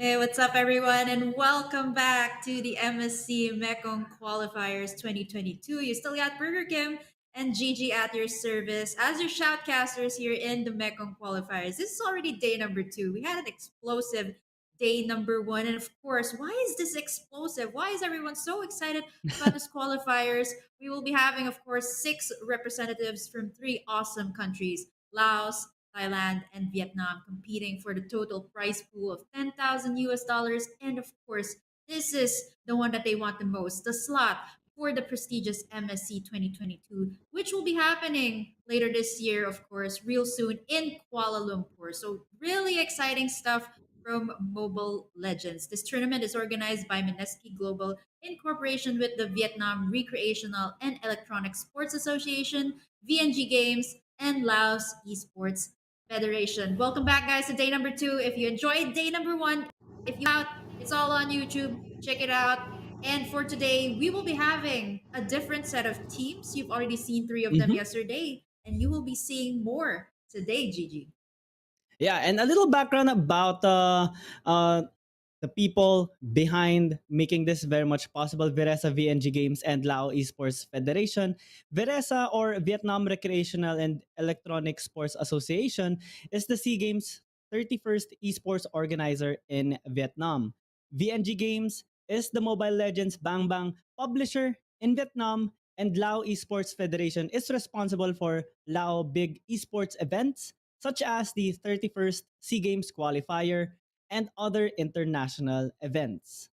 Hey, what's up, everyone, and welcome back to the MSc Mekong Qualifiers 2022. You still got Burger Kim and Gigi at your service as your shoutcasters here in the Mekong Qualifiers. This is already day number two. We had an explosive day number one, and of course, why is this explosive? Why is everyone so excited about this qualifiers? We will be having, of course, six representatives from three awesome countries: Laos, Thailand, and Vietnam competing for the total prize pool of 10,000 US dollars. And of course, this is the one that they want the most, the slot for the prestigious MSc 2022, which will be happening later this year, of course, real soon in Kuala Lumpur. So, really exciting stuff from Mobile Legends. This tournament is organized by Msc Global in cooperation with the Vietnam Recreational and Electronic Sports Association, VNG Games, and Laos Esports Federation. Welcome back, guys, to day number two. If you enjoyed day number one, if you out, it's all on YouTube. Check it out. And for today, we will be having a different set of teams. You've already seen three of them Mhm. yesterday, and you will be seeing more today, Gigi. Yeah, and a little background about the people behind making this very much possible. Viresa VNG Games and Lao Esports Federation. Viresa, or Vietnam Recreational and Electronic Sports Association, is the SEA Games 31st esports organizer in Vietnam. VNG Games is the Mobile Legends Bang Bang publisher in Vietnam, and Lao Esports Federation is responsible for Lao big esports events such as the 31st SEA Games Qualifier and other international events.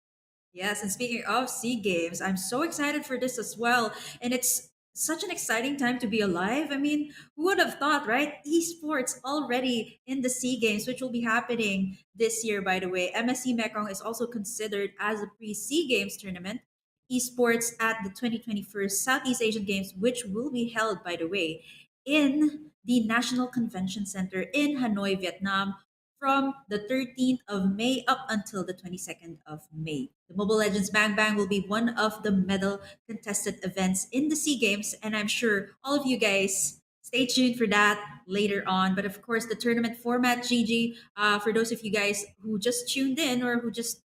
Yes, and speaking of SEA Games, I'm so excited for this as well. And it's such an exciting time to be alive. I mean, who would have thought, right? Esports already in the SEA Games, which will be happening this year, by the way. MSC Mekong is also considered as a pre SEA Games tournament. Esports at the 2021 Southeast Asian Games, which will be held, by the way, in the National Convention Center in Hanoi, Vietnam, from the 13th of May up until the 22nd of May. The Mobile Legends Bang Bang will be one of the medal contested events in the SEA Games, and I'm sure all of you guys stay tuned for that later on. But of course, the tournament format, Gigi, for those of you guys who just tuned in or who just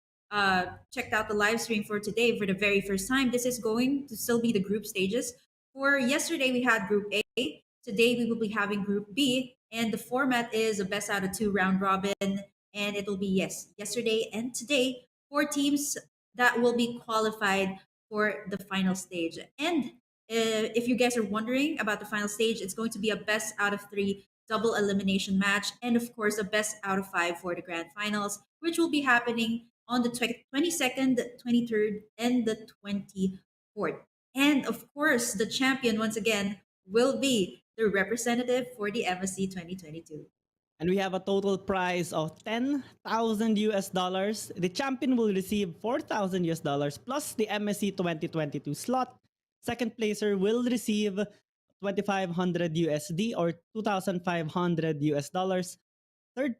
checked out the live stream for today for the very first time, this is going to still be the group stages. For yesterday, we had Group A. Today, we will be having Group B, and the format is a best out of two round robin. And it will be, yes, yesterday and today, four teams that will be qualified for the final stage. And if you guys are wondering about the final stage, it's going to be a best out of three double elimination match, and of course, a best out of five for the grand finals, which will be happening on the 22nd, 23rd, and the 24th. And of course, the champion, once again, will be the representative for the MSC 2022. And we have a total prize of 10,000 US dollars. The champion will receive 4,000 US dollars plus the MSC 2022 slot. Second placer will receive 2,500 USD or 2,500 US dollars. Third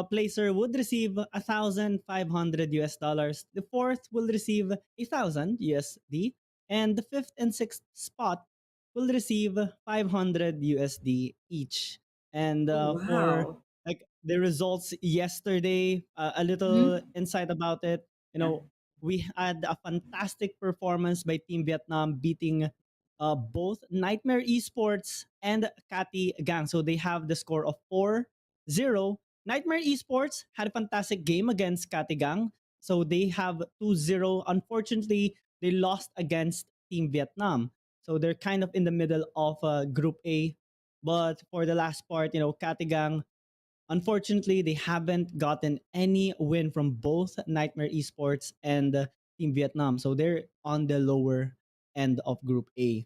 placer would receive 1,500 US dollars. The fourth will receive 1,000 USD. And the fifth and sixth spot will receive 500 USD each. And Oh, for wow. like the results yesterday, a little Mhm. insight about it. Yeah. We had a fantastic performance by Team Vietnam beating both Nightmare Esports and Cathy Gang. So they have the score of 4-0. Nightmare Esports had a fantastic game against Cathy Gang. So they have 2-0. Unfortunately, they lost against Team Vietnam. So they're kind of in the middle of Group A. But for the last part, Katigang, unfortunately, they haven't gotten any win from both Nightmare Esports and Team Vietnam. So they're on the lower end of Group A.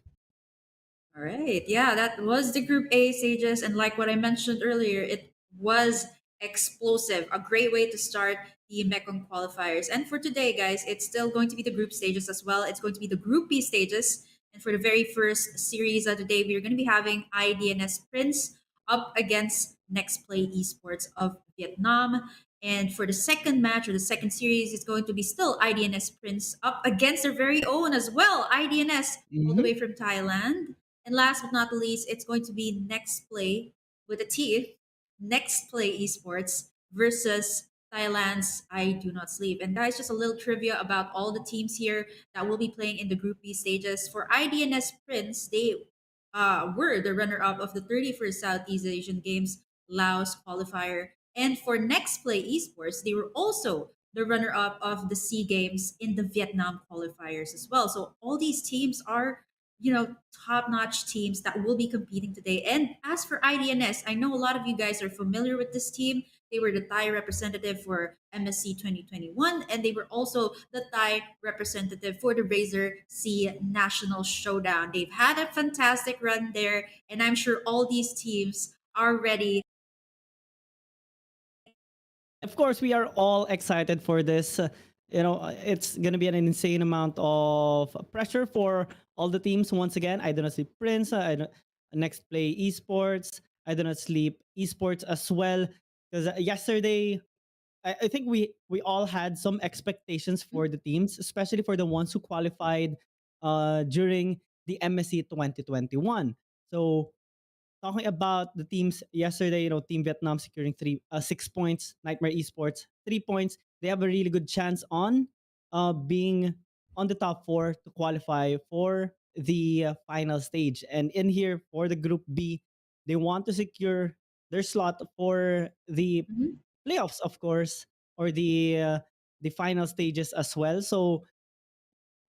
All right. Yeah, that was the Group A stages. And like what I mentioned earlier, it was explosive. A great way to start the Mekong qualifiers. And for today, guys, it's still going to be the group stages as well. It's going to be the Group B stages. And for the very first series of the day, we're going to be having IDNS Prince up against Nextplay Esports of Vietnam. And for the second match or the second series, it's going to be still IDNS Prince up against their very own as well, IDNS all the Mm-hmm. way from Thailand. And last but not the least, it's going to be Next Play with a T, Next Play Esports versus Thailand's Idonotsleep. And guys, just a little trivia about all the teams here that will be playing in the Group B stages. For IDNS Prince, they were the runner-up of the 31st Southeast Asian Games Laos qualifier. And for Nextplay Esports, they were also the runner-up of the SEA Games in the Vietnam qualifiers as well. So all these teams are, top-notch teams that will be competing today. And as for IDNS, I know a lot of you guys are familiar with this team. They were the Thai representative for MSC 2021, and they were also the Thai representative for the Razor C National Showdown. They've had a fantastic run there, and I'm sure all these teams are ready. Of course, we are all excited for this. It's going to be an insane amount of pressure for all the teams. Once again, I do not sleep Prince. I don't next play esports. I do not sleep esports as well. Because yesterday, I think we all had some expectations for the teams, especially for the ones who qualified during the MSC 2021. So talking about the teams yesterday, Team Vietnam securing 6 points, Nightmare Esports 3 points. They have a really good chance on being on the top four to qualify for the final stage. And in here for the Group B, they want to secure their slot for the Mhm. playoffs, of course, or the final stages as well. So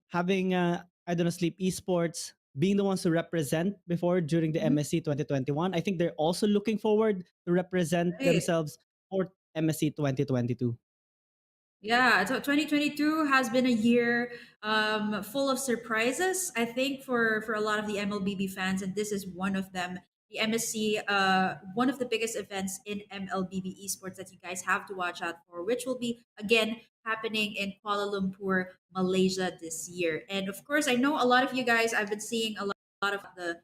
having I don't know Sleep Esports being the ones to represent before during the Mhm. MSC 2021, I think they're also looking forward to represent Right. themselves for MSC 2022. Yeah, so 2022 has been a year full of surprises, I think, for a lot of the MLBB fans, and this is one of them. The MSC, one of the biggest events in MLBB esports that you guys have to watch out for, which will be again happening in Kuala Lumpur, Malaysia this year. And of course, I know a lot of you guys, I've been seeing a lot of the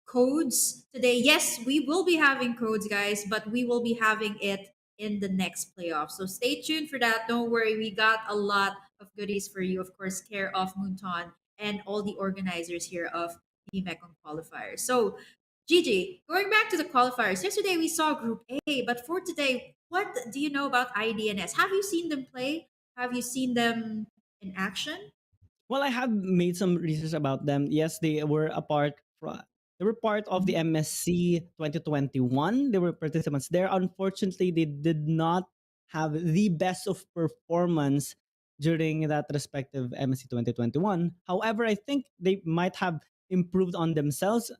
codes today. Yes, we will be having codes, guys, but we will be having it in the next playoff. So stay tuned for that. Don't worry, we got a lot of goodies for you. Of course, care of Moonton and all the organizers here of the Mekong qualifiers. So, Gigi, going back to the qualifiers, yesterday we saw Group A, but for today, what do you know about IDNS? Have you seen them play? Have you seen them in action? Well, I have made some research about them. Yes, they were part of the Mhm. MSC 2021. They were participants there. Unfortunately, they did not have the best of performance during that respective MSC 2021. However, I think they might have improved on themselves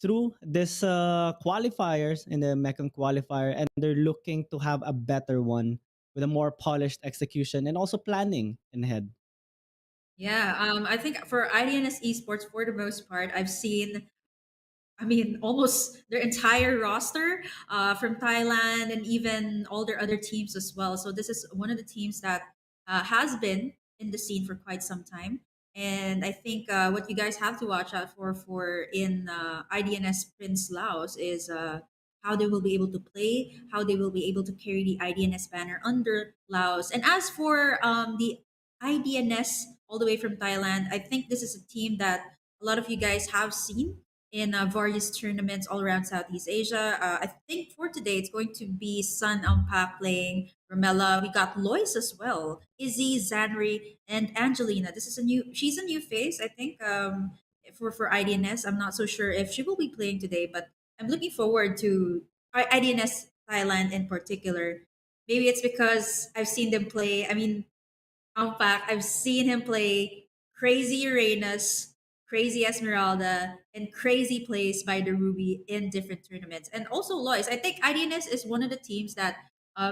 through this qualifiers in the Mekong qualifier, and they're looking to have a better one with a more polished execution and also planning in ahead. Yeah, I think for IDNS Esports, for the most part, I've seen almost their entire roster from Thailand and even all their other teams as well. So this is one of the teams that has been in the scene for quite some time. And I think what you guys have to watch out for in IDNS Prince Laos is how they will be able to play, how they will be able to carry the IDNS banner under Laos. And as for the IDNS all the way from Thailand, I think this is a team that a lot of you guys have seen in various tournaments all around Southeast Asia. I think for today it's going to be Sun Ampak playing Ramela. We got Lois as well, Izzy, Zanri, and Angelina. She's a new face, I think, for IDNS. I'm not so sure if she will be playing today, but I'm looking forward to IDNS Thailand in particular. Maybe it's because I've seen them play. Fact, I've seen him play Crazy Uranus, Crazy Esmeralda, and Crazy Plays by the Ruby in different tournaments. And also Lois. I think IDNS is one of the teams that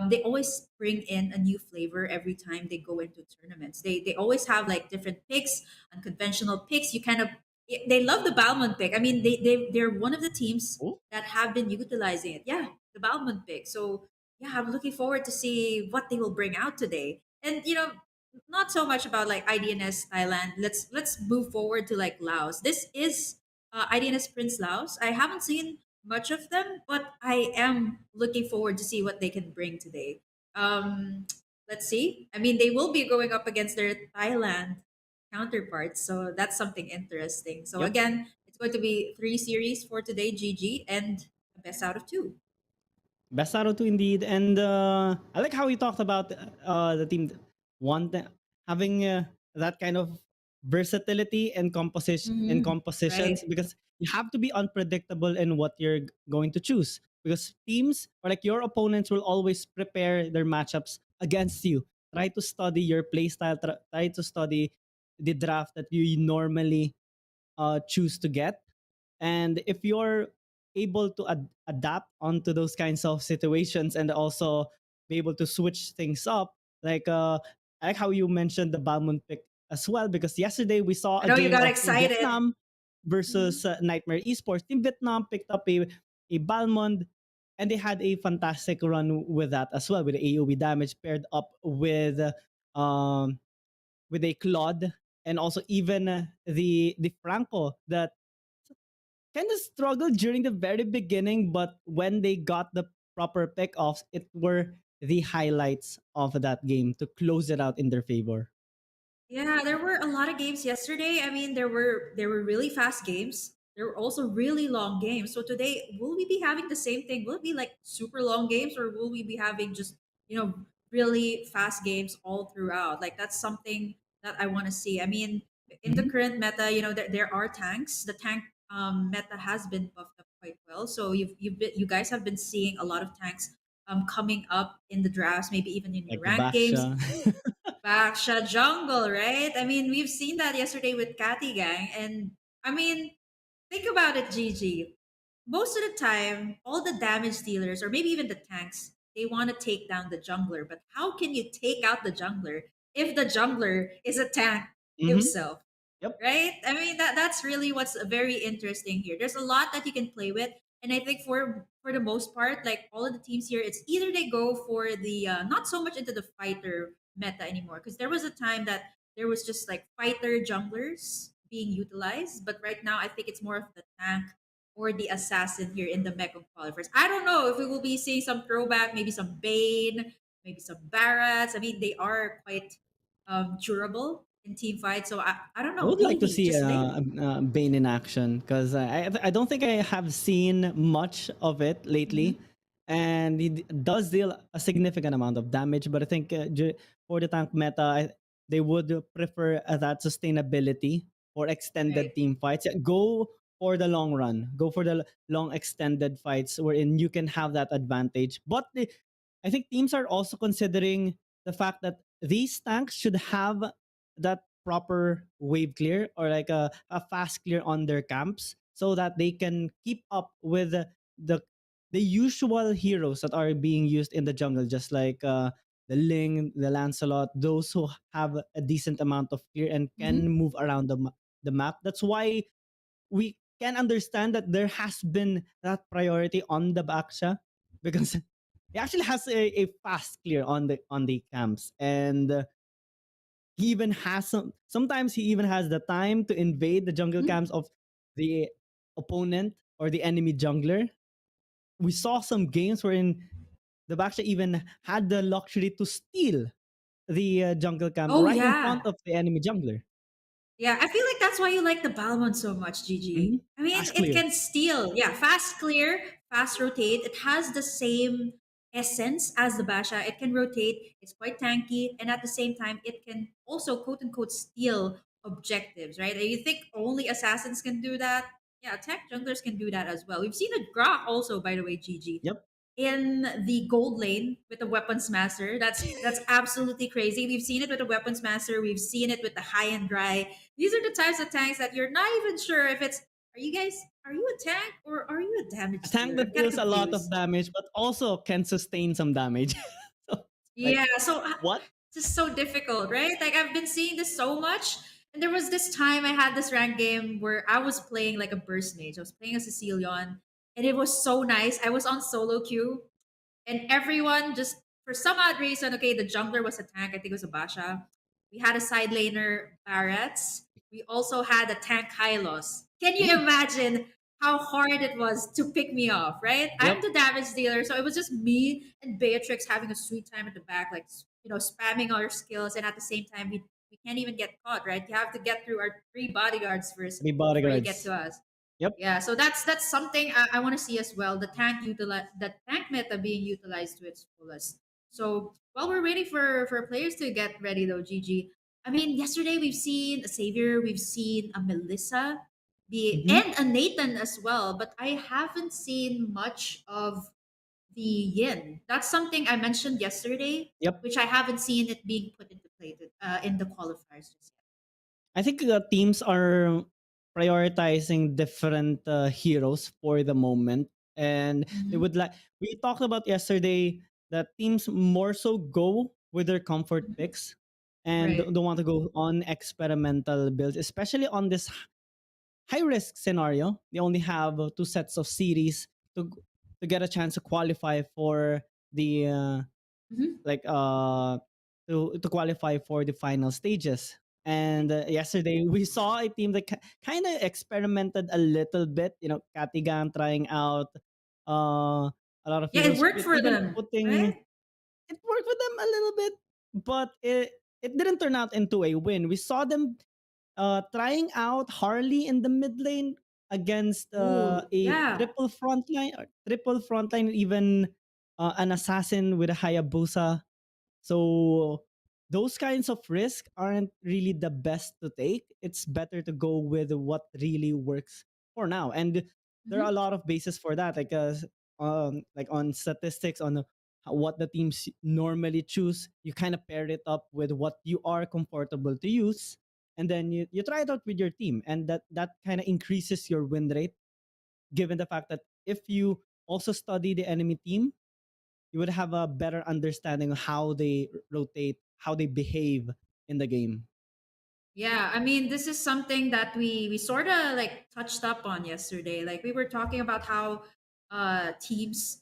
they always bring in a new flavor every time they go into tournaments. They always have like different picks, unconventional picks. They love the Balmond pick. They're one of the teams Oh, that have been utilizing it. Yeah, the Balmond pick. So yeah, I'm looking forward to see what they will bring out today. And not so much about like IDNS Thailand. Let's move forward to like Laos. This is IDNS Prince Laos. I haven't seen much of them, but I am looking forward to see what they can bring today. Um, let's see. They will be going up against their Thailand counterparts, so that's something interesting. So yep. again, it's going to be three series for today, GG, and a best out of two. Best out of two indeed. And I like how you talked about the team want having that kind of versatility and compositions, Right. because you have to be unpredictable in what you're going to choose, because teams or like your opponents will always prepare their matchups against you. Try to study your play style. Try to study the draft that you normally choose to get. And if you're able to adapt onto those kinds of situations and also be able to switch things up, like I like how you mentioned the Balmond pick as well, because yesterday we saw I a know you game got of Team excited. Vietnam Mhm. versus Nightmare Esports. Team Vietnam picked up a Balmond, and they had a fantastic run with that as well, with the AoE damage paired up um with a Claude, and also even the Franco that kind of struggled during the very beginning, but when they got the proper pickoffs, it were the highlights of that game to close it out in their favor. Yeah, there were a lot of games yesterday. I mean, there were really fast games. There were also really long games. So today, will we be having the same thing? Will it be like super long games, or will we be having just really fast games all throughout? Like that's something that I want to see. I mean, in the Mm-hmm. current meta, there are tanks. The tank meta has been buffed up quite well. So you guys have been seeing a lot of tanks coming up in the drafts, maybe even in your Like the ranked games. Basha. Baksha Jungle, right? I mean, we've seen that yesterday with Catty Gang. And I mean, think about it, Gigi. Most of the time, all the damage dealers, or maybe even the tanks, they want to take down the jungler. But how can you take out the jungler if the jungler is a tank Mm-hmm. himself? Yep. Right? I mean that's really what's very interesting here. There's a lot that you can play with, and I think for the most part, like all of the teams here, it's either they go for the not so much into the fighter meta anymore, because there was a time that there was just like fighter junglers being utilized, but right now I think it's more of the tank or the assassin here in the Mekong qualifiers. I don't know if we will be seeing some throwback, maybe some Bane, maybe some Barats. I mean, they are quite durable in team fights. So I don't I know, would like to maybe, see just maybe. Bane in action, because I don't think I have seen much of it lately, Hmm. and it does deal a significant amount of damage. But I think for the tank meta, they would prefer that sustainability for extended Right. team fights. Yeah, go for the long run, go for the long extended fights wherein you can have that advantage. But I think teams are also considering the fact that these tanks should have that proper wave clear, or like a fast clear on their camps, so that they can keep up with the the usual heroes that are being used in the jungle, just like the Ling, the Lancelot, those who have a decent amount of clear and can Hmm. move around the map. That's why we can understand that there has been that priority on the Baksha, because he actually has a fast clear on the camps, and he even has sometimes he even has the time to invade the jungle Hmm. camps of the opponent or the enemy jungler. We saw some games wherein the Baksha even had the luxury to steal the jungle camp Oh right in front yeah. of the enemy jungler. Yeah, I feel like that's why you like the Balmond so much, Mm-hmm. Gigi. I mean, Fast it clear. can steal. Yeah, fast clear, fast rotate. It has the same essence as the Basha. It can rotate. It's quite tanky, and at the same time, it can also quote unquote steal objectives. Right? You think only assassins can do that? Yeah, tech junglers can do that as well. We've seen it Grok also, by the way, Gigi, Yep. in the gold lane with the weapons master. That's absolutely crazy. We've seen it with the weapons master. We've seen it with the high and dry. These are the types of tanks that you're not even sure if it's are you a tank or are you a A damage tank dealer? I'm that kind of deals a lot of confused. damage, but also can sustain some damage. So, like, Yeah, so what? it's just so difficult, right? Like I've been seeing this so much. And there was this time I had this rank game where I was playing like a burst mage. I was playing a Cecilion, and it was so nice. I was on solo queue, and everyone just for some odd reason, okay, the jungler was a tank. I think it was a Basha. We had a side laner Barretts. We also had a tank Hylos. Can you Mm, imagine how hard it was to pick me off? Right, I'm yep. the damage dealer, so it was just me and Beatrix having a sweet time at the back, like spamming our skills, and at the same time we can't even get caught. Right, you have to get through our three bodyguards first The before you get bodyguards. to us. Yep. Yeah, so that's something I want to see as well. The tank meta being utilized to its fullest. So while we're waiting for players to get ready, though, GG. I mean, yesterday we've seen a Savior, we've seen a Melissa, be Hmm. and a Nathan as well, but I haven't seen much of the Yin. That's something I mentioned yesterday, Yep. which I haven't seen it being put into play in the qualifiers just I think teams are prioritizing different heroes for the moment, and yet. they would like. We talked about yesterday that teams more so go with their comfort picks and Right. don't want to go on experimental builds, especially on this high risk scenario. They only have two sets of series to to get a chance to qualify for the Mhm. like to qualify for the final stages. And yesterday we saw a team that kind of experimented a little bit. You know, Katigan trying out a lot of Yeah, it heroes, worked with for even them, putting right? it worked for them a little bit, but it didn't turn out into a win. We saw them trying out Harley in the mid lane against Oh, a yeah. triple frontline, even an assassin with a Hayabusa. So those kinds of risk aren't really the best to take. It's better to go with what really works for now. And there are a Mhm. lot of bases for that, like on statistics on what the teams normally choose. You kind of pair it up with what you are comfortable to use, and then you try it out with your team, and that kind of increases your win rate. Given the fact that if you also study the enemy team, you would have a better understanding of how they rotate, how they behave in the game. Yeah, I mean, this is something that we sort of like touched up on yesterday. Like we were talking about how teams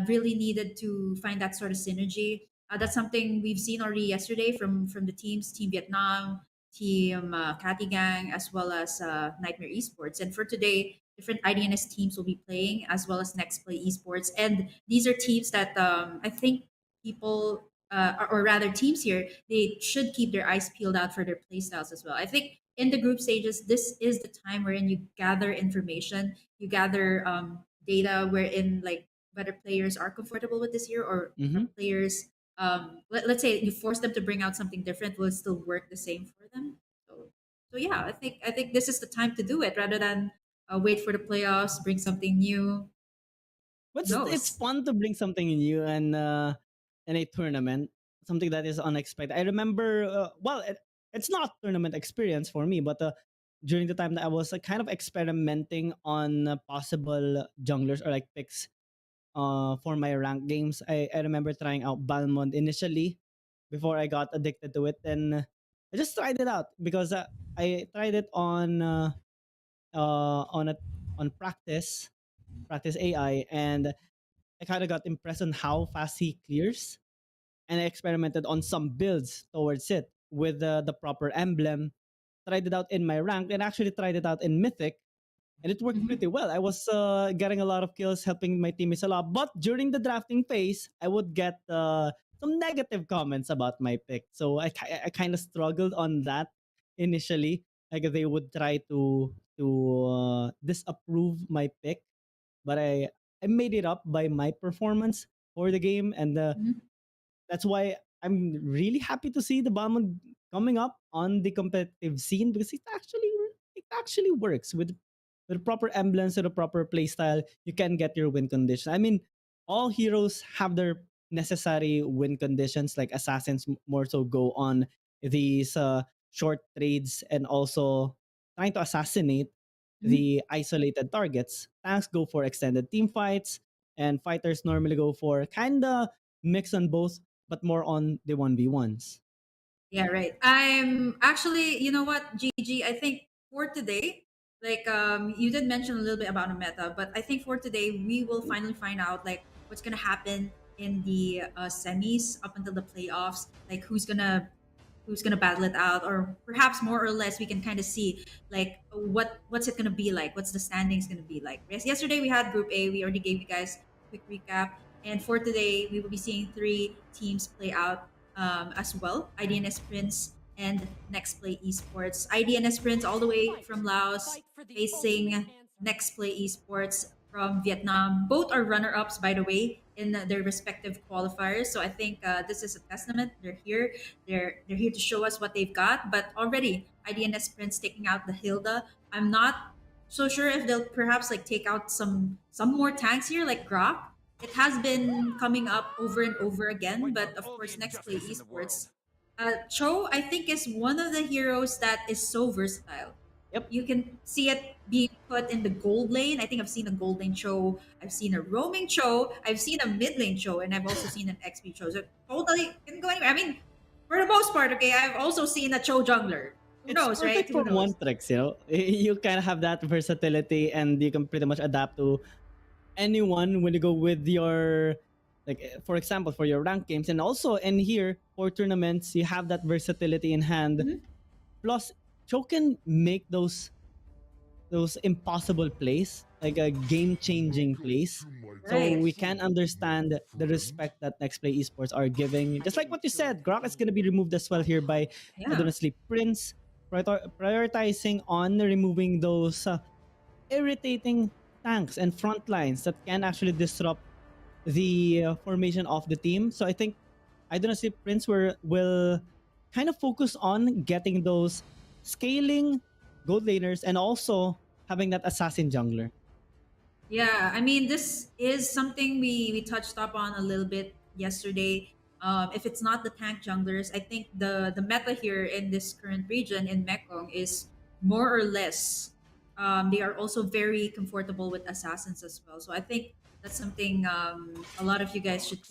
really needed to find that sort of synergy. That's something we've seen already yesterday from the teams, Team Vietnam, Team Catty Gang, as well as Nightmare Esports. And for today, different IDNS teams will be playing, as well as Nextplay Esports. And these are teams that I think people or rather teams here, they should keep their eyes peeled out for their playstyles as well. I think in the group stages, this is the time wherein you gather information, you gather data wherein like whether players are comfortable with this year or Hmm. players let's say you force them to bring out something different, will it still work the same for them? So yeah, I think this is the time to do it rather than wait for the playoffs, bring something new. But Who it's knows? fun to bring something new and in a tournament, something that is unexpected. I remember, it's not tournament experience for me, but during the time that I was kind of experimenting on possible junglers or like picks for my rank games. I remember trying out Balmond initially before I got addicted to it, and I just tried it out because I tried it on a on practice AI, and I kind of got impressed on how fast he clears, and I experimented on some builds towards it with the proper emblem. Tried it out in my rank, and actually tried it out in Mythic, and it worked pretty Mhm. well. I was getting a lot of kills, helping my teammates a lot. But during the drafting phase, I would get some negative comments about my pick. So I kind of struggled on that initially. Like they would try to disapprove my pick, but I made it up by my performance for the game, and Mhm. that's why I'm really happy to see the Balmond coming up on the competitive scene, because it actually works with proper emblems and a proper playstyle. You can get your win condition. I mean, all heroes have their necessary win conditions. Like assassins more so go on these short trades and also trying to assassinate Mhm. the isolated targets. Tanks go for extended team fights, and fighters normally go for kinda mix on both, but more on the 1v1s. Yeah, right. I'm actually, you know what, Gigi, I think for today, like you did mention a little bit about the meta, but I think for today we will finally find out like what's gonna happen in the semis up until the playoffs, like who's gonna battle it out, or perhaps more or less we can kind of see like what's it gonna be like, what's the standings gonna be like. Yes, yesterday we had Group A, we already gave you guys a quick recap, and for today we will be seeing three teams play out as well: IDNS Prince and Nextplay Esports. IDNS Prince all the way from Laos, facing Nextplay Esports from Vietnam. Both are runner-ups, by the way, in their respective qualifiers. So I think this is a testament. They're here. They're here to show us what they've got. But already, IDNS Prince taking out the Hilda. I'm not so sure if they'll perhaps like take out some more tanks here, like Grok. It has been coming up over and over again. But of course, Nextplay Esports. Cho, I think, is one of the heroes that is so versatile. Yep. You can see it being put in the gold lane. I think I've seen a gold lane Cho. I've seen a roaming Cho. I've seen a mid lane Cho, and I've also seen an XP Cho. So totally can go anywhere. I mean, for the most part, okay, I've also seen a Cho jungler. Who It's knows, right? perfect Who for one knows? tricks, you know. You kind of have that versatility, and you can pretty much adapt to anyone when you go with your, like, for example, for your rank games, and also in here for tournaments, you have that versatility in hand. Mhm. Plus, Cho can make those impossible plays, like a game changing plays. So Right. we can understand the respect that Nextplay Esports are giving. Just like what you said, Grok is going to be removed as well here by Yeah. Idonotsleep Prince, prioritizing on removing those irritating tanks and front lines that can actually disrupt the formation of the team. So I think Idonotsleep Prince will kind of focus on getting those scaling gold laners and also having that assassin jungler. Yeah, I mean, this is something we touched up on a little bit yesterday. If it's not the tank junglers, I think the meta here in this current region in Mekong is more or less. They are also very comfortable with assassins as well. So I think that's something a lot of you guys should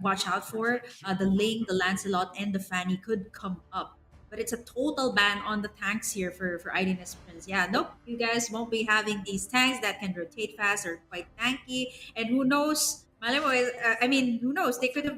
watch out for. The Ling, the Lancelot, and the Fanny could come up, but it's a total ban on the tanks here for IDNS Prince. Yeah, nope, you guys won't be having these tanks that can rotate fast or quite tanky. And who knows? Malay mo, I mean, who knows? They could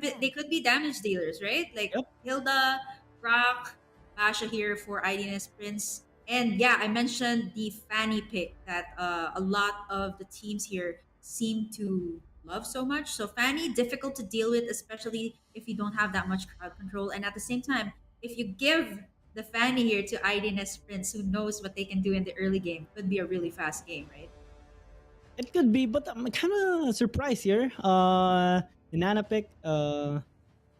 be damage dealers, right? Like Yep. Hilda, Rock, Basha here for IDNS Prince. And yeah, I mentioned the Fanny pick that a lot of the teams here seem to love so much. So Fanny, difficult to deal with, especially if you don't have that much crowd control. And at the same time, if you give the Fanny here to IDNS Prince, who knows what they can do in the early game, could be a really fast game, right? It could be, but I'm kind of surprised here. Inanna pick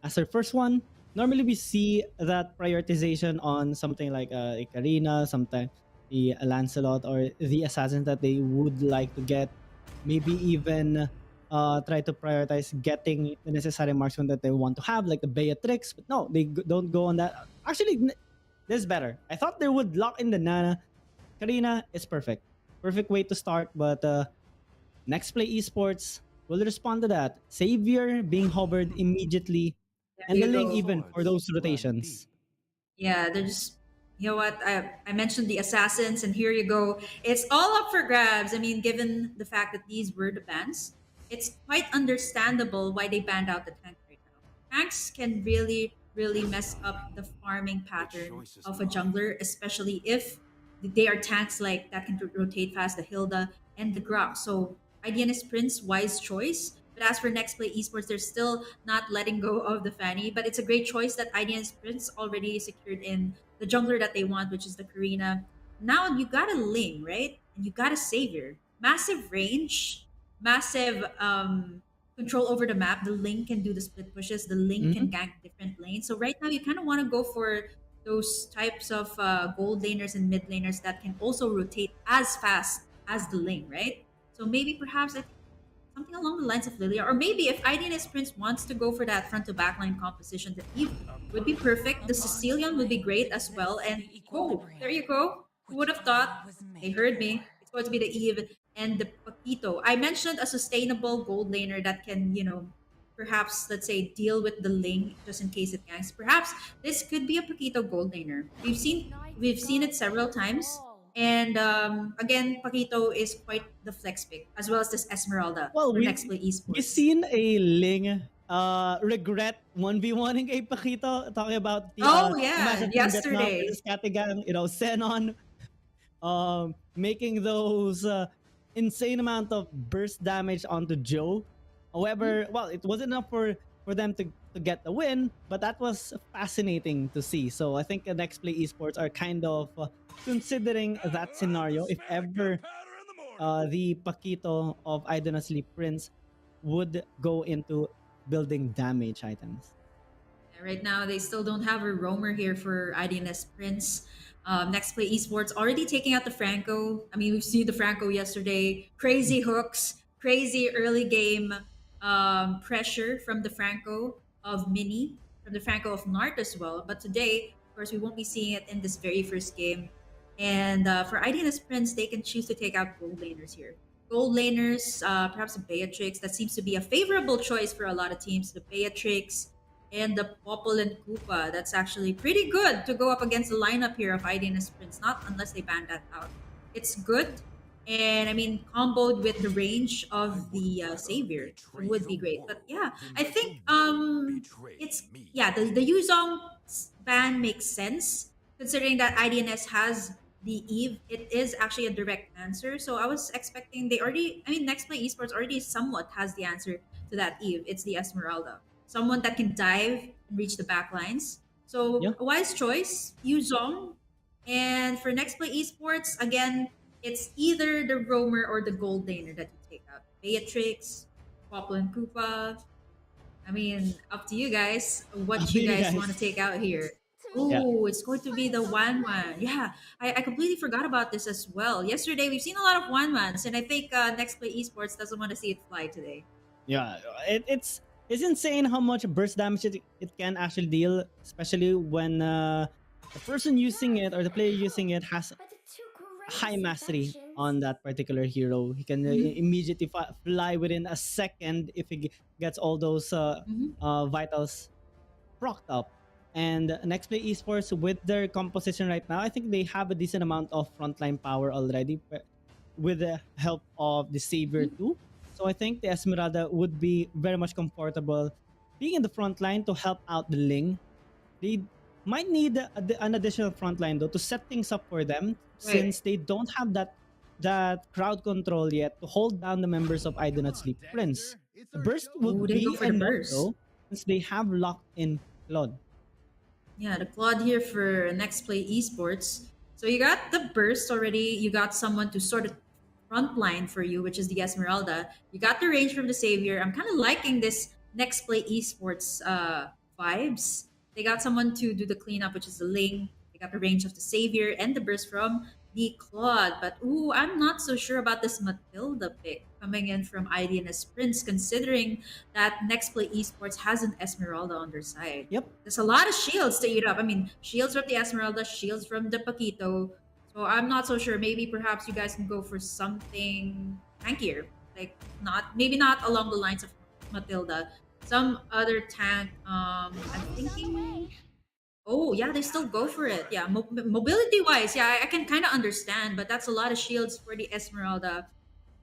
as her first one. Normally, we see that prioritization on something like a Karina, sometimes the Lancelot, or the assassins that they would like to get. Maybe even try to prioritize getting the necessary marksman that they want to have, like the Beatrix. But no, they don't go on that. Actually, this is better. I thought they would lock in the Nana. Karina is perfect. Perfect way to start, but Nextplay Esports will respond to that. Savior being hovered immediately, There and the you link go. even for those rotations. Yeah, they're just, you know what? I mentioned the assassins, and here you go. It's all up for grabs. I mean, given the fact that these were the bans, it's quite understandable why they banned out the tank right now. Tanks can really, really mess up the farming pattern of a jungler, especially if they are tanks like that can rotate fast, the Hilda and the Grok. So IDNS Prince, wise choice. But as for Next Play Esports, they're still not letting go of the Fanny. But it's a great choice that IDNS Prince already secured in the jungler that they want, which is the Karina. Now you got a Ling, right? And you got a Savior. Massive range, massive control over the map. The Ling can do the split pushes. The Ling can Mhm. gank different lanes. So right now you kind of want to go for those types of gold laners and mid laners that can also rotate as fast as the Ling, right? So maybe perhaps I think something along the lines of Lilia, or maybe if IDNS Prince wants to go for that front to backline composition, the Eve would be perfect. The Sicilian would be great as well. And oh, there you go. Who would have thought? They heard me. It's going to be the Eve and the Paquito. I mentioned a sustainable gold laner that can, perhaps let's say deal with the Ling just in case it ganks. Perhaps this could be a Paquito gold laner. We've seen it several times. And again, Paquito is quite the flex pick, as well as this Esmeralda Well, for Next Play we Esports. seen a Ling regret 1v1ing a Pakito, talking about the Oh the match yeah, in Vietnam yesterday. versus Katigang, Xenon making those insane amount of burst damage onto Joe. Mhm. However, well, it wasn't enough for them to get the win, but that was fascinating to see. So I think the Next Play Esports are kind of considering that scenario if ever the Paquito of Idonotsleep Prince would go into building damage items. Right now, they still don't have a roamer here for IDNS Prince. Nextplay Esports already taking out the Franco. I mean, we've seen the Franco yesterday. Crazy hooks, crazy early game pressure from the Franco of Mini, from the Franco of Nart as well. But today, of course, we won't be seeing it in this very first game. And for IDNS Prince, they can choose to take out gold laners here. Gold laners, perhaps a Beatrix. That seems to be a favorable choice for a lot of teams. The Beatrix, and the Popol and Koopa. That's actually pretty good to go up against the lineup here of IDNS Prince, not unless they ban that out. It's good. And I mean, comboed with the range of the Savior would be great. But yeah, I think it's yeah the Yuzong ban makes sense considering that IDNS has the Eve. It is actually a direct answer. So I was expecting they already. I mean, Nextplay Esports already somewhat has the answer to that Eve. It's the Esmeralda, someone that can dive and reach the back lines. Yeah. So a wise choice, Yu Zong. And for next play esports, again, it's either the roamer or the gold laner that you take out. Beatrix, Popple and Koopa. I mean, up to you guys. Up What to you you guys guys. want to take out here? Yeah. Oh, it's going to be the one. Yeah, I completely forgot about this as well. Yesterday, we've seen a lot of one-mans, and I think Next Play Esports doesn't want to see it fly today. Yeah, it's insane how much burst damage it can actually deal, especially when the person using it or the player using it has high mastery on that particular hero. He can Mhm. immediately fly within a second if he gets all those Mhm. vitals procked up. And Next Play Esports, with their composition right now, I think they have a decent amount of frontline power already with the help of the Savior Mhm. too. So I think the Esmeralda would be very much comfortable being in the front line to help out the Ling. They might need an additional front line though to set things up for them, Right. since they don't have that crowd control yet to hold down the members of I Do Not Sleep Prince. The burst Oh, would they go be for the enough burst. though, since they have locked in Claude. Yeah, the Claude here for next play esports. So you got the burst already. You got someone to sort of front line for you, which is the Esmeralda. You got the range from the Savior. I'm kind of liking this next play esports vibes. They got someone to do the cleanup, which is the Ling. They got the range of the Savior and the burst from the Claude. But ooh, I'm not so sure about this Matilda pick coming in from IDNS Prince, considering that next play esports has an Esmeralda on their side. Yep. There's a lot of shields to eat up. I mean, shields from the Esmeralda, shields from the Paquito. So I'm not so sure. Maybe perhaps you guys can go for something tankier. Like not maybe not along the lines of Matilda. Some other tank. I'm thinking. Oh yeah, they still go for it. Yeah, mobility wise, yeah, I can kind of understand, but that's a lot of shields for the Esmeralda.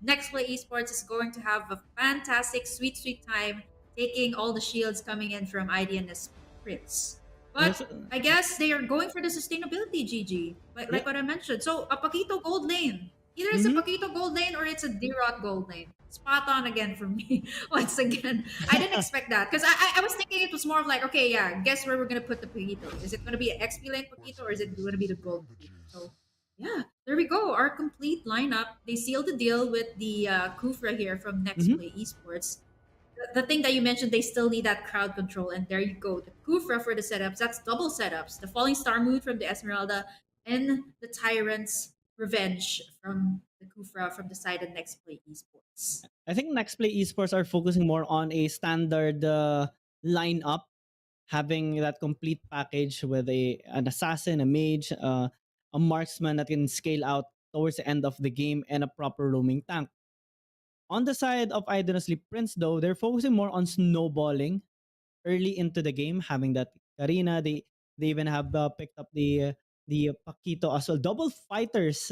Next Play Esports is going to have a fantastic, sweet, sweet time taking all the shields coming in from IDNS Prince. But There's I guess they are going for the sustainability, GG, yeah. like what I mentioned. So a Paquito gold lane. Either it's a Mm-hmm. Paquito gold lane or it's a D-Rot gold lane. Spot on again for me. Once again, I didn't expect that because I was thinking it was more of like, okay, yeah, guess where we're going to put the Paquito. Is it going to be an XP lane Paquito or is it going to be the gold Paquito? So yeah, there we go. Our complete lineup. They sealed the deal with the Kufra here from Next Mm-hmm. Play Esports. The thing that you mentioned, they still need that crowd control, and there you go. The Kufra for the setups. That's double setups. The Falling Star Moon from the Esmeralda, and the Tyrant's Revenge from the Kufra from the side of Next Play Esports. I think Next Play Esports are focusing more on a standard lineup, having that complete package with an assassin, a mage, a marksman that can scale out towards the end of the game, and a proper roaming tank. On the side of Idonotsleep Prince, though, they're focusing more on snowballing early into the game, having that arena. They even have picked up the Paquito as well. Double fighters,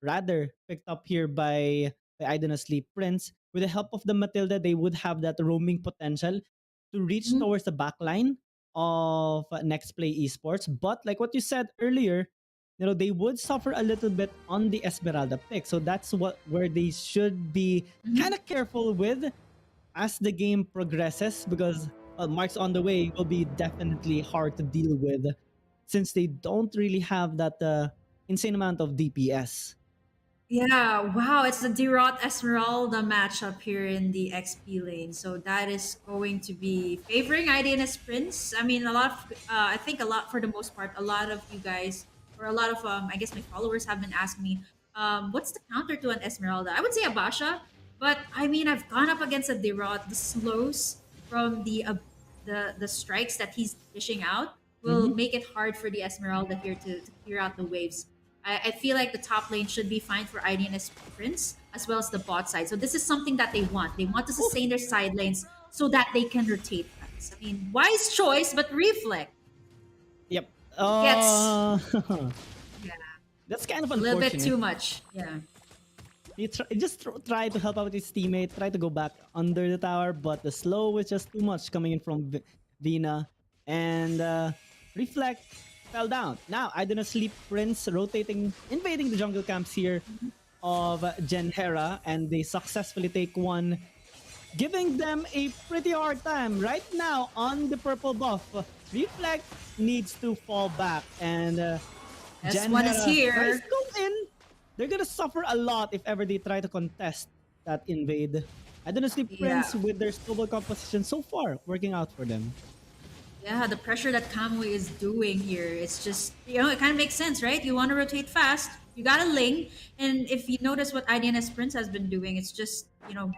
rather picked up here by Idonotsleep Prince. With the help of the Matilda, they would have that roaming potential to reach Mhm. towards the back line of Next Play Esports. But like what you said earlier, they would suffer a little bit on the Esmeralda pick. So that's where they should be kind Mhm. of careful with as the game progresses, because marks on the way will be definitely hard to deal with, since they don't really have that insane amount of DPS. Yeah, wow, it's the Dirot Esmeralda matchup here in the XP lane. So that is going to be favoring IDNS Prince. I mean, I think a lot, for the most part, a lot of you guys, or a lot of, I guess my followers have been asking me, what's the counter to an Esmeralda? I would say Abasha, but I mean, I've gone up against a Dirot. The slows from the strikes that he's dishing out will Mm-hmm. make it hard for the Esmeralda here to clear out the waves. I feel like the top lane should be fine for IDNS Prince as well as the bot side. So this is something that they want. They want to Oh, sustain their side lanes so that they can rotate fast. I mean, wise choice, but Reflect yep. gets, yeah, That's kind of a little bit unfortunate. too much. Yeah. Try to help out his teammate, try to go back under the tower, but the slow is just too much coming in from Vina. And Reflect fell down. Now, I don't sleep Prince rotating, invading the jungle camps here of Gen Hera, and they successfully take one, giving them a pretty hard time. Right now, on the purple buff, Reflect needs to fall back, and Gen S1 is Hera tries here. to go in. They're gonna suffer a lot if ever they try to contest that invade. I don't know, Sleep Yeah. Prince with their global composition so far working out for them. Yeah, the pressure that Kamui is doing here, it's just, it kind of makes sense, right? You want to rotate fast, you got a Ling, and if you notice what IDNS Prince has been doing, it's just,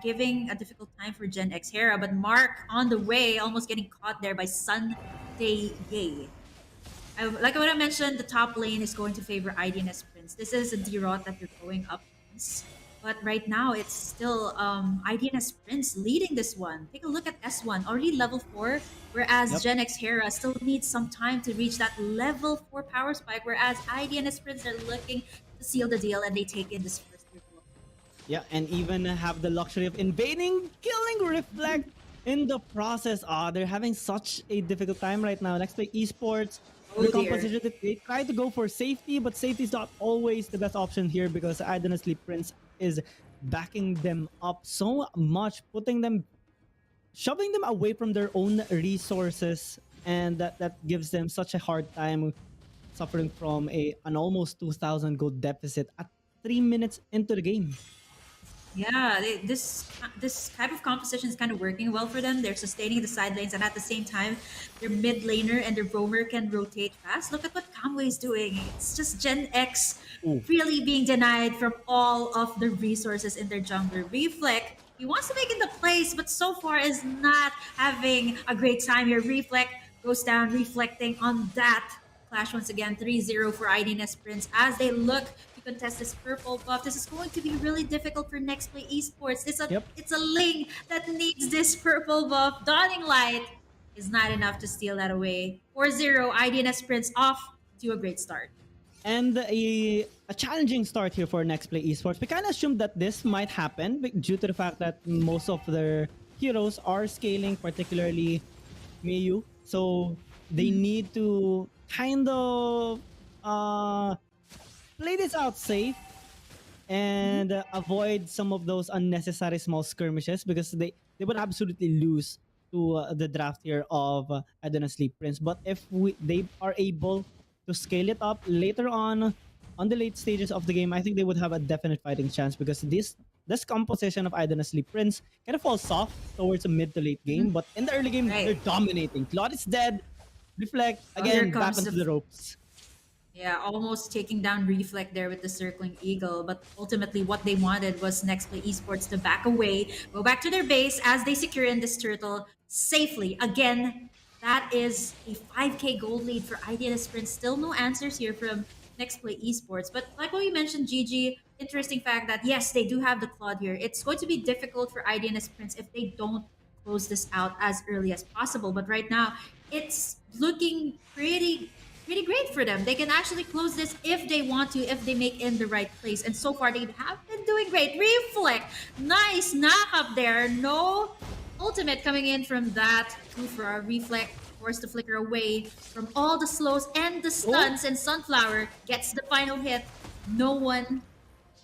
giving a difficult time for Gen X Hera, but Mark on the way, almost getting caught there by Sun Day Ye. Like what I mentioned, the top lane is going to favor IDNS Prince. This is a D-Rot that you're going up against. But right now, it's still IDNS Prince leading this one. Take a look at S1, already level 4, whereas Yep. Gen X Hera still needs some time to reach that level 4 power spike, whereas IDNS Prince are looking to seal the deal and they take in this first reveal. Yeah, and even have the luxury of invading, killing Reflect in the process. They're having such a difficult time right now. Next play Esports. Their Oh dear. composition, they try to go for safety, but safety is not always the best option here because Idonotsleep Prince is backing them up so much, shoving them away from their own resources, and that gives them such a hard time, suffering from an almost 2,000 gold deficit at 3 minutes into the game. Yeah, this type of composition is kind of working well for them. They're sustaining the side lanes, and at the same time, their mid laner and their roamer can rotate fast. Look at what Kamui is doing. It's just Gen X Ooh. really being denied from all of the resources in their jungler. Reflect, he wants to make it the place, but so far is not having a great time here. Reflect goes down, reflecting on that. Clash once again, 3-0 for IDNS Prince as they look to contest this purple buff. This is going to be really difficult for Nextplay Esports. Yep. It's a Ling that needs this purple buff. Dawning Light is not enough to steal that away. 4-0, IDNS Prince off to a great start. And a challenging start here for Next Play Esports. We kind of assumed that this might happen due to the fact that most of their heroes are scaling, particularly Miyu. So they need to kind of play this out safe and avoid some of those unnecessary small skirmishes because they would absolutely lose to the draft here of Sleep Prince. But if they are able to scale it up later on the late stages of the game, I think they would have a definite fighting chance because this composition of Sleep Prince kind of falls soft towards the mid to late game, but in the early game they're Right. dominating. Claude is dead. Reflect Oh, here again back comes onto the the ropes. Yeah, almost taking down Reflect there with the circling eagle. But ultimately, what they wanted was Nextplay Esports to back away, go back to their base as they secure in this turtle safely. Again, that is a 5K gold lead for Idea Sprint. Still no answers here from Nextplay Esports. But like what you mentioned, Gigi, interesting fact that yes, they do have the Claude here. It's going to be difficult for Idea Sprints if they don't close this out as early as possible. But right now, it's looking pretty great for them. They can actually close this if they want to, if they make in the right place. And so far, they have been doing great. Reflect, nice knock up there. No ultimate coming in from that. Two for our Reflect, forced to flicker away from all the slows and the Oh, stuns. And Sunflower gets the final hit. No one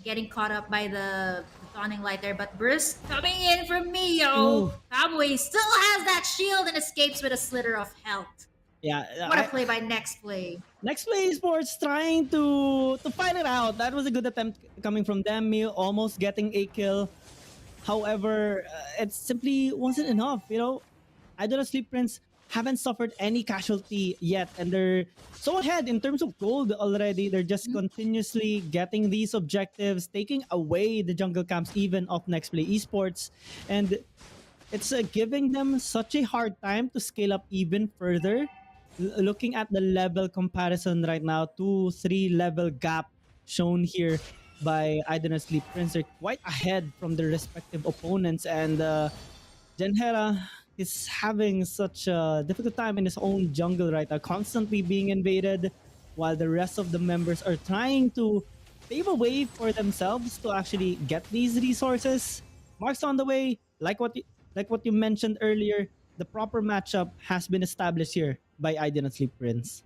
getting caught up by the dawning light there, but burst coming in from Mio. ooh. Cowboy still has that shield and escapes with a slitter of health. Yeah, What a play by Nextplay. Nextplay Esports trying to fight it out. That was a good attempt coming from them. Me almost getting a kill. However, it simply wasn't enough. You know, Idonotsleep Prince haven't suffered any casualty yet, and they're so ahead in terms of gold already. They're just Mhm. continuously getting these objectives, taking away the jungle camps even of Nextplay Esports, and it's giving them such a hard time to scale up even further. Looking at the level comparison right now, 2-3 level gap shown here by Idonotsleep Prince, are quite ahead from their respective opponents, and Genhera is having such a difficult time in his own jungle right now, constantly being invaded, while the rest of the members are trying to pave a way for themselves to actually get these resources. Marks on the way, like what you mentioned earlier, the proper matchup has been established here by Aiden and Sleep Prince.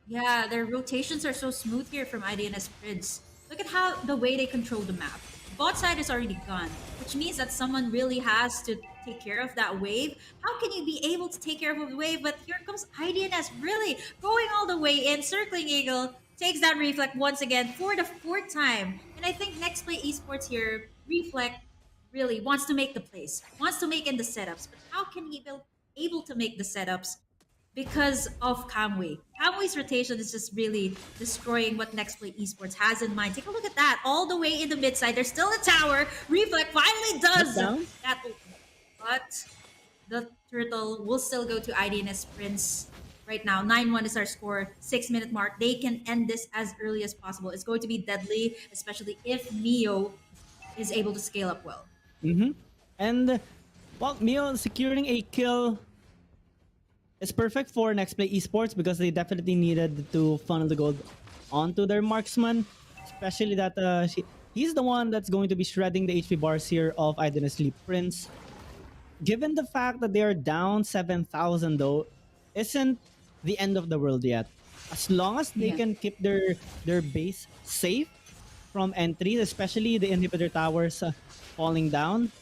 Yeah, their rotations are so smooth here from IDNS Prince. Look at how the way they control the map. Bot side is already gone, which means that someone really has to take care of that wave. How can you be able to take care of a wave? But here comes IDNS really going all the way in, circling Eagle, takes that Reflect once again for the fourth time. And I think Next Play Esports here, Reflect really wants to make the plays, wants to make in the setups. But how can he be able to make the setups because of Kamui? Kamui's rotation is just really destroying what Next Play Esports has in mind. Take a look at that. All the way in the mid side. There's still a tower. Reflect finally Knock does down. that. But the turtle will still go to IDNS Prince right now. 9-1 is our score. 6-minute mark. They can end this as early as possible. It's going to be deadly, especially if Mio is able to scale up well. Mm-hmm. And well, Mio securing a kill is perfect for Next Play Esports because they definitely needed to funnel the gold onto their marksman, especially that he's the one that's going to be shredding the HP bars here of Idonotsleep Prince. Given the fact that they are down 7,000 though, isn't the end of the world yet. As long as they Yeah. can keep their base safe from entries, especially the inhibitor towers falling down,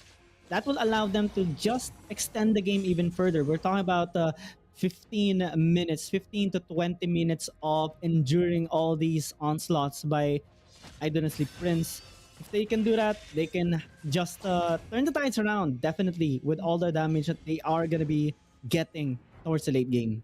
that will allow them to just extend the game even further. We're talking about 15 minutes, 15 to 20 minutes of enduring all these onslaughts by Idonotsleep Prince. If they can do that, they can just turn the tides around, definitely, with all the damage that they are going to be getting towards the late game.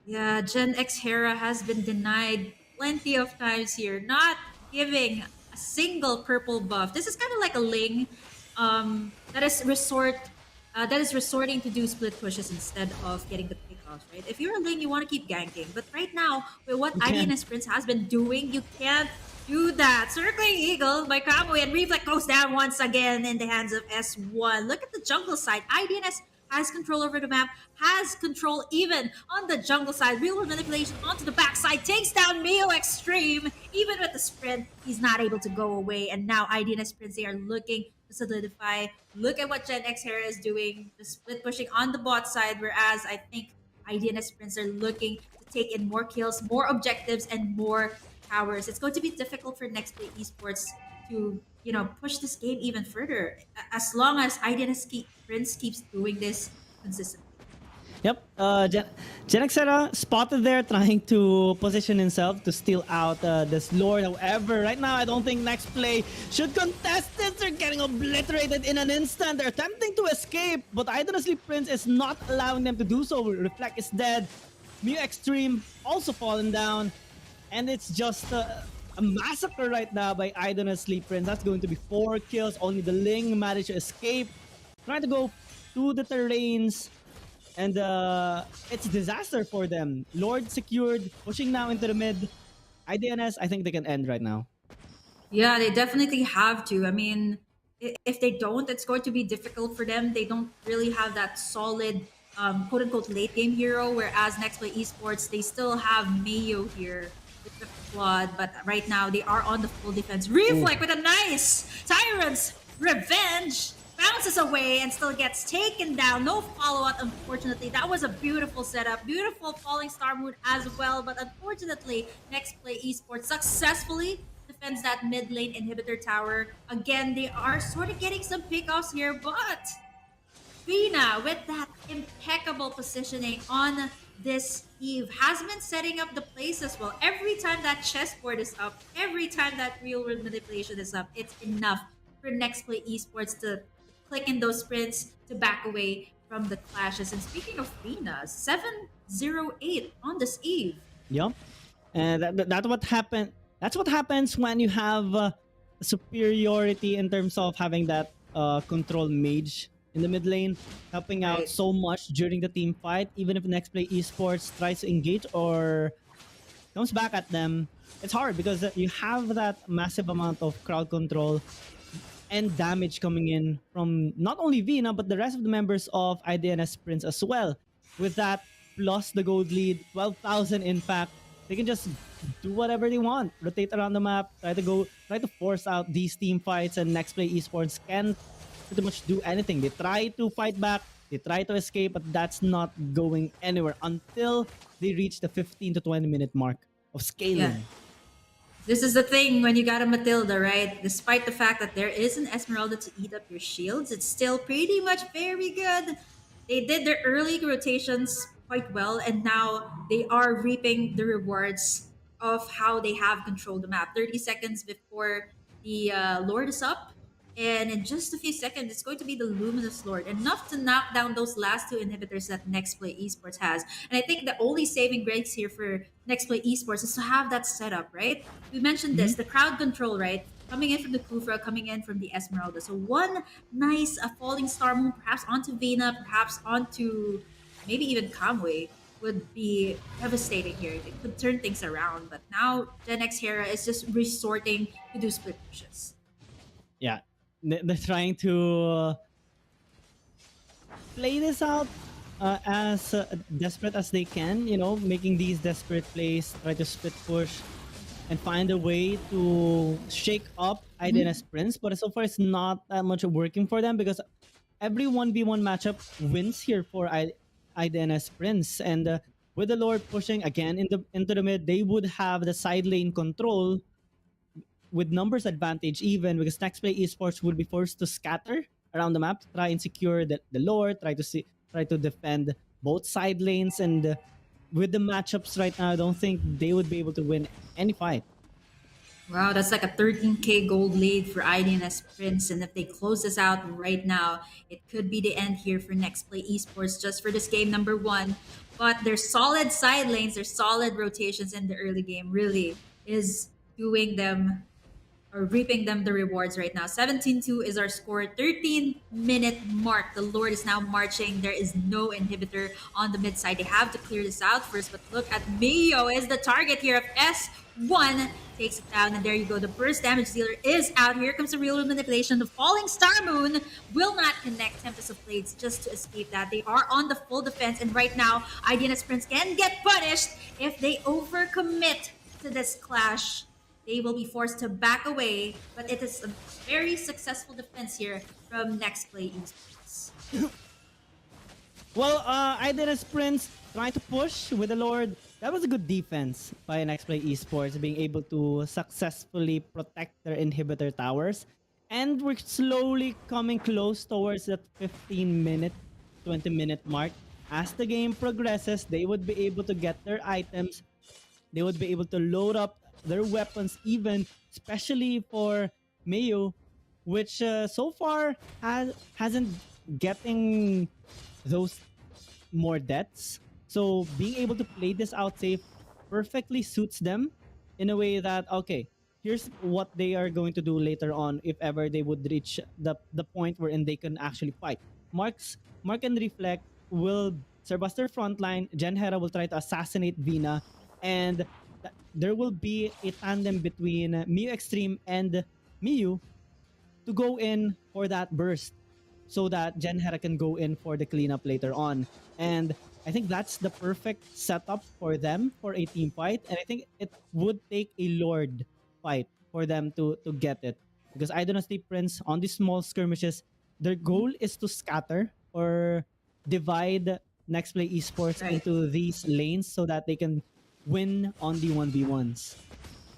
Yeah, Gen X Hera has been denied plenty of times here, not giving a single purple buff. This is kind of like a Ling that is resorting to do split pushes instead of getting the pickoffs, right? If you're a Ling, you want to keep ganking. But right now, with what You can. IDNS Prince has been doing, you can't do that. Circling Eagle by Kamui and Reflect goes down once again in the hands of S1. Look at the jungle side. IDNS has control over the map, has control even on the jungle side. Real world manipulation onto the backside, takes down Mio Extreme. Even with the sprint, he's not able to go away. And now IDNS Prince, they are looking to solidify. Look at what Gen X Hera is doing, the split pushing on the bot side, whereas I think IDNS Prince are looking to take in more kills, more objectives, and more towers. It's going to be difficult for Next Play Esports to push this game even further as long as Identity Prince keeps doing this consistently. Yep. Genexera spotted there trying to position himself to steal out this Lord. However, right now I don't think Next Play should contest this. They're getting obliterated in an instant. They're attempting to escape, but Idonotsleep Prince is not allowing them to do so. Reflect is dead. Mew Extreme also fallen down. And it's just a massacre right now by Idonotsleep Prince. That's going to be 4 kills. Only the Ling managed to escape. Trying to go through the terrains. And it's a disaster for them. Lord secured, pushing now into the mid. IDNS, I think they can end right now. Yeah, they definitely have to. I mean, if they don't, it's going to be difficult for them. They don't really have that solid, quote unquote, late game hero. Whereas Next Play Esports, they still have Mayo here with the squad. But right now, they are on the full defense. Ooh. Reflect with a nice Tyrant's Revenge. Bounces away and still gets taken down. No follow up, unfortunately. That was a beautiful setup. Beautiful falling star moon as well. But unfortunately, Next Play Esports successfully defends that mid lane inhibitor tower. Again, they are sort of getting some pickoffs here, but Fina with that impeccable positioning on this Eve has been setting up the plays as well. Every time that chessboard is up, every time that real world manipulation is up, it's enough for Nextplay Esports to click in those sprints to back away from the clashes. And speaking of Venus, 708 on this Eve. Yep. And that what happened. That's what happens when you have superiority in terms of having that control mage in the mid lane, helping out Right. so much during the team fight. Even if Next Play Esports tries to engage or comes back at them, it's hard because you have that massive amount of crowd control and damage coming in from not only Vina but the rest of the members of IDNS Prince as well. With that plus the gold lead, 12,000 in fact, they can just do whatever they want, rotate around the map, try to force out these team fights, and Next Play Esports can pretty much do anything. They try to fight back, they try to escape, but that's not going anywhere until they reach the 15 to 20 minute mark of Yeah. scaling. This is the thing when you got a Matilda, right? Despite the fact that there is an Esmeralda to eat up your shields, it's still pretty much very good. They did their early rotations quite well, and now they are reaping the rewards of how they have controlled the map. 30 seconds before the Lord is up, and in just a few seconds, it's going to be the Luminous Lord, enough to knock down those last two inhibitors that Nextplay Esports has. And I think the only saving grace here for Nextplay Esports is to have that setup, right? We mentioned Mhm. this, the crowd control, right? Coming in from the Kufra, coming in from the Esmeralda. So one nice falling star moon, perhaps onto Vina, perhaps onto maybe even Kamwe, would be devastating here. It could turn things around. But now Gen X Hera is just resorting to do split pushes. Yeah, they're trying to play this out as desperate as they can, making these desperate plays, try to split push and find a way to shake up Iden's Prince. But so far, it's not that much working for them because every 1v1 matchup wins here for Iden's Prince. And with the Lord pushing again into the mid, they would have the side lane control with numbers advantage even because next play esports would be forced to scatter around the map, try and secure the lore, try to defend both side lanes, and with the matchups right now, I don't think they would be able to win any fight. Wow, that's like a 13K gold lead for IDNS Prince. And if they close this out right now, it could be the end here for Next Play Esports just for this game number one. But their solid side lanes, their solid rotations in the early game really is doing them or reaping them the rewards right now. 17-2 is our score. 13-minute mark. The Lord is now marching. There is no inhibitor on the mid side. They have to clear this out first, but look at Mio is the target here of S1. Takes it down, and there you go. The burst damage dealer is out. Here comes the real manipulation. The falling star moon will not connect Tempest of Blades just to escape that. They are on the full defense, and right now, IDNS Prince can get punished if they overcommit to this clash. They will be forced to back away, but it is a very successful defense here from Nextplay Esports. Well, Iden's Prince trying to push with the Lord. That was a good defense by Nextplay Esports, being able to successfully protect their inhibitor towers. And we're slowly coming close towards that 15-minute, 20-minute mark. As the game progresses, they would be able to get their items. They would be able to load up their weapons even, especially for Mayu, which so far hasn't getting those more deaths. So being able to play this out safe perfectly suits them in a way that okay, here's what they are going to do later on if ever they would reach the point wherein they can actually fight. Mark and Reflect will serve as their frontline. Jen Hera will try to assassinate Vina, and there will be a tandem between Miyu Extreme and Miyu to go in for that burst so that Jen Hera can go in for the cleanup later on. And I think that's the perfect setup for them for a team fight. And I think it would take a Lord fight for them to get it. Because Idonotsleep Prince on these small skirmishes, their goal is to scatter or divide Next Play Esports Right. into these lanes so that they can win on the 1v1s.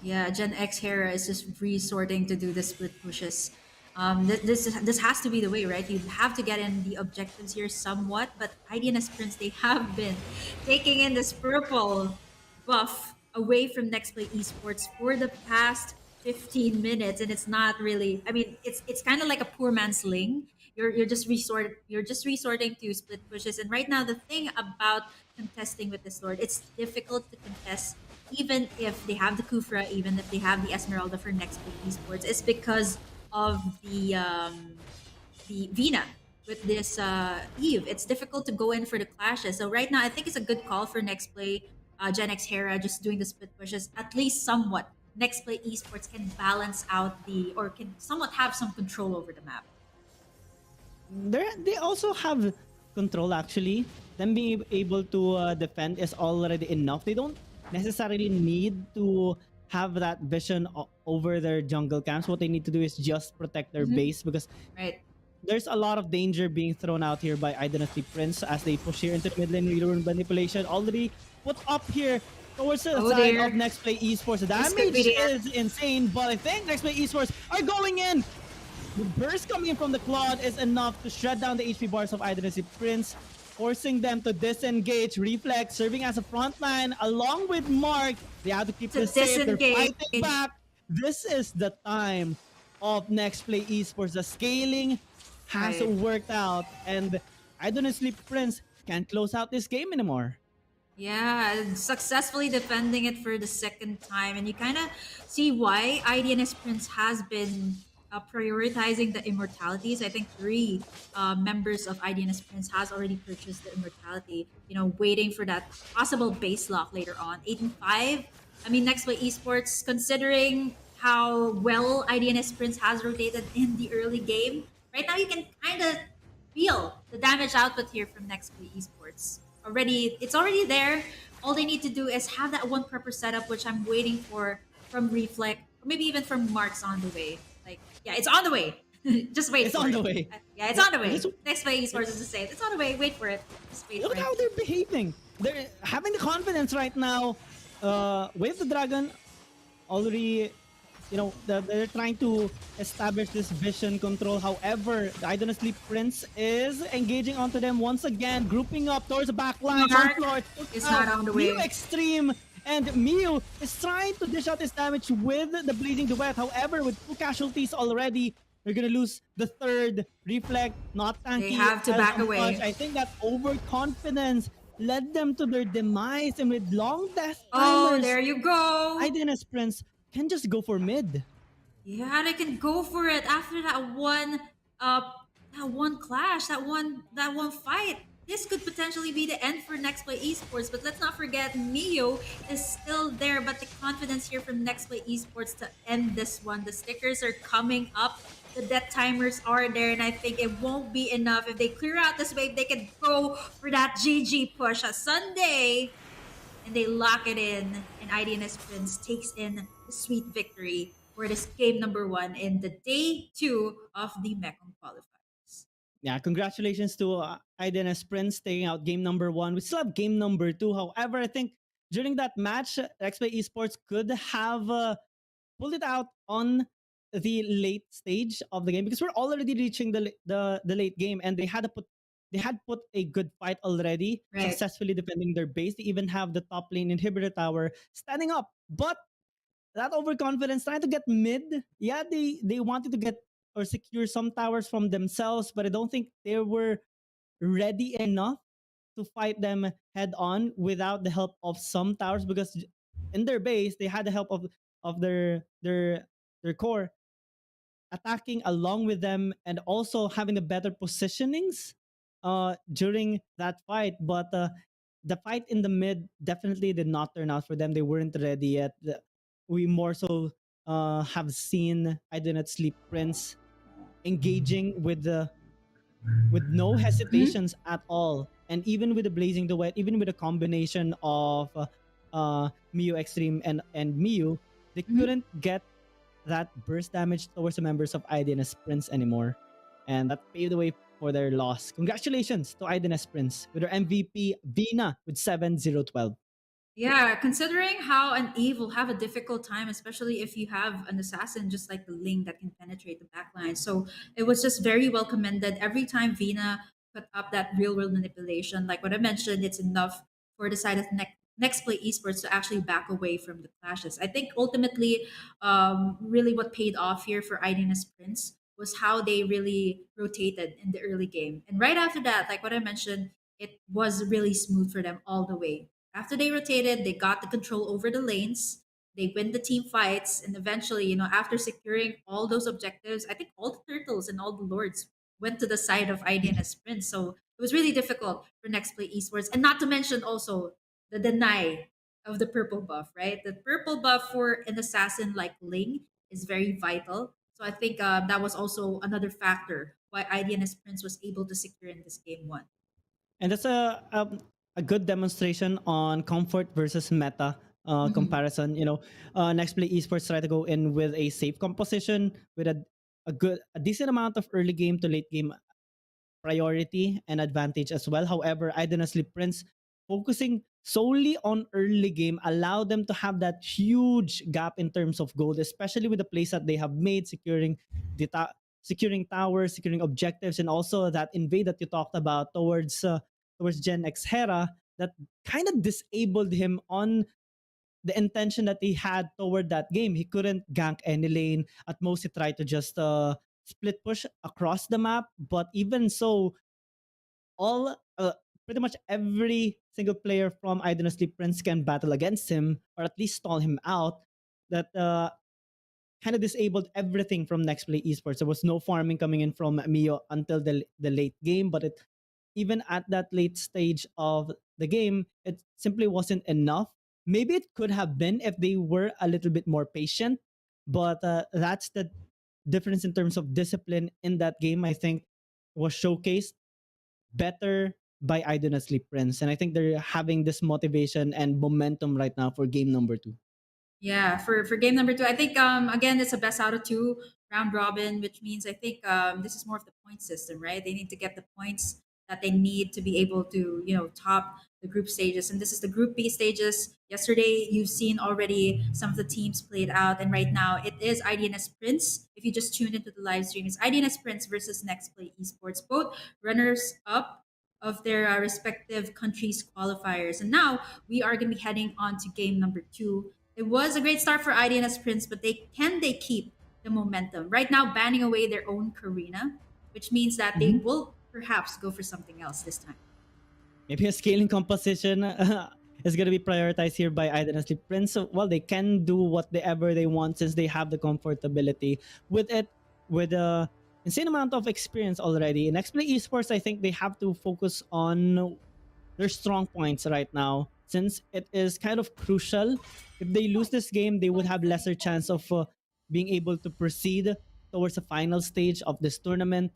Yeah, Gen X Hera is just resorting to do the split pushes. This has to be the way, right? You have to get in the objectives here somewhat, but IDNS Prince, they have been taking in this purple buff away from Next Play Esports for the past 15 minutes, and it's not really. I mean, it's kind of like a poor man's Ling. You're just resorting to split pushes, and right now the thing about contesting with this Lord, it's difficult to contest even if they have the Kufra, even if they have the Esmeralda for Next Play Esports. It's because of the Vina with this Eve. It's difficult to go in for the clashes. So right now, I think it's a good call for next play. Gen X Hera just doing the split pushes at least somewhat. Next play esports can balance out the or can somewhat have some control over the map. They also have control actually. Them being able to defend is already enough. They don't necessarily need to have that vision over their jungle camps. What they need to do is just protect their Mhm. base because Right. there's a lot of danger being thrown out here by Idonotsleep Prince as they push here into the mid lane. Rune manipulation already put up here towards the Oh side of dear. Next Play Esports. The This could be damage the end. is insane, but I think Next Play Esports are going in. The burst coming from the Claude is enough to shred down the HP bars of Idonotsleep Prince, forcing them to disengage. Reflex serving as a front line along with Mark. They have to keep To this safe. They're disengage. fighting back. This is the time of Next Play Esports. The scaling has Right. worked out, and Idonotsleep Prince can't close out this game anymore. Yeah, and successfully defending it for the second time. And you kind of see why IDNS Prince has been prioritizing the immortalities. I think three members of IDNS Prince has already purchased the immortality, waiting for that possible base lock later on. 8 and 5. I mean, next play esports, considering how well IDNS Prince has rotated in the early game, right now you can kind of feel the damage output here from next play esports. It's already there. All they need to do is have that one proper setup, which I'm waiting for from Reflect, or maybe even from Marks on the way. Like, yeah, it's on the way. Just wait It's for on it. the way. Yeah, it's on the Just way. Next play esports is the same. It's on the way. Wait for it. Just wait look for at it. how they're behaving. They're having the confidence right now. With the dragon already, they're trying to establish this vision control. However, the Idonotsleep Prince is engaging onto them once again, grouping up towards the back line. Mark Sunflower took is out not on the Mew way. Extreme, and Mew is trying to dish out his damage with the Bleeding Duet. However, with two casualties already, they're gonna lose the third. Reflect, not They tanky have to as back much. away. I think that overconfidence led them to their demise, and with long death Oh, timers, there you go. Idonos Prince can just go for mid. Yeah, they can go for it after uh that one clash, that one fight. This could potentially be the end for Next Play Esports, but let's not forget Mio is still there, but the confidence here from Next Play Esports to end this one. The stickers are coming up. The death timers are there, and I think it won't be enough. If they clear out this wave, they can go for that GG push. A Sunday and they lock it in, and IDNS Prince takes in the sweet victory for this game number one in the day two of the Mekong qualifiers. Yeah, congratulations to Idonos Prince taking out game number one. We still have game number two. However, I think during that match, XP Esports could have pulled it out on the late stage of the game because we're already reaching the late game, and they had put a good fight already, Right. successfully defending their base. They even have the top lane inhibitor tower standing up, but that overconfidence trying to get mid. Yeah, they wanted to get or secure some towers from themselves, but I don't think they were ready enough to fight them head on without the help of some towers because in their base they had the help of their core attacking along with them and also having the better positionings during that fight. But the fight in the mid definitely did not turn out for them. They weren't ready yet. We more so have seen I Do Not Sleep Prince engaging with no Mhm. hesitations at all. And even with the Blazing Duet, even with a combination of Miyu Extreme and Miyu, they Mhm. couldn't get that burst damage towards the members of Iden's Prince anymore. And that paved the way for their loss. Congratulations to Iden's Prince with their MVP Vina with 7-0-12. Yeah, considering how an Eve will have a difficult time, especially if you have an assassin just like the Ling that can penetrate the backline. So it was just very well commended. Every time Vina put up that real world manipulation, like what I mentioned, it's enough for the side of next play esports to actually back away from the clashes. I think ultimately, really what paid off here for Iden's Prince was how they really rotated in the early game. And right after that, like what I mentioned, it was really smooth for them all the way. After they rotated, they got the control over the lanes. They win the team fights, and eventually, after securing all those objectives, I think all the turtles and all the lords went to the side of IDN as Prince. So it was really difficult for Next Play Esports, and not to mention also the deny of the purple buff. Right, the purple buff for an assassin like Ling is very vital. So I think that was also another factor why IDN as Prince was able to secure in this game one. And that's a good demonstration on comfort versus meta Mhm. comparison. Next play esports try to go in with a safe composition with a decent amount of early game to late game priority and advantage as well. However, Idonotsleep Prince focusing solely on early game allowed them to have that huge gap in terms of gold, especially with the plays that they have made, securing towers, securing objectives, and also that invade that you talked about towards Gen X Hera that kind of disabled him on the intention that he had toward that game. He couldn't gank any lane. At most, he tried to just split push across the map. But even so, all pretty much every single player from Idonosley Prince can battle against him or at least stall him out. That kind of disabled everything from Next Play Esports. There was no farming coming in from Mio until the late game, but it even at that late stage of the game, it simply wasn't enough. Maybe it could have been if they were a little bit more patient, but that's the difference in terms of discipline in that game. I think was showcased better by Idonosley Prince, and I think they're having this motivation and momentum right now for game number two. Yeah, for game number two, I think again it's a best out of two round robin, which means I think this is more of the point system, right? They need to get the points that they need to be able to top the group stages, and this is the Group B stages. Yesterday, you've seen already some of the teams played out, and right now it is IDNS Prince. If you just tuned into the live stream, it's IDNS Prince versus Next Play Esports, both runners up of their respective countries qualifiers, and now we are going to be heading on to game number two. It was a great start for IDNS Prince, but they keep the momentum? Right now, banning away their own Karina, which means that they Mhm. will perhaps go for something else this time. Maybe a scaling composition is going to be prioritized here by Identity Prince. So, well, they can do whatever they want since they have the comfortability with it, with a insane amount of experience already. In XP Esports, I think they have to focus on their strong points right now since it is kind of crucial. If they lose this game, they would have lesser chance of being able to proceed towards the final stage of this tournament.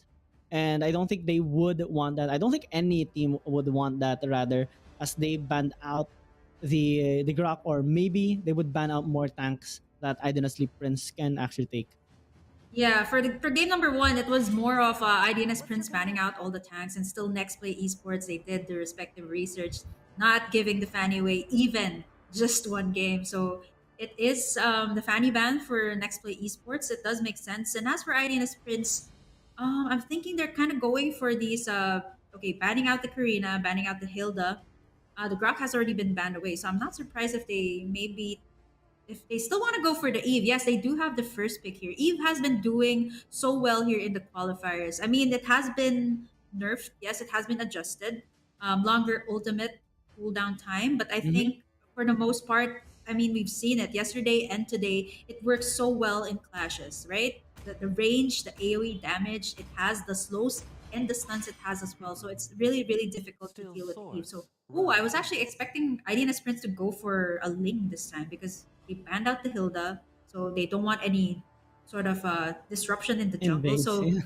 And I don't think they would want that. I don't think any team would want that. Rather, as they banned out the Grok, or maybe they would ban out more tanks that Idonosley Prince can actually take. Yeah, for game number one, it was more of IDNS Prince banning out all the tanks, and still Next Play Esports they did the respective research, not giving the Fanny away even just one game. So it is the Fanny ban for Next Play Esports. It does make sense. And as for IDNS Prince, I'm thinking they're kind of going for these. Okay, banning out the Karina, banning out the Hilda. The Grok has already been banned away, so I'm not surprised if they maybe if they still want to go for the Eve, yes, they do have the first pick here. Eve has been doing so well here in the qualifiers. I mean, it has been nerfed. Yes, it has been adjusted. Longer ultimate cooldown time. But I Mm-hmm. think for the most part, I mean, we've seen it yesterday and today. It works so well in clashes, right? The range, the AoE damage, it has the slows and the stuns it has as well. So it's really, really difficult to Still deal with Eve. So source. oh, I Round was actually 2. expecting IDNS Prince to go for a Ling this time because they banned out the Hilda, so they don't want any sort of disruption in the jungle. Invades. So, Yeah.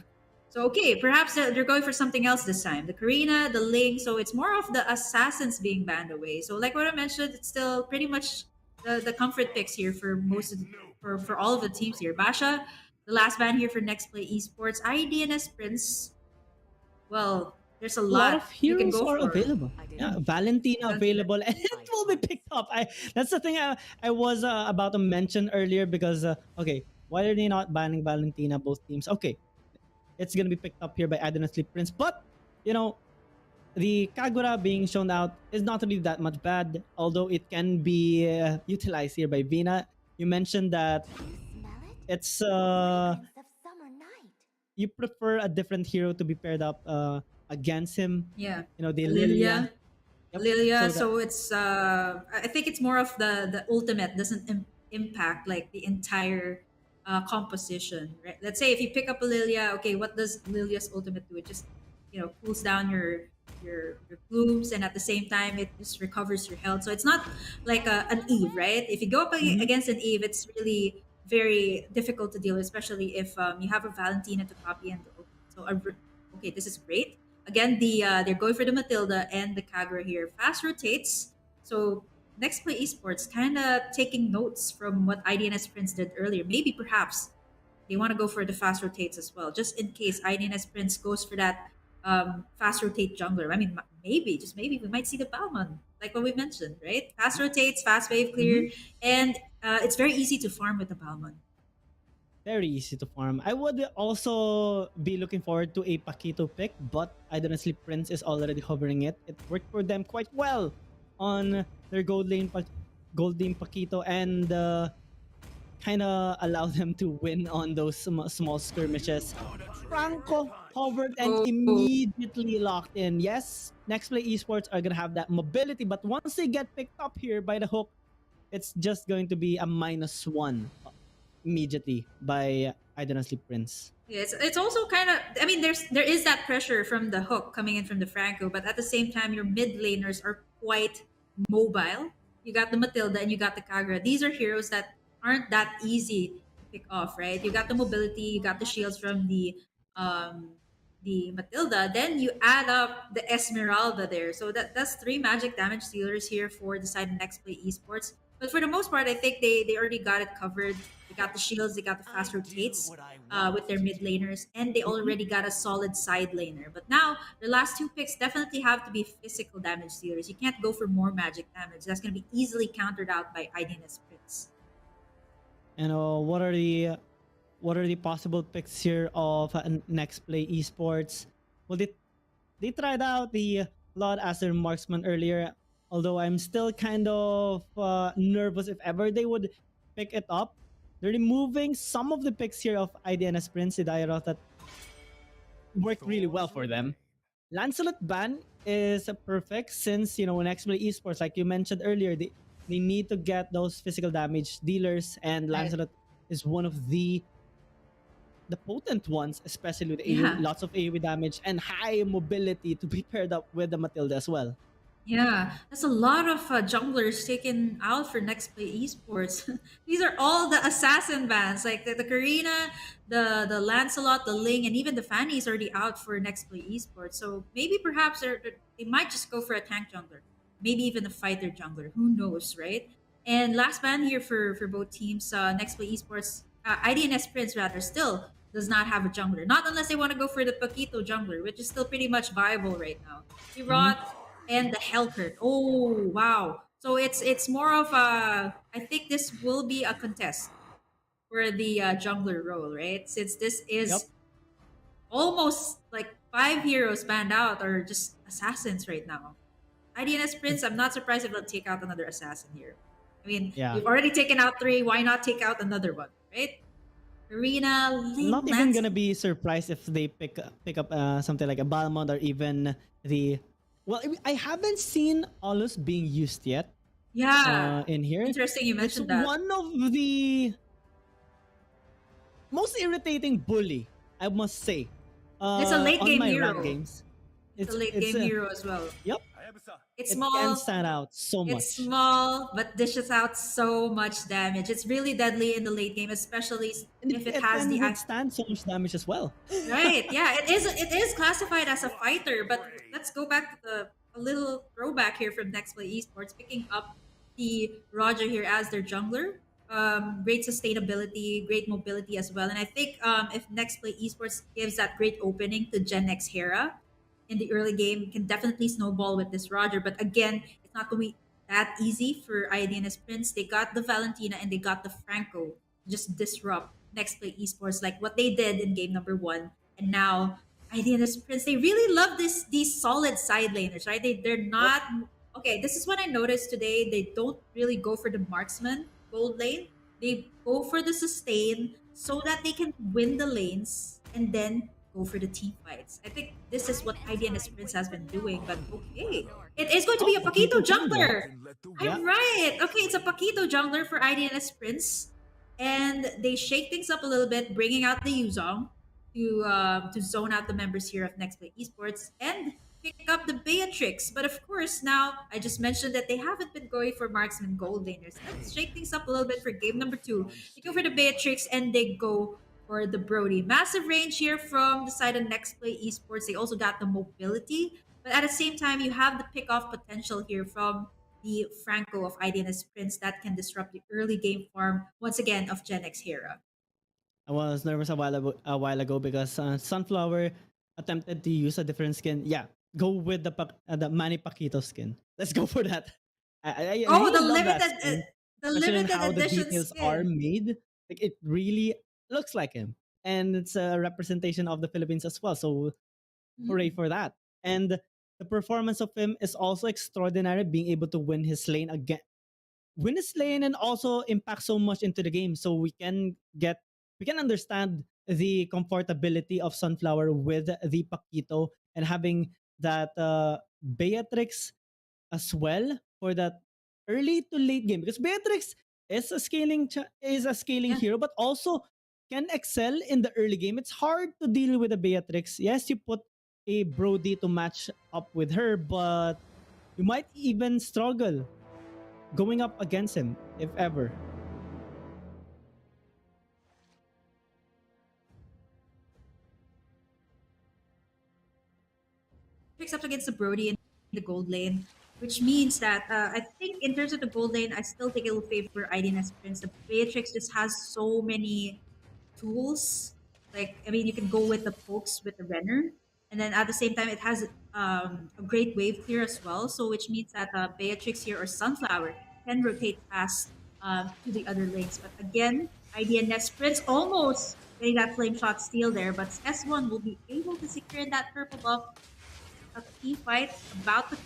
so okay, perhaps they're going for something else this time. The Karina, the Ling. So it's more of the assassins being banned away. So like what I mentioned, it's still pretty much the comfort picks here for most of for all of the teams here. Basha, the last ban here for Next Play Esports. IDNS Prince. Well, There's a A lot lot of you can heroes go are for. available. Yeah, Identity. Valentina That's right. available, and it will be picked up. That's the thing I was about to mention earlier because okay, why are they not banning Valentina? Both teams. Okay, it's gonna be picked up here by Idonotsleep Prince, but you know the Kagura being shown out is not really that much bad, although it can be utilized here by Vina. You mentioned that Do you smell it? it's Fragrance of summer night. you prefer a different hero to be paired up against him. Yeah. You know, the Lilia. Lilia. Yep. Lilia, So that so it's I think it's more of the ultimate doesn't impact like the entire composition, right? Let's say if you pick up a Lilia, okay, what does Lilia's ultimate do? It just cools down your glooms, and at the same time it just recovers your health. So it's not like an Eve, right? If you go up mhm. against an Eve, it's really very difficult to deal with, especially if you have a Valentina to copy and the ultimate. So okay, this is great. Again, they're going for the Matilda and the Kagura here. Fast rotates. So Nextplay Esports kind of taking notes from what IDNS Prince did earlier. Maybe perhaps they want to go for the fast rotates as well, just in case IDNS Prince goes for that fast rotate jungler. I mean, maybe, just maybe, we might see the Balmon, like what we mentioned, right? Fast rotates, fast wave Mhm. clear, and it's very easy to farm with the Balmon. Very easy to farm. I would also be looking forward to a Paquito pick, but I don't sleep Prince is already hovering it. It worked for them quite well on their gold lane Paquito, and kind of allow them to win on those small skirmishes. Franco hovered and Oh, immediately locked in. Yes, Nextplay Esports are gonna have that mobility, but once they get picked up here by the hook, it's just going to be a -1 immediately by Idonotsleep Prince. yeah, it's also kind of. I mean, there is that pressure from the hook coming in from the Franco, but at the same time, your mid laners are quite mobile. You got the Matilda and you got the Kagura. These are heroes that aren't that easy to pick off, right? You got the mobility, you got the shields from um the Matilda. Then you add up the Esmeralda there, so that's three magic damage dealers here for the side of Next Play Esports. But for the most part, I think they already got it covered. They got the shields, they got the I fast do rotates what I with want their to mid do. laners, and they Mhm. already got a solid side laner. But now the last two picks definitely have to be physical damage dealers. You can't go for more magic damage. That's going to be easily countered out by IDNS Prince. And what are the possible picks here of Next Play Esports? Well, they tried out the Lord as their marksman earlier, although I'm still kind of nervous if ever they would pick it up. They're removing some of the picks here of IDNS Prince, the Dairoth, that worked really well Thor's for remain. them. Lancelot ban is perfect since, Next Play Esports, like you mentioned earlier, they need to get those physical damage dealers, and Right. Lancelot is one of the potent ones, especially with Yeah. lots of AoE damage and high mobility to be paired up with the Matilda as well. Yeah, that's a lot of junglers taken out for Next Play Esports. These are all the assassin bans, like the Karina, the Lancelot, the Ling, and even the Fanny is already out for Next Play Esports. So maybe perhaps they might just go for a tank jungler, maybe even a fighter jungler. Who knows, right? And last ban here for both teams, Next Play Esports, IDNS Prince rather still does not have a jungler. Not unless they want to go for the Paquito jungler, which is still pretty much viable right now. He Mhm. and the Hellcurt. Oh wow! So it's more of a. I think this will be a contest for the jungler role, right? Since this Yep. is almost like five heroes banned out or just assassins right now. IDNS Prince, I'm not surprised if they'll take out another assassin here. I mean, Yeah. you've already taken out three. Why not take out another one, right? Arena, I'm Ling, not even Lance. gonna be surprised if they pick up something like a Balmond or even the. Well, I haven't seen Olus being used yet Yeah, in here. interesting you It's mentioned that. one of the most irritating bully, I must say, It's a late on game my rank hero. games. It's a late It's game hero as well. yep. It's It can small. stand out so It's much. small, but dishes out so much damage. It's really deadly in the late game, especially And if it it has can the withstand so much damage as well. right. Yeah, it is. It is classified as a fighter, but let's go back to a little throwback here from Next Play Esports, picking up the Roger here as their jungler. Great sustainability, great mobility as well, and I think if Next Play Esports gives that great opening to Gen X Hera, in the early game can definitely snowball with this Roger. But again, it's not going to be that easy for IDNS Prince. They got the Valentina and they got the Franco. Just disrupt Nextplay Esports like what they did in game number one. And now IDNS Prince, they really love these solid side laners, right? They're Yep. not okay. This is what I noticed today. They don't really go for the marksman gold lane. They go for the sustain so that they can win the lanes and then go for the team fights. I think this is what IDNS Prince has been doing, but okay. It is going to Oh, be a Paquito Paquito jungle. jungler. Yeah. I'm right. Okay, it's a Paquito jungler for IDNS Prince. And they shake things up a little bit, bringing out the Yuzong to zone out the members here of Nextplay Esports and pick up the Beatrix. But of course, now I just mentioned that they haven't been going for marksman gold laners. Let's shake things up a little bit for game number two. They go for the Beatrix and they go for the Brody. Massive range here from the side of Nextplay Esports. They also got the mobility, but at the same time, you have the pick off potential here from the Franco of IDNS Prince that can disrupt the early game farm once again of Gen X Hera. I was nervous a while ago because Sunflower attempted to use a different skin. Yeah, go with the Manny Paquito skin. Let's go for that. I Oh, really love that skin, the especially in limited how the edition details are skin. made. Like it really looks like him, and it's a representation of the Philippines as well. So hooray Mhm. for that! And the performance of him is also extraordinary, being able to win his lane and also impact so much into the game. So we can understand the comfortability of Sunflower with the Paquito and having that Beatrix as well for that early to late game, because Beatrix is a scaling Yeah. hero, but also can excel in the early game. It's hard to deal with a Beatrix. Yes, you put a Brody to match up with her, but you might even struggle going up against him, if ever. Picks up against the Brody in the gold lane, which means that I think in terms of the gold lane, I still think it will favor IDNS Prince. The Beatrix just has so many tools. Like, I mean, you can go with the pokes with the Renner, and then at the same time, it has a great wave clear as well. So, which means that Beatrix here or Sunflower can rotate past to the other lanes. But again, IDNS Prince almost getting that flame shot steal there, but S1 will be able to secure that purple buff. A key fight about to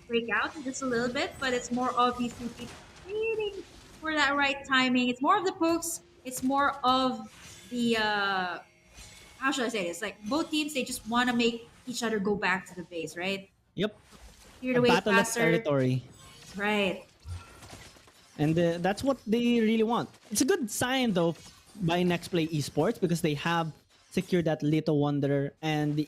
break out in just a little bit, but it's more of these two teams waiting for that right timing. It's more of the pokes. It's more of the how should I say this? Like both teams, they just want to make each other go back to the base, right? Yep, Clear a the way battle of faster, territory. right? And that's what they really want. It's a good sign, though, by Nextplay Esports, because they have secured that little wonder. And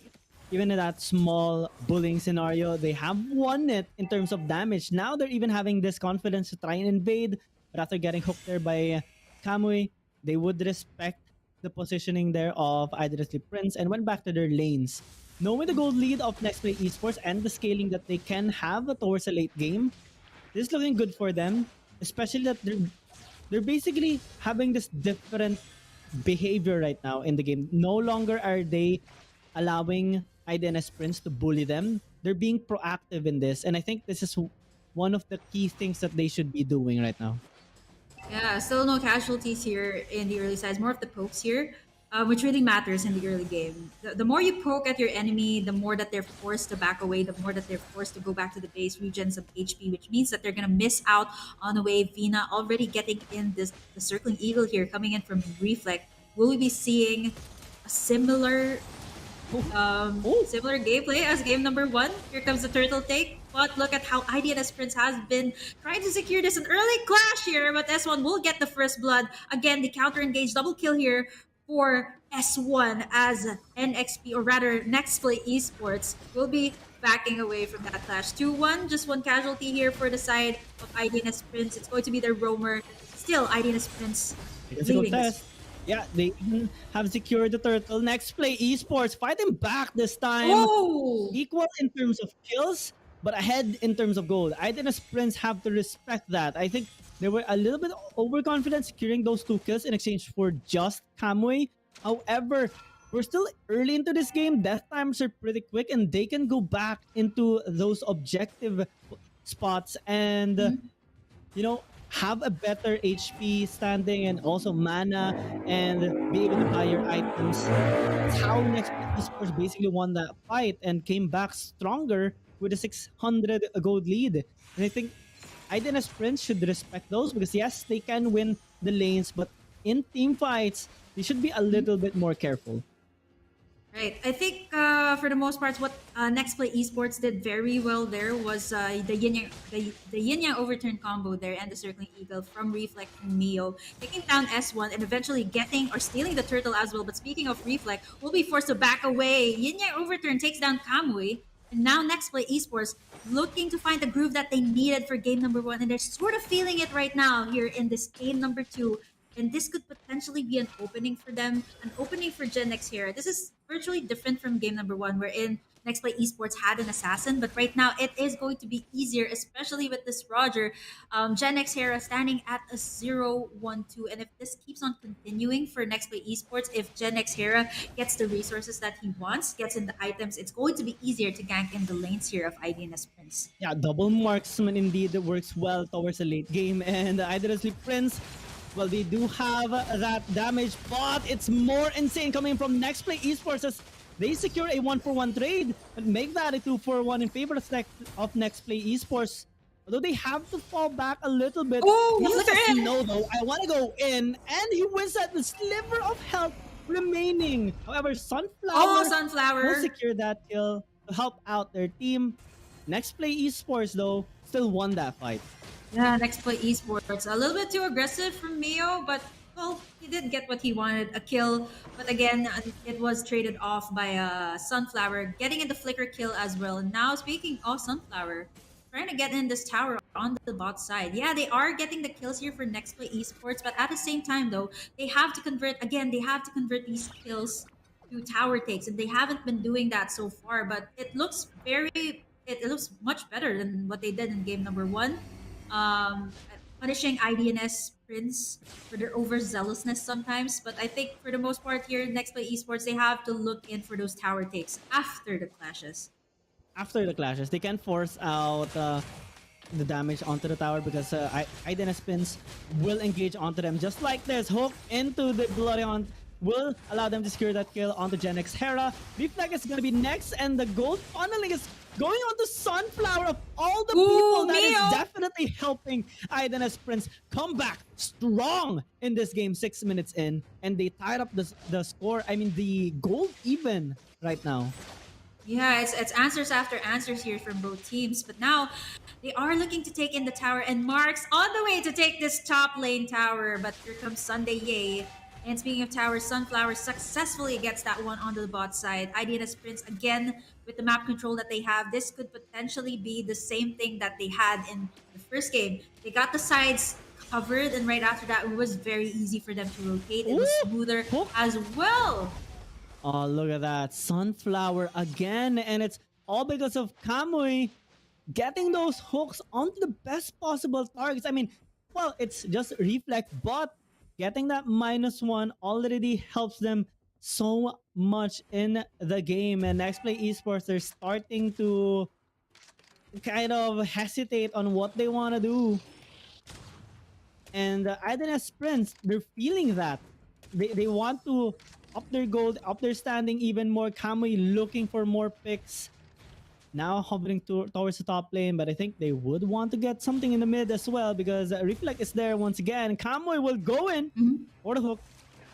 even in that small bullying scenario, they have won it in terms of damage. Now they're even having this confidence to try and invade. But after getting hooked there by Kamui, they would respect the positioning there of Idonotsleep Prince and went back to their lanes. Knowing the gold lead of Nextplay Esports and the scaling that they can have towards a late game, this is looking good for them, especially that they're basically having this different behavior right now in the game. No longer are they allowing IDNS Prince to bully them. They're being proactive in this, and I think this is one of the key things that they should be doing right now. Yeah, still no casualties here in the early sides. More of the pokes here, which really matters in the early game. The more you poke at your enemy, the more that they're forced to back away, the more that they're forced to go back to the base, regen some HP, which means that they're gonna miss out on the wave. Vina already getting in this the circling eagle here, coming in from Reflect. Will we be seeing a Oh, similar gameplay as game number one? Here comes the turtle take. But look at how IDNS Prince has been trying to secure this an early clash here, but S1 will get the first blood. Again, the counter engage double kill here for S1 as NXP, or rather Nextplay Esports, will be backing away from that clash. 2-1, just one casualty here for the side of IDNS Prince. It's going to be their roamer. Still, IDNS Prince it's a leading contest. this. Yeah, they even have secured the turtle. Nextplay Esports fighting back this time. Oh! Equal in terms of kills, but ahead in terms of gold. Idonos Prince have to respect that. I think they were a little bit overconfident securing those two kills in exchange for just Kamui. However, we're still early into this game. Death times are pretty quick, and they can go back into those objective spots and have a better HP standing and also mana and be able to buy your items. That's how Nextplay Esports basically won that fight and came back stronger with a 600 gold lead. And I think Aiden as Prince should respect those because yes, they can win the lanes, but in team fights, they should be a little bit more careful. Right. I think for the most part, what Nextplay Esports did very well there was the yin yang overturn combo there and the circling eagle from Reflect and Neo, taking down S1 and eventually getting or stealing the turtle as well. But speaking of Reflect, will be forced to back away. Yin yang overturn takes down Kamui. And now Nextplay Esports looking to find the groove that they needed for game number one. And they're sort of feeling it right now here in this game number two. And this could potentially be an opening for them, an opening for Gen X here. This is virtually different from game number one, wherein Nextplay Esports had an assassin, but right now it is going to be easier, especially with this Roger. Gen X Hera standing at a 0-1-2. And if this keeps on continuing for Nextplay Esports, if Gen X Hera gets the resources that he wants, gets in the items, it's going to be easier to gank in the lanes here of IDNS Prince. Yeah, double marksman indeed works well towards the late game, and Idonotsleep Prince, well, they do have that damage, but it's more insane coming from Nextplay Esports as they secure a 1-for-1 trade and make that a 2-for-1 in favor of Nextplay Esports. Although they have to fall back a little bit. Oh, He flicker says in! no though, I want to go in, and he wins at the sliver of health remaining. However, Oh, will Sunflower! secure that kill to help out their team. Nextplay Esports though still won that fight. Yeah, Nextplay Esports. A little bit too aggressive from Mio, but well, he did get what he wanted, a kill. But again, it was traded off by Sunflower, getting in the flicker kill as well. And now, speaking of Sunflower, trying to get in this tower on the bot side. Yeah, they are getting the kills here for Nextplay Esports, but at the same time, though, they have to convert, again, they have to convert these kills to tower takes, and they haven't been doing that so far. But it looks it looks much better than what they did in game number one. Um, Punishing IDNS Prince for their overzealousness sometimes, but I think for the most part here, Nextplay Esports, they have to look in for those tower takes after the clashes. After the clashes, they can force out the damage onto the tower because Aiden Spins will engage onto them just like this. Hook into the Bloody Hunt will allow them to secure that kill onto Gen X Hera. Reflect is going to be next, and the gold funneling is going on to Sunflower. Of all the people, that is Mio! definitely helping Aiden Prince come back strong in this game 6 minutes in, and they tied up the score. I mean, the gold even right now. Yeah, it's answers after answers here from both teams. But now they are looking to take in the tower, and Mark's on the way to take this top lane tower. But here comes Sunday Yay. And speaking of towers, Sunflower successfully gets that one onto the bot side. IDNS Prince again with the map control that they have. This could potentially be the same thing that they had in the first game. They got the sides covered, and right after that, it was very easy for them to rotate. It was Ooh! smoother Oh. as well. Oh, look at that. Sunflower again. And it's all because of Kamui getting those hooks onto the best possible targets. I mean, well, it's just reflect, but getting that -1 already helps them so much in the game. And Nextplay Esports, they're starting to kind of hesitate on what they want to do. And Aiden Sprints, they're feeling that. They want to up their gold, up their standing even more. Kamui looking for more picks. Now hovering towards the top lane, but I think they would want to get something in the mid as well because Reflect is there once again. Kamui will go in for the hook.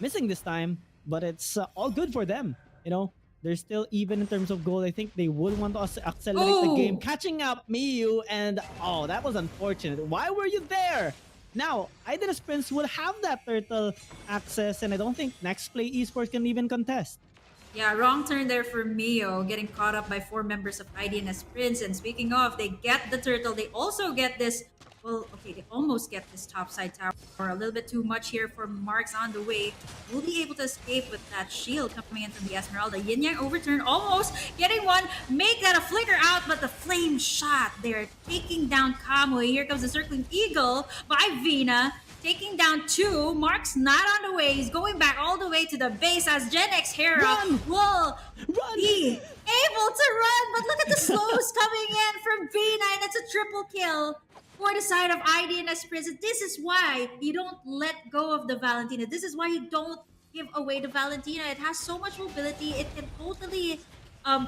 Missing this time, but it's all good for them. You know, they're still even in terms of gold. I think they would want to accelerate the game. Catching up Miyu, and oh, that was unfortunate. Why were you there? Now, Idonotsleep Prince will have that turtle access, and I don't think Nextplay Esports can even contest. Yeah, wrong turn there for Mio, getting caught up by 4 members of IDNS Prince. And speaking of, they get the turtle. They also get this. Well, okay, they almost get this topside tower. A little bit too much here for Marks on the way. Will be able to escape with that shield coming in from the Esmeralda. Yin Yang overturn, almost getting one. Make that a flicker out, but the flame shot. They're taking down Kamui. Here comes the circling eagle by Vina. taking down two. Mark's not on the way. He's going back all the way to the base as Gen X Hera Run! will Run! be able to run. But look at the slows coming in from B9. That's a triple kill for the side of IDNS Prince. This is why you don't let go of the Valentina. This is why you don't give away the Valentina. It has so much mobility. It can totally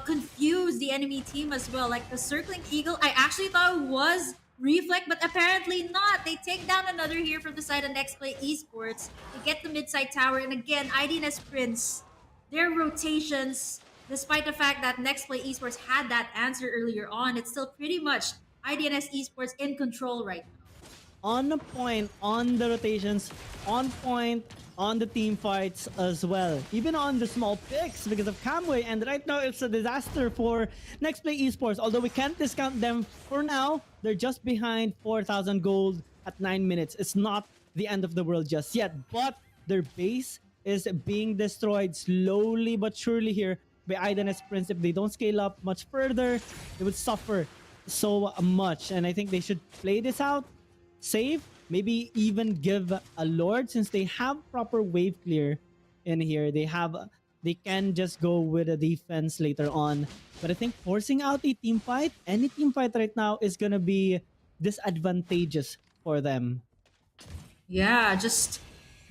confuse the enemy team as well. Like the circling eagle, I actually thought it was reflect, but apparently not. They take down another here from the side of Nextplay Esports. They get the mid-side tower, and again, IDNS Prince, their rotations, despite the fact that Nextplay Esports had that answer earlier on, it's still pretty much IDNS Esports in control right now. On point on the rotations, on point on the team fights as well. Even on the small picks because of Camway, and right now it's a disaster for Nextplay Esports. Although we can't discount them for now, they're just behind 4,000 gold at 9 minutes. It's not the end of the world just yet, but their base is being destroyed slowly but surely here by Idonotsleep Prince. If they don't scale up much further, they would suffer so much, and I think they should play this out save, maybe even give a lord since they have proper wave clear in here. They can just go with a defense later on. But I think forcing out a team fight, any team fight right now is gonna be disadvantageous for them. Yeah, just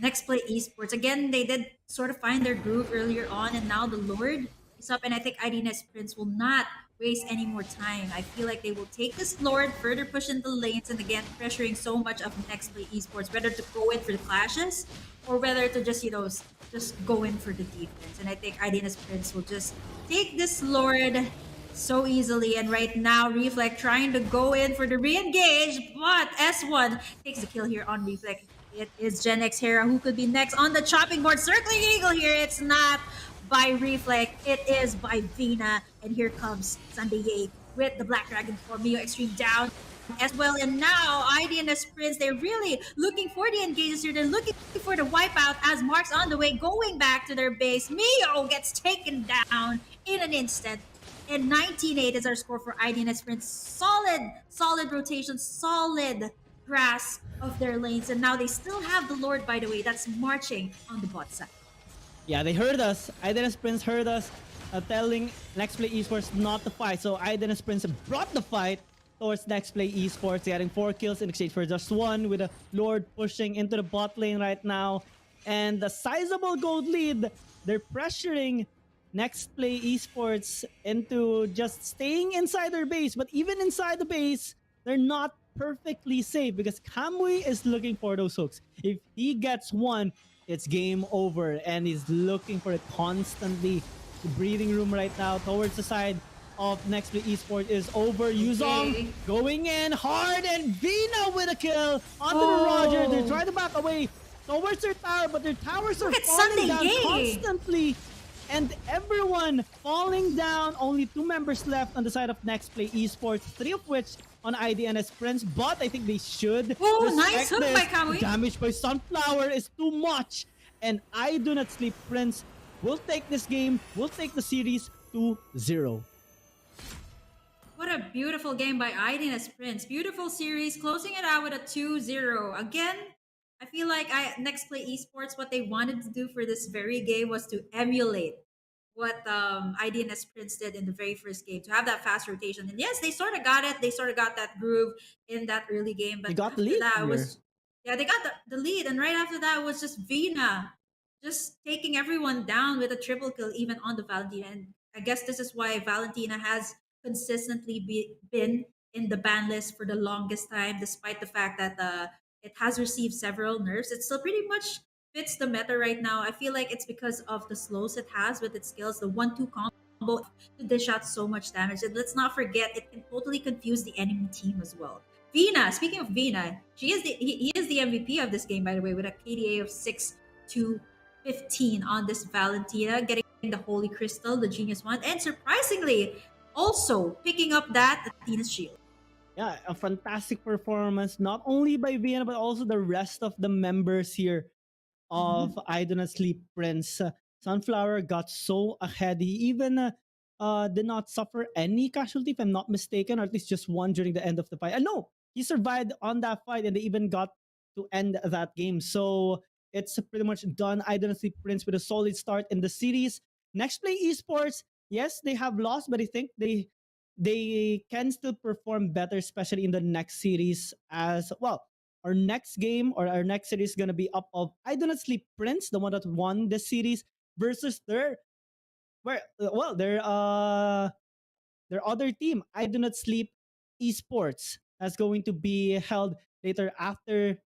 Nextplay Esports. Again, they did sort of find their groove earlier on, and now the Lord is up, and I think IDNS Prince will not waste any more time. I feel like they will take this Lord, further push in the lanes, and again, pressuring so much of Nextplay Esports, whether to go in for the clashes or whether to just, just go in for the defense. And I think IDNS Prince will just take this Lord so easily. And right now, Reflect trying to go in for the re-engage, but S1 takes the kill here on Reflect. It is Gen X Hera who could be next on the chopping board. Circling Eagle here. It's not by Reflect. It is by Vina. And here comes Sunday Ye with the Black Dragon for Mio Extreme down as well. And now IDNS Prince, they're really looking for the engages here. They're looking for the wipeout as Mark's on the way, going back to their base. Mio gets taken down in an instant. And 19-8 is our score for IDNS Prince. Solid rotation, solid grasp of their lanes. And now they still have the Lord, by the way, that's marching on the bot side. Yeah, they heard us. Idonotsleep Prince heard us telling Nextplay Esports not to fight. So Idonotsleep Prince brought the fight towards Nextplay Esports, getting 4 kills in exchange for just 1, with a Lord pushing into the bot lane right now. And the sizable gold lead, they're pressuring Nextplay Esports into just staying inside their base. But even inside the base, they're not perfectly safe because Kamui is looking for those hooks. If he gets one, it's game over, and he's looking for it constantly. The breathing room right now towards the side of Nextplay Esports is over. Yuzong going in hard, and Vina with a kill onto the Roger. They're trying to back away towards their tower, but their towers are falling down constantly. And everyone falling down. Only 2 members left on the side of Nextplay Esports, 3 of which on IDNS Prince. But I think they should nice hook this. by Kamui. Damage by Sunflower is too much. And Idonotsleep Prince will take this game, will take the series 2-0. What a beautiful game by IDNS Prince. Beautiful series, closing it out with a 2-0. Again, I feel like Nextplay Esports, what they wanted to do for this very game was to emulate what IDNS Prince did in the very first game, to have that fast rotation. And yes, they sort of got it. They sort of got that groove in that early game. But They got the after lead that, it here. was they got the lead. And right after that was just Vina just taking everyone down with a triple kill, even on the Valentina. And I guess this is why Valentina has consistently been in the ban list for the longest time, despite the fact that it has received several nerfs. It still pretty much fits the meta right now. I feel like it's because of the slows it has with its skills, the 1-2 combo to dish out so much damage. And let's not forget, it can totally confuse the enemy team as well. Vina, speaking of Vina, he is the MVP of this game, by the way, with a KDA of 6-15 on this Valentina, getting the Holy Crystal, the Genius One, and surprisingly, also picking up that Athena's Shield. Yeah, a fantastic performance, not only by Vienna, but also the rest of the members here of Idonotsleep Prince. Sunflower got so ahead. He even did not suffer any casualty, if I'm not mistaken, or at least just one during the end of the fight. No, he survived on that fight, and they even got to end that game. So it's pretty much done. Idonotsleep Prince with a solid start in the series. Nextplay Esports, yes, they have lost, but I think they can still perform better, especially in the next series as well. Our next game or our next series is gonna be up of Idonotsleep Prince, the one that won this series, versus their other team, Idonotsleep Esports. That's going to be held later after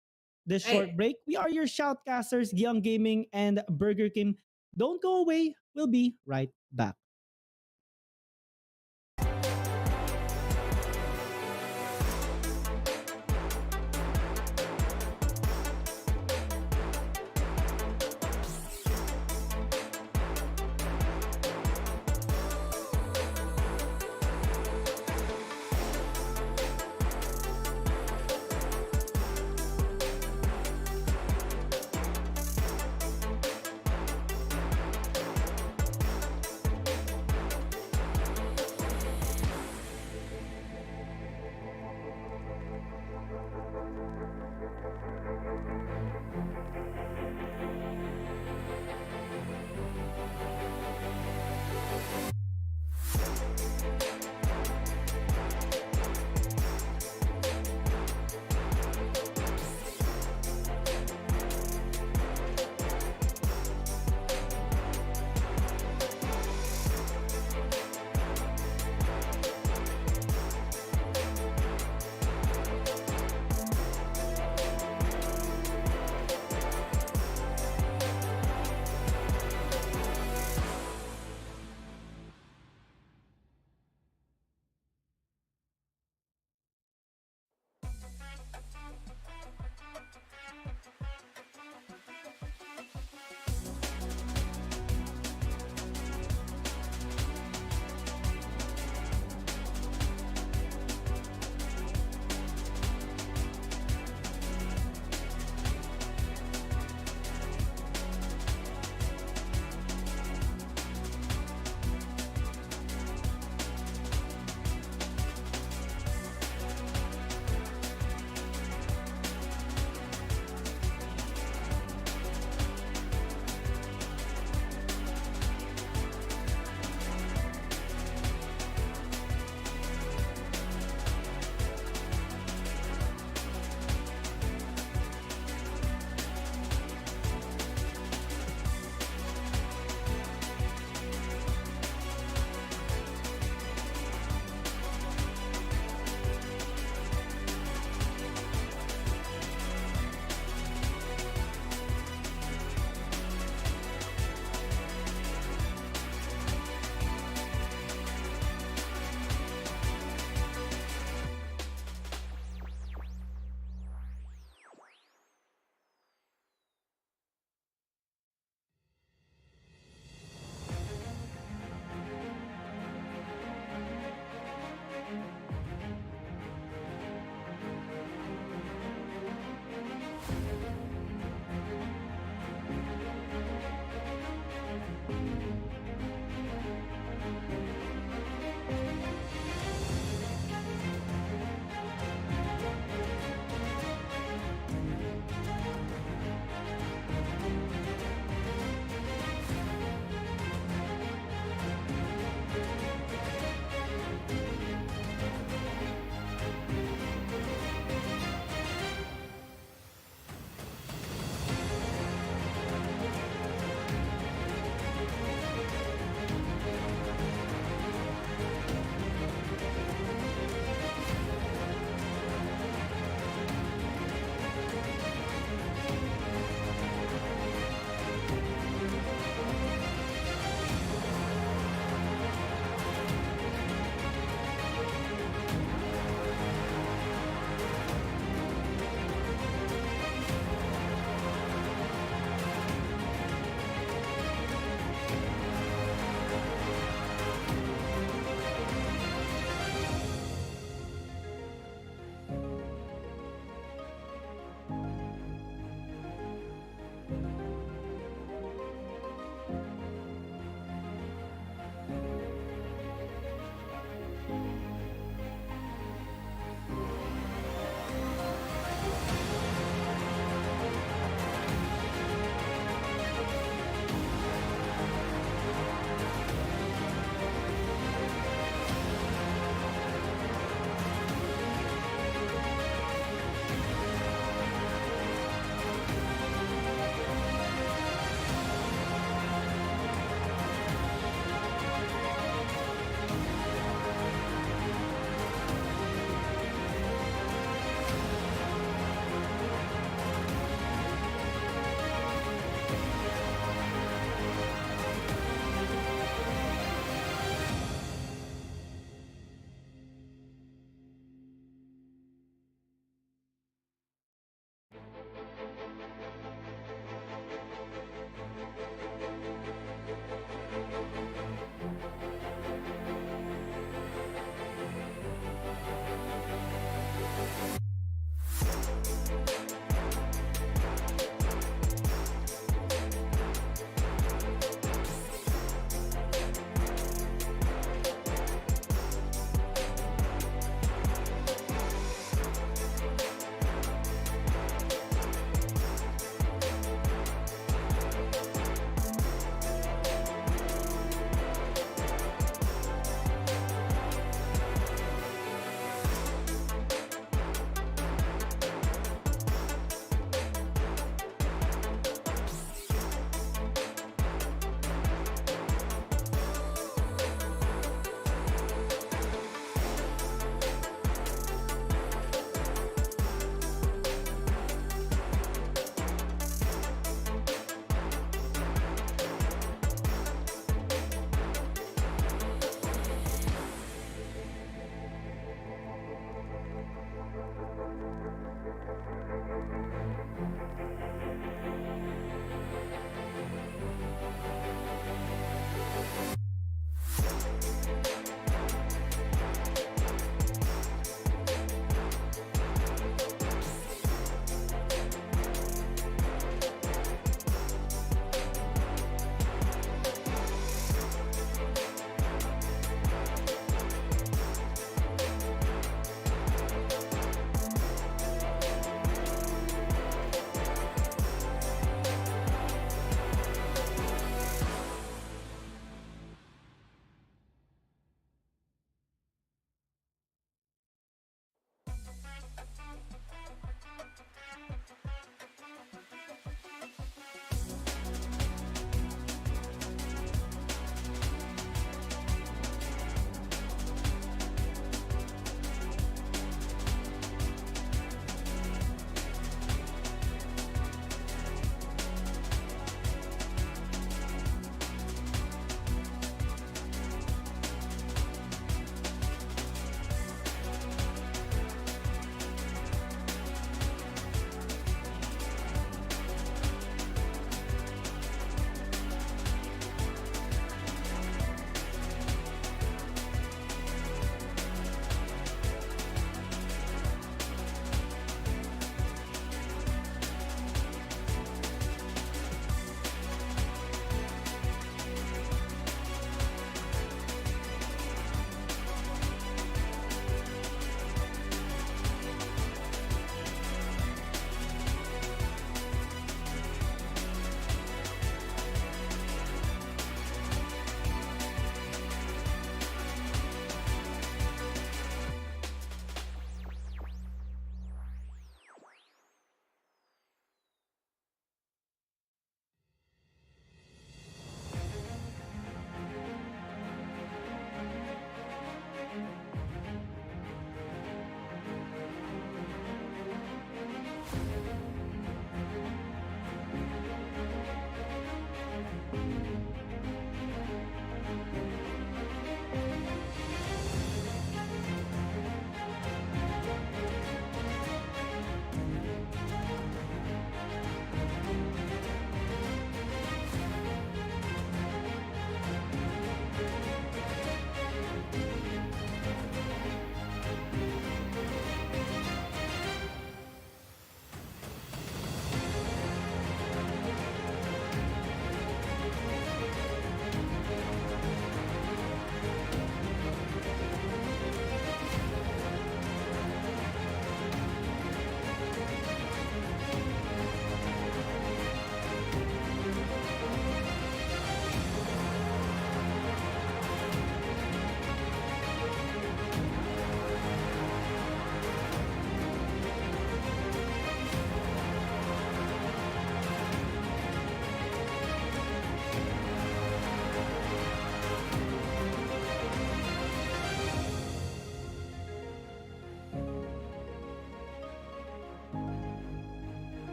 this short Right. break. We are your shoutcasters, Young Gaming and Burger King. Don't go away. We'll be right back.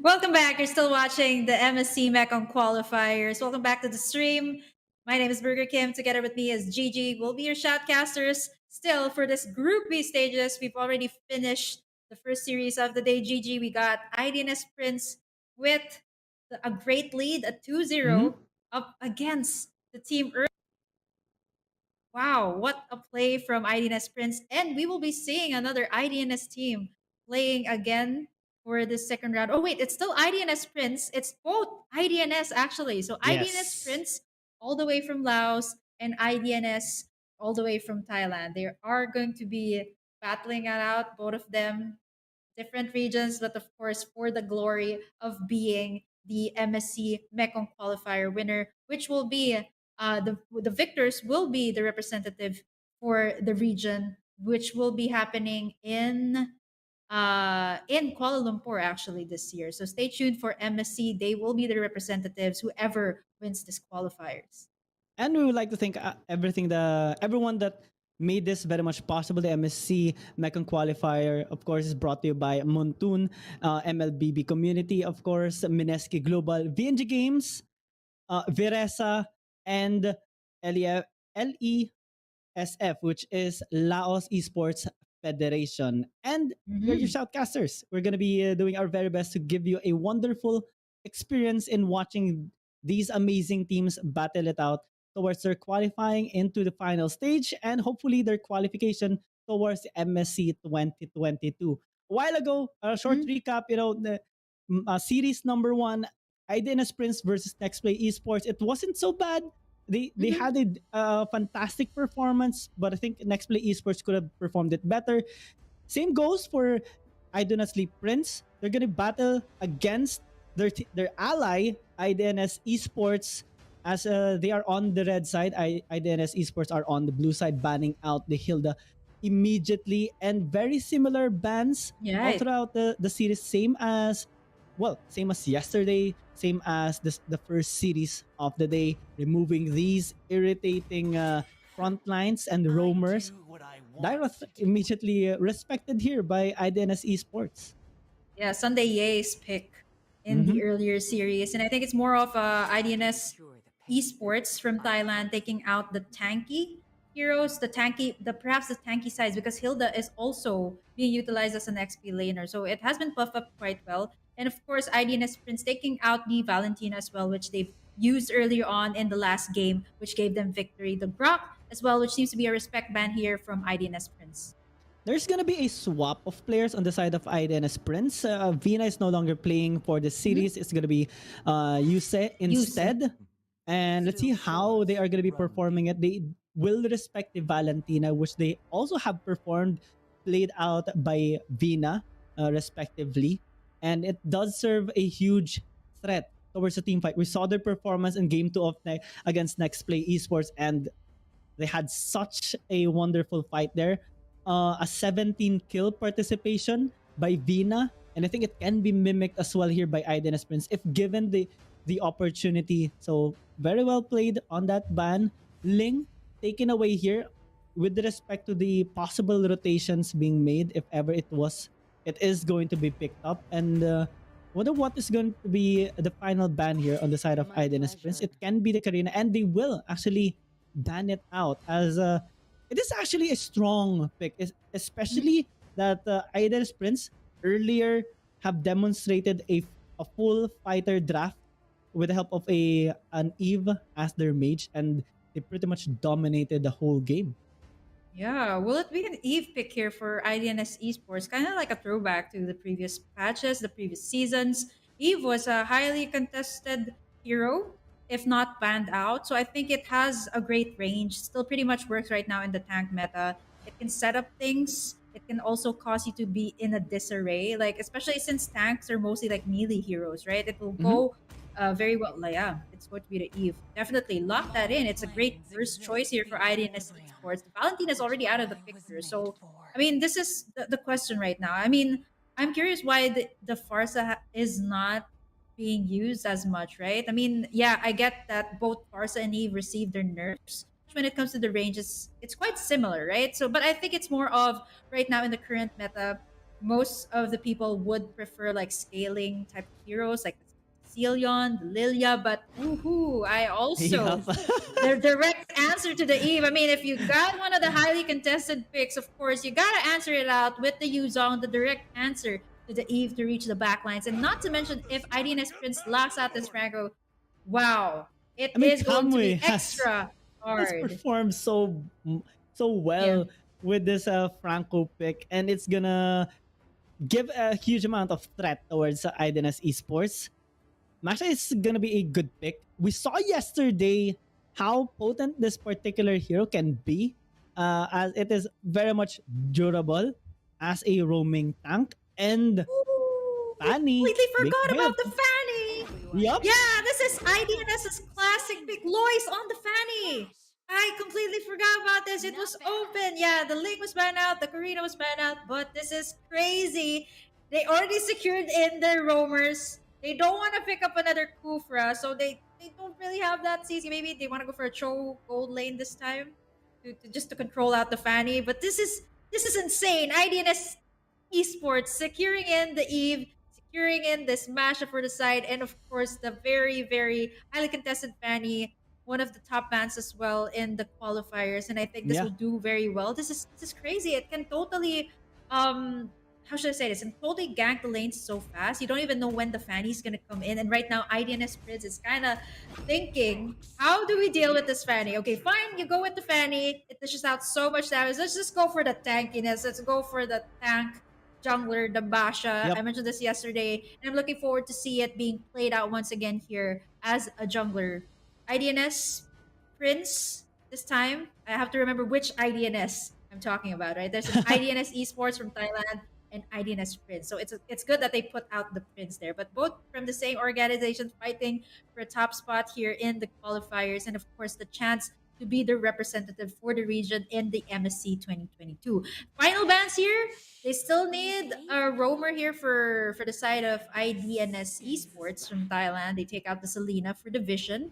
Welcome back. You're still watching the MSc Mekong qualifiers. Welcome back to the stream. My name is Burger Kim. Together with me is Gigi. We'll be your shoutcasters. Still, for this Group B stages, we've already finished the first series of the day. Gigi, we got IDNS Prince with a great lead, a 2-0 up against the team. Wow, what a play from IDNS Prince. And we will be seeing another IDNS team playing again for the second round. Oh, wait, it's still IDNS Prince. It's both IDNS actually. So IDNS Yes. Prince all the way from Laos and IDNS all the way from Thailand. They are going to be battling it out, both of them different regions, but of course for the glory of being the MSC Mekong qualifier winner, which will be the victors will be the representative for the region, which will be happening in Kuala Lumpur actually this year. So stay tuned for MSC. They will be the representatives, whoever wins this qualifiers. And we would like to thank everyone that made this very much possible. The MSC Mekong Qualifier, of course, is brought to you by Montun, MLBB Community, of course, Msc Global, VNG Games, Viresa, and LESF, which is Laos Esports Federation. And we're your Mhm. shoutcasters. We're going to be doing our very best to give you a wonderful experience in watching these amazing teams battle it out towards their qualifying into the final stage and hopefully their qualification towards the MSC 2022. A while ago, a short Mhm. recap, the series number one, Idonotsleep Prince versus Nextplay Esports. It wasn't so bad. They Mhm. had a fantastic performance, but I think Nextplay Esports could have performed it better. Same goes for Idonotsleep Prince. They're gonna battle against their ally IDNS Esports as they are on the red side. IDNS Esports are on the blue side, banning out the Hilda immediately, and very similar bans Yeah. all Right. throughout the series. Same as yesterday, same as the first series of the day, removing these irritating front lines and roamers. Dyrus immediately respected here by IDNS Esports. Yeah, Sunday Ye's pick in Mm-hmm. the earlier series. And I think it's more of IDNS Esports from Thailand taking out the tanky heroes, the perhaps the tanky sides, because Hilda is also being utilized as an XP laner. So it has been buffed up quite well. And of course, IDNS Prince taking out the Valentina as well, which they've used earlier on in the last game, which gave them victory. The Brock as well, which seems to be a respect ban here from IDNS Prince. There's gonna be a swap of players on the side of IDNS Prince. Vina is no longer playing for the Mm-hmm. series. It's gonna be Yuse Use. instead. And let's see how they are gonna be performing it. They will respect the Valentina, which they also have performed, played out by Vina, respectively. And it does serve a huge threat towards the team fight. We saw their performance in game 2 of against Nextplay Esports, and they had such a wonderful fight there. A 17 kill participation by Vina, and I think it can be mimicked as well here by Iden's Prince if given the opportunity. So very well played on that ban. Ling taken away here with respect to the possible rotations being made if ever it is going to be picked up. And wonder what is going to be the final ban here on the side of Iden's Prince. It can be the Karina, and they will actually ban it out as it is actually a strong pick, especially that Aiden's Prince earlier have demonstrated a full fighter draft with the help of an Eve as their mage, and they pretty much dominated the whole game. Yeah, will it be an Eve pick here for IDNS Esports? Kind of like a throwback to the previous patches, the previous seasons. Eve was a highly contested hero, if not banned out. So I think it has a great range. Still pretty much works right now in the tank meta. It can set up things. It can also cause you to be in a disarray, like especially since tanks are mostly like melee heroes, right? It will Mm-hmm. go very well. Like, yeah, it's going to be the Eve. Definitely lock that in. It's a great first choice here for IDNS Esports. Valentina is already out of the picture. So, I mean, this is the question right now. I mean, I'm curious why the Farsa is not being used as much, right? I mean, yeah, I get that both Farsa and Eve received their nerfs. When it comes to the range, it's quite similar, right? So, but I think it's more of right now in the current meta, most of the people would prefer like scaling type of heroes like Cecilion, Lilia, but woohoo, I Yep. also the direct answer to the Eve. I mean, if you got one of the highly contested picks, of course, you gotta answer it out with the Yuzong, the direct answer to the Eve to reach the backlines. And not to mention, if IDNS Prince locks out this Franco, wow, it I mean, is going to Kamui be extra has hard. performed so Yeah. well with this Franco pick, and it's gonna give a huge amount of threat towards Iden's Esports. Actually, it's gonna be a good pick. We saw yesterday how potent this particular hero can be, as it is very much durable as a roaming tank, and Ooh, I Fanny completely being forgot hit. about the Fanny. Yup. Yeah, this is IDNS's classic pick. Lois on the Fanny. I completely forgot about this. It was open. Yeah, the link was banned out, the Karina was banned out, but this is crazy. They already secured in their roamers. They don't want to pick up another Kufra, so they don't really have that CC. Maybe they want to go for a Cho gold lane this time to just to control out the Fanny. But this is insane. IDNS Esports securing in the Eve, securing in this mashup for the side, and of course the very, very highly contested Fanny, one of the top bands as well in the qualifiers. And I think this Yeah. will do very well. This is crazy. It can totally um how should I say this? And totally gank the lanes so fast. You don't even know when the Fanny's gonna come in. And right now IDNS Prince is kinda thinking, how do we deal with this Fanny? Okay, fine, you go with the Fanny. It dishes out so much damage. Let's just go for the tankiness. Let's go for the tank jungler, the Basha. I Yep. mentioned this yesterday, and I'm looking forward to see it being played out once again here as a jungler. IDNS Prince this time. I have to remember which IDNS I'm talking about, right? There's an IDNS Esports from Thailand and IDNS Prince. So it's good that they put out the Prince there, but both from the same organization fighting for a top spot here in the qualifiers, and of course the chance to be the representative for the region in the MSC 2022. Final bans here. They still need a roamer here for the side of IDNS Esports from Thailand. They take out the Selena for division.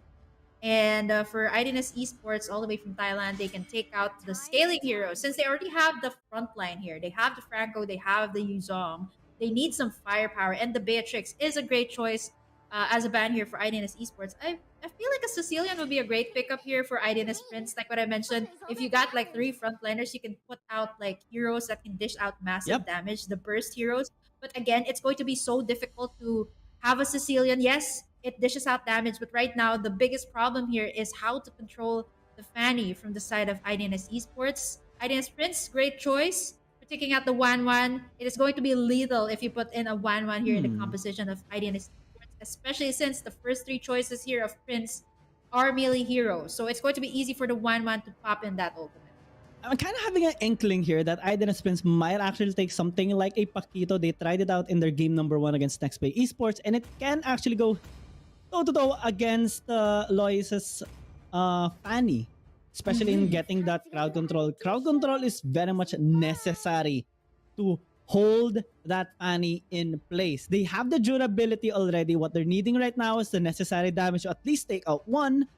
And for IDNS Esports, all the way from Thailand, they can take out the scaling heroes. Since they already have the front line here, they have the Franco, they have the Yuzong. They need some firepower. And the Beatrix is a great choice as a ban here for IDNS Esports. I feel like a Sicilian would be a great pickup here for IDNS Prince. Like what I mentioned, if you got like three frontliners, you can put out like heroes that can dish out massive Yep. damage, the burst heroes. But again, it's going to be so difficult to have a Sicilian. Yes, it dishes out damage, but right now the biggest problem here is how to control the Fanny from the side of IDNS Esports. IDNS Prince, great choice for taking out the 1-1. It is going to be lethal if you put in a 1-1 here in the composition of IDNS Esports, especially since the first three choices here of Prince are melee heroes. So it's going to be easy for the 1-1 to pop in that ultimate. I'm kind of having an inkling here that Iden Spins might actually take something like a Paquito. They tried it out in their game number 1 against Nextplay Esports, and it can actually go toe-to-toe against Lois's Fanny, especially in getting that crowd control. Crowd control is very much necessary to hold that Fanny in place. They have the durability already. What they're needing right now is the necessary damage to at least take out one.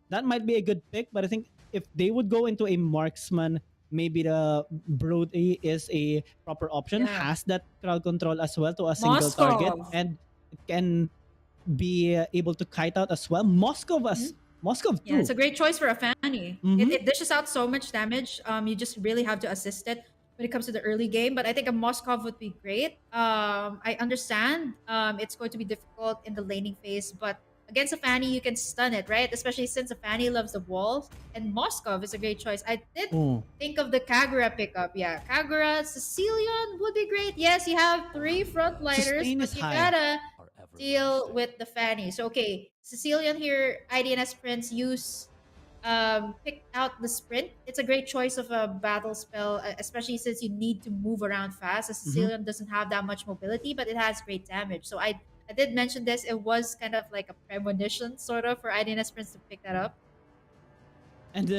That might be a good pick, but I think if they would go into a marksman, maybe the Brody is a proper option. Yeah. Has that crowd control as well to a single target, Moskov. and it can be able to kite out as well. Moskov as Moskov too. Yeah, it's a great choice for a Fanny. Mhm. It dishes out so much damage. You just really have to assist it when it comes to the early game. But I think a Moskov would be great. I understand it's going to be difficult in the laning phase, but against a Fanny, you can stun it, right? Especially since a Fanny loves the walls. And Moskov is a great choice. I did Oh. think of the Kagura pickup. Yeah, Kagura, Sicilian would be great. Yes, you have 3 frontliners, Sustain but is you high. gotta deal with the Fanny. So okay, Sicilian here, IDNS Prince use pick out the sprint. It's a great choice of a battle spell, especially since you need to move around fast. A Sicilian doesn't have that much mobility, but it has great damage. So I did mention this. It was kind of like a premonition, sort of, for IDNS Prince to pick that up. And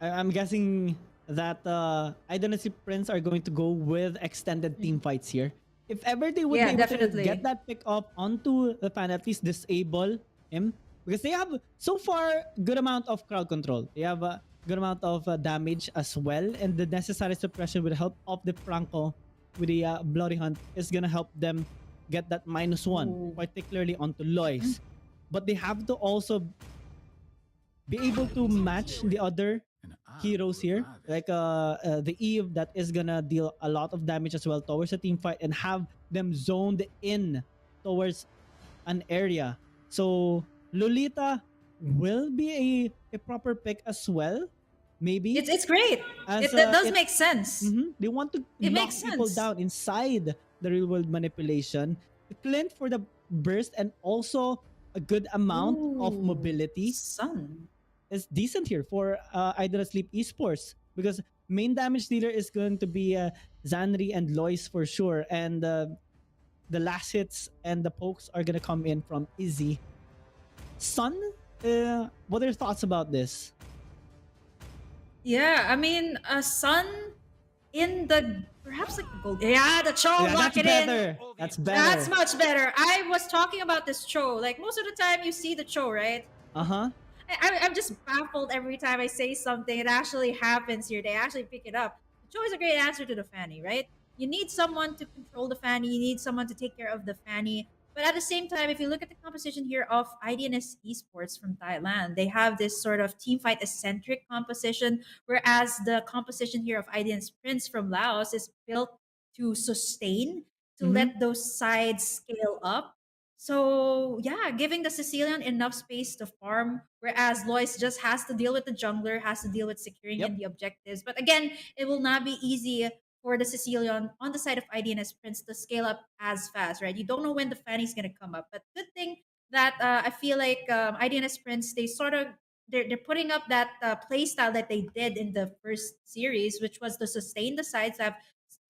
I'm guessing that Idonotsleep Prince are going to go with extended team fights here. If ever they would Yeah, be able definitely. to get that pick up onto the fan, at least disable him, because they have so far good amount of crowd control. They have a good amount of damage as well, and the necessary suppression will help off the Franco with the Bloody Hunt is gonna help them get that -1, Ooh. particularly onto Lois. But they have to also be able to match the other heroes here, like the Eve that is gonna deal a lot of damage as well towards the team fight and have them zoned in towards an area. So Lolita will be a proper pick as well, maybe It's great. as That does it make sense. they want to It lock makes people sense. down inside the real world manipulation. The Clint for the burst and also a good amount of Ooh, mobility Sun. is decent here for Idonotsleep Esports because main damage dealer is going to be Zanri and Lois for sure, and the last hits and the pokes are gonna come in from Izzy. Sun, what are your thoughts about this? Yeah, I mean, Sun in the perhaps like the gold. Yeah, the Cho, Yeah, lock that's it in. better. That's better. That's much better. I was talking about this Cho. Like most of the time, you see the Cho, right? Uh huh. I'm just baffled every time I say something. It actually happens here. They actually pick it up. The Cho is a great answer to the Fanny, right? You need someone to control the Fanny. You need someone to take care of the Fanny. But at the same time, if you look at the composition here of IDNS Esports from Thailand, they have this sort of team fight eccentric composition, whereas the composition here of IDNS Prince from Laos is built to sustain, to Mm-hmm. let those sides scale up. So yeah, giving the Sicilian enough space to farm, whereas Lois just has to deal with the jungler, has to deal with securing in Yep. the objectives. But again, it will not be easy for the Sicilian on the side of IDNS Prince to scale up as fast, right? You don't know when the Fanny's gonna come up. But good thing that I feel like IDNS Prince, they sort of they're putting up that play style that they did in the first series, which was to sustain the sides, have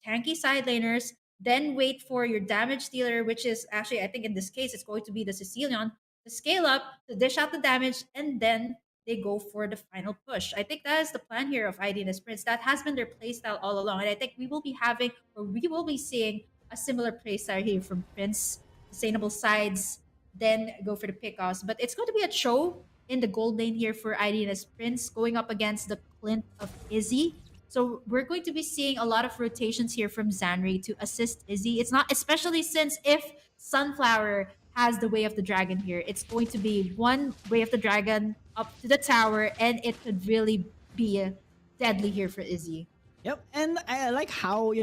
tanky side laners, then wait for your damage dealer, which is actually, I think in this case, it's going to be the Sicilian, to scale up, to dish out the damage, and then they go for the final push. I think that is the plan here of IDNS Prince. That has been their playstyle all along. And I think we will be having, or we will be seeing a similar playstyle here from Prince, sustainable sides, then go for the pickoffs. But it's going to be a show in the gold lane here for IDNS Prince going up against the Clint of Izzy. So we're going to be seeing a lot of rotations here from Zanri to assist Izzy. It's not, especially since if Sunflower has the Way of the Dragon here, it's going to be one Way of the Dragon up to the tower, and it could really be deadly here for Izzy. Yep. And I like how,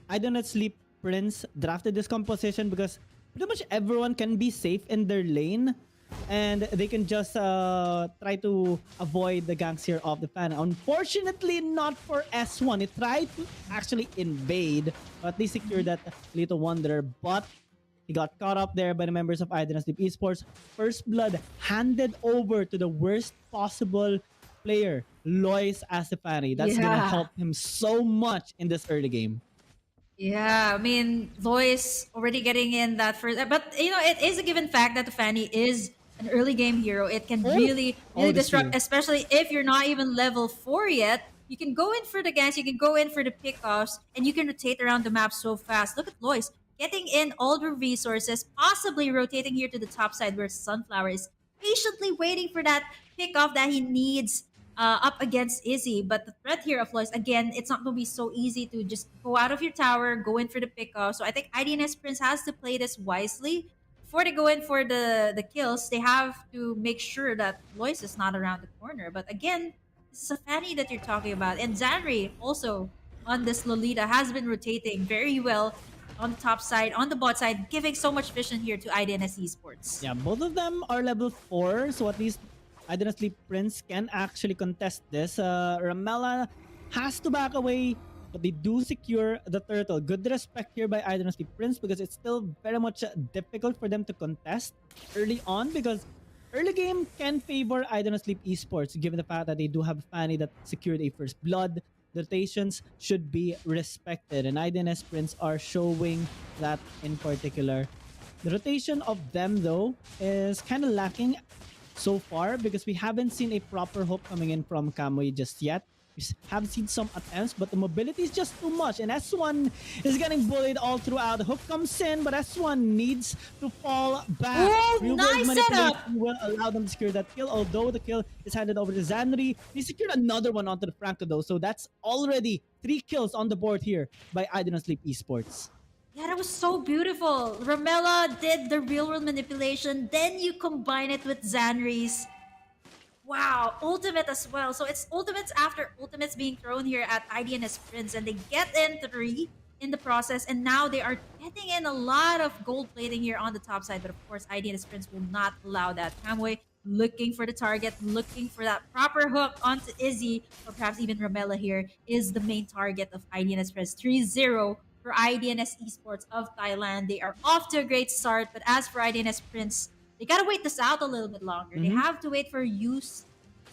I do not sleep Prince drafted this composition because pretty much everyone can be safe in their lane and they can just try to avoid the ganks here of the fan. Unfortunately, not for S1. It tried to actually invade, but they secured that little Wanderer, but he got caught up there by the members of Idonotsleep Esports. First blood handed over to the worst possible player, Lois Asifani. That's gonna Yeah. help him so much in this early game. Yeah, I mean, Lois already getting in that first, but it is a given fact that the Fanny is an early game hero. It can Oh, really this disrupt, too. especially if you're not even level 4 yet. You can go in for the ganks, you can go in for the pickoffs, and you can rotate around the map so fast. Look at Lois getting in all the resources, possibly rotating here to the top side where Sunflower is patiently waiting for that pickoff that he needs up against Izzy. But the threat here of Lois, again, it's not going to be so easy to just go out of your tower, go in for the pickoff. So I think IDNS Prince has to play this wisely. Before they go in for the kills, they have to make sure that Lois is not around the corner. But again, this is a Fanny that you're talking about. And Zanri also on this Lolita has been rotating very well on the top side, on the bot side, giving so much vision here to IDNS Esports. Yeah, both of them are level 4, so at least Idonotsleep Prince can actually contest this. Ramela has to back away, but they do secure the turtle. Good respect here by Idonotsleep Prince because it's still very much difficult for them to contest early on because early game can favor Idonotsleep Esports given the fact that they do have Fanny that secured a first blood. The rotations should be respected, and IDNS Prince are showing that in particular. The rotation of them, though, is kind of lacking so far because we haven't seen a proper hook coming in from Kamui just yet. We have seen some attempts, but the mobility is just too much. And S1 is getting bullied all throughout. Hook comes in, but S1 needs to fall back. Oh, Real world nice setup! manipulation will allow them to secure that kill, although the kill is handed over to Zanri. He secured another one onto the Franco though, so that's already 3 kills on the board here by Idonotsleep Esports. Yeah, that was so beautiful. Ramela did the real world manipulation, then you combine it with Zanri's. Wow, ultimate as well. So it's ultimates after ultimates being thrown here at IDNS Prince, and they get in 3 in the process, and now they are getting in a lot of gold plating here on the top side. But of course, IDNS Prince will not allow that. Kamway looking for the target, looking for that proper hook onto Izzy, or perhaps even Ramela here is the main target of IDNS Prince. 3-0 for IDNS Esports of Thailand. They are off to a great start, but as for IDNS Prince, they gotta wait this out a little bit longer. They have to wait for use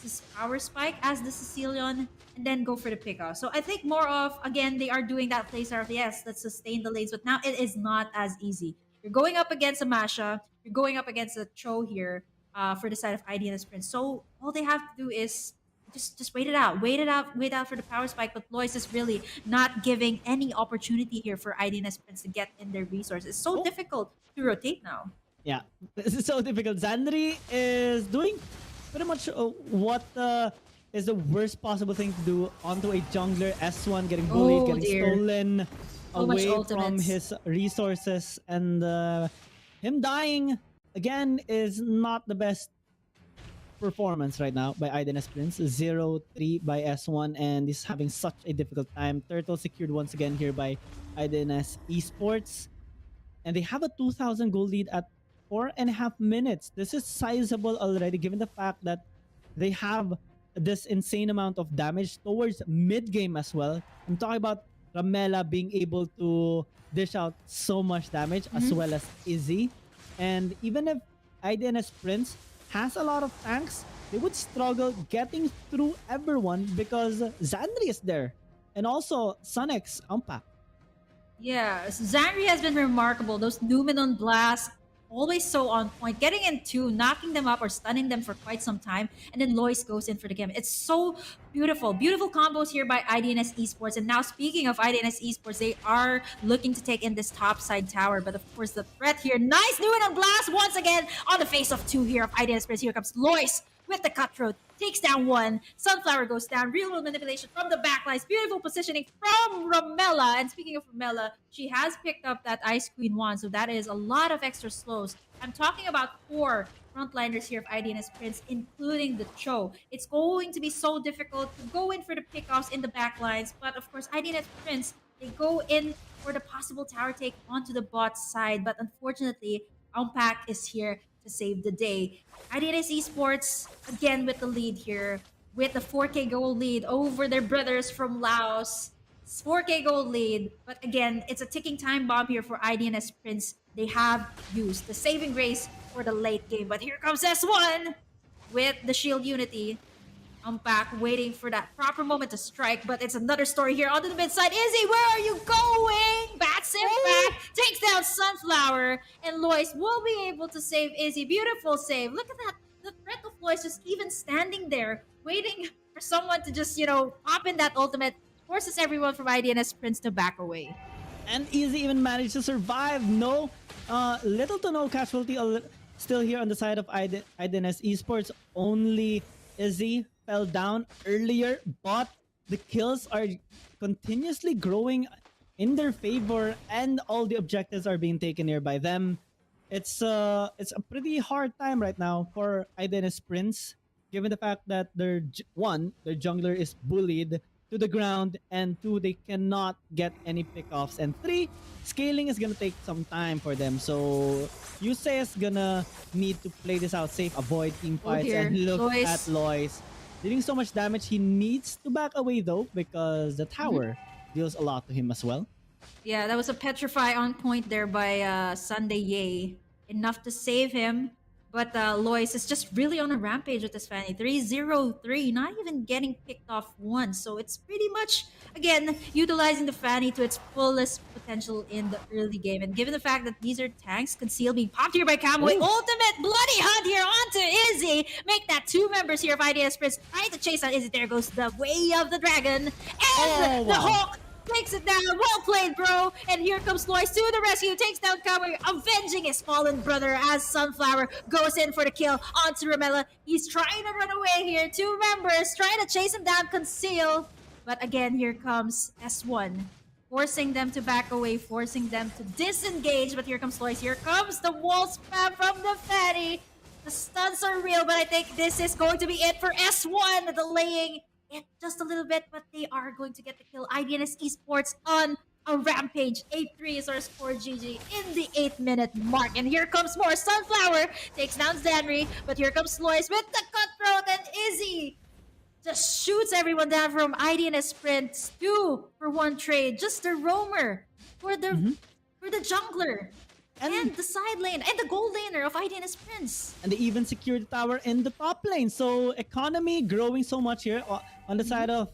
this power spike as the Sicilian and then go for the pickoff. So I think more of, again, they are doing that playstyle of, yes, let's sustain the lanes, but now it is not as easy. You're going up against a Masha, you're going up against a Cho here for the side of IDNS Prince. So all they have to do is just wait it out. Wait out for the power spike. But Lois is really not giving any opportunity here for IDNS Prince to get in their resources. It's so difficult to rotate now. Yeah, this is so difficult. Zandri is doing pretty much what is the worst possible thing to do onto a jungler. S1 getting bullied, Oh, getting dear. stolen So much away from ultimates. his resources, and him dying again is not the best performance right now by Iden's Prince. 0-3 by S1, and he's having such a difficult time. Turtle secured once again here by Iden's Esports, and they have a 2,000 goal lead at 4.5 minutes. This is sizable already, given the fact that they have this insane amount of damage towards mid game as well. I'm talking about Ramela being able to dish out so much damage, as well as Izzy. And even if IDNS Prince has a lot of tanks, they would struggle getting through everyone because Zandri is there. And also Sunex Unpack. Yeah, Zanri has been remarkable. Those Numenon blasts, always so on point. Getting in 2, knocking them up or stunning them for quite some time. And then Lois goes in for the game. It's so beautiful. Beautiful combos here by IDNS Esports. And now speaking of IDNS Esports, they are looking to take in this top side tower. But of course, the threat here. Nice Numenon blast once again on the face of 2 here of IDNS Esports. Here comes Lois with the cutthroat. Takes down 1. Sunflower goes down. Real world manipulation from the backlines. Beautiful positioning from Ramela. And speaking of Ramela, she has picked up that Ice Queen wand. So that is a lot of extra slows. I'm talking about 4 frontliners here of IDNS Prince, including the Cho. It's going to be so difficult to go in for the pickoffs in the backlines. But of course, IDNS Prince, they go in for the possible tower take onto the bot side. But unfortunately, Unpack is here to save the day. IDNS Esports, again with the lead here, with the 4K goal lead over their brothers from Laos. 4K goal lead, but again, it's a ticking time bomb here for IDNS Prince. They have used the saving grace for the late game, but here comes S1 with the shield unity. Unpack waiting for that proper moment to strike, but it's another story here onto the mid side. Izzy, where are you going? Bats him back, takes down Sunflower, and Lois will be able to save Izzy. Beautiful save. Look at that. The threat of Lois just even standing there, waiting for someone to just, pop in that ultimate, forces everyone from IDNS Prince to back away. And Easy even managed to survive. No, little to no casualty still here on the side of IDNS Esports. Only Izzy fell down earlier, but the kills are continuously growing in their favor, and all the objectives are being taken here by them. It's a pretty hard time right now for IDNS Prince, given the fact that their jungler is bullied to the ground, and 2, they cannot get any pickoffs, and 3, scaling is gonna take some time for them. So Yusei is gonna need to play this out safe, avoid team fights, dear. and look Lois. at Lois dealing so much damage. He needs to back away though, because the tower deals a lot to him as well. Yeah, that was a petrify on point there by Sunday Ye. Enough to save him, But Lois is just really on a rampage with this Fanny. 3-0-3, not even getting picked off once. So it's pretty much, again, utilizing the Fanny to its fullest potential in the early game. And given the fact that these are tanks, Conceal being popped here by Cowboy, Oh. ultimate bloody hunt here onto Izzy. Make that two members here of IDS Prince trying to chase out Izzy. There goes the way of the dragon. And Oh, the wow. Hawk takes it down. Well played, bro. And here comes Lois to the rescue. Takes down Cowboy, avenging his fallen brother as Sunflower goes in for the kill onto Ramela. He's trying to run away here. Two members trying to chase him down, Conceal. But again, here comes S1. Forcing them to back away, forcing them to disengage. But here comes Lois. Here comes the wall spam from the Fatty. The stunts are real, but I think this is going to be it for S1. Delaying it just a little bit, but they are going to get the kill. IDNS Esports on a rampage. 8-3 is our score, GG, in the 8-minute mark. And here comes more. Sunflower takes down Zanri, but here comes Lois with the cutthroat, and Izzy just shoots everyone down from IDNS Sprints. 2-for-1 trade. Just a roamer for the jungler. And the side lane and the gold laner of IDNS Prince. And they even secured the tower in the top lane. So economy growing so much here on the side of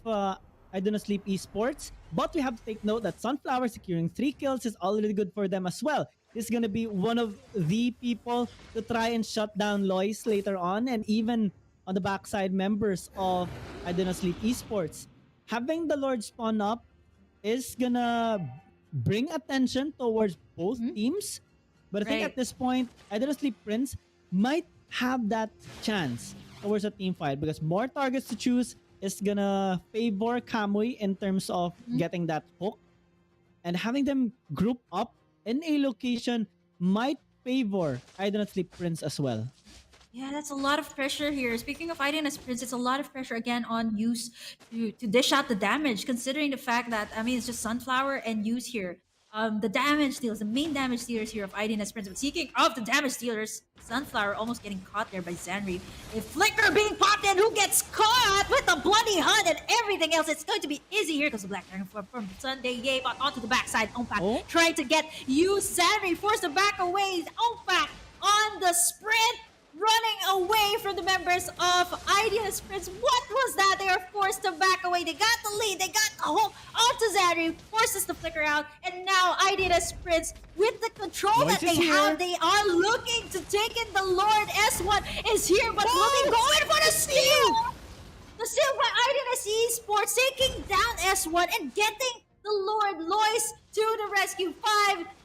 Idonotsleep Esports. But we have to take note that Sunflower securing 3 kills is already good for them as well. This is going to be one of the people to try and shut down Lois later on, and even on the backside members of Idonotsleep Esports. Having the Lord spawn up is gonna bring attention towards both teams. But I think Right. at this point, Idonotsleep Prince might have that chance towards a team fight, because more targets to choose is gonna favor Kamui in terms of getting that hook. And having them group up in a location might favor Idonotsleep Prince as well. Yeah, that's a lot of pressure here. Speaking of IDNS Prince, it's a lot of pressure again on Use to dish out the damage, considering the fact that, I mean, it's just Sunflower and Use here. The damage dealers, the main damage dealers here of IDNS Prince. But speaking of the damage dealers, Sunflower almost getting caught there by Zanri. A flicker being popped in, who gets caught with the bloody hunt and everything else. It's going to be Izzy here because the Black Dragon from Sunday Yay, but onto the backside. Ompak Oh. trying to get Use. Zanri forced to back away. Ompak on the sprint, running away from the members of IDS Prince. What was that? They are forced to back away. They got the lead. They got the hook onto Zanri. Forces to flicker out. And now IDS Prince, with the control Lois that they is here. have, they are looking to take in the Lord. S1 is here, but looking, going for the steal. The steal by IDS Esports, taking down S1 and getting the Lord Lois to the rescue.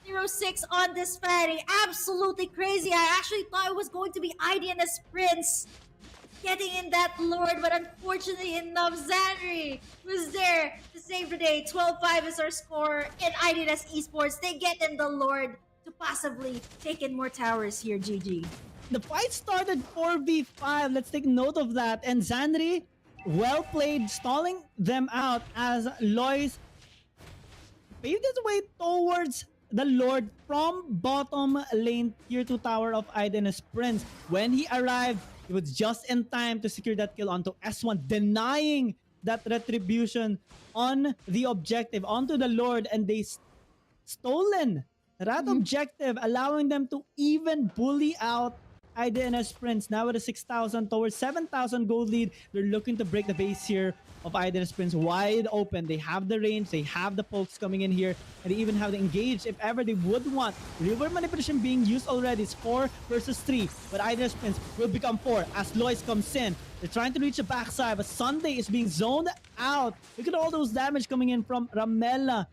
5-0-6 on this Fatty. Absolutely crazy. I actually thought it was going to be IDNS Prince getting in that Lord, but unfortunately enough, Zanri was there to save the day. 12-5 is our score in IDNS Esports. They get in the Lord to possibly take in more towers here, GG. The fight started 4v5. Let's take note of that. And Zanri, well played, stalling them out as Lois paved his way towards the Lord from bottom lane tier 2 tower of Iden's Prince. When he arrived, he was just in time to secure that kill onto S1, denying that retribution on the objective, onto the Lord, and they stolen that objective, allowing them to even bully out IDNS Prince. Now with a 6,000 towards 7,000 gold lead, they're looking to break the base here of IDNS Prince wide open. They have the range, they have the pokes coming in here, and they even have the engage if ever they would want. River manipulation being used already. It's 4 versus 3, but IDNS Prince will become 4 as Lois comes in. They're trying to reach the backside, but Sunday is being zoned out. Look at all those damage coming in from Ramela,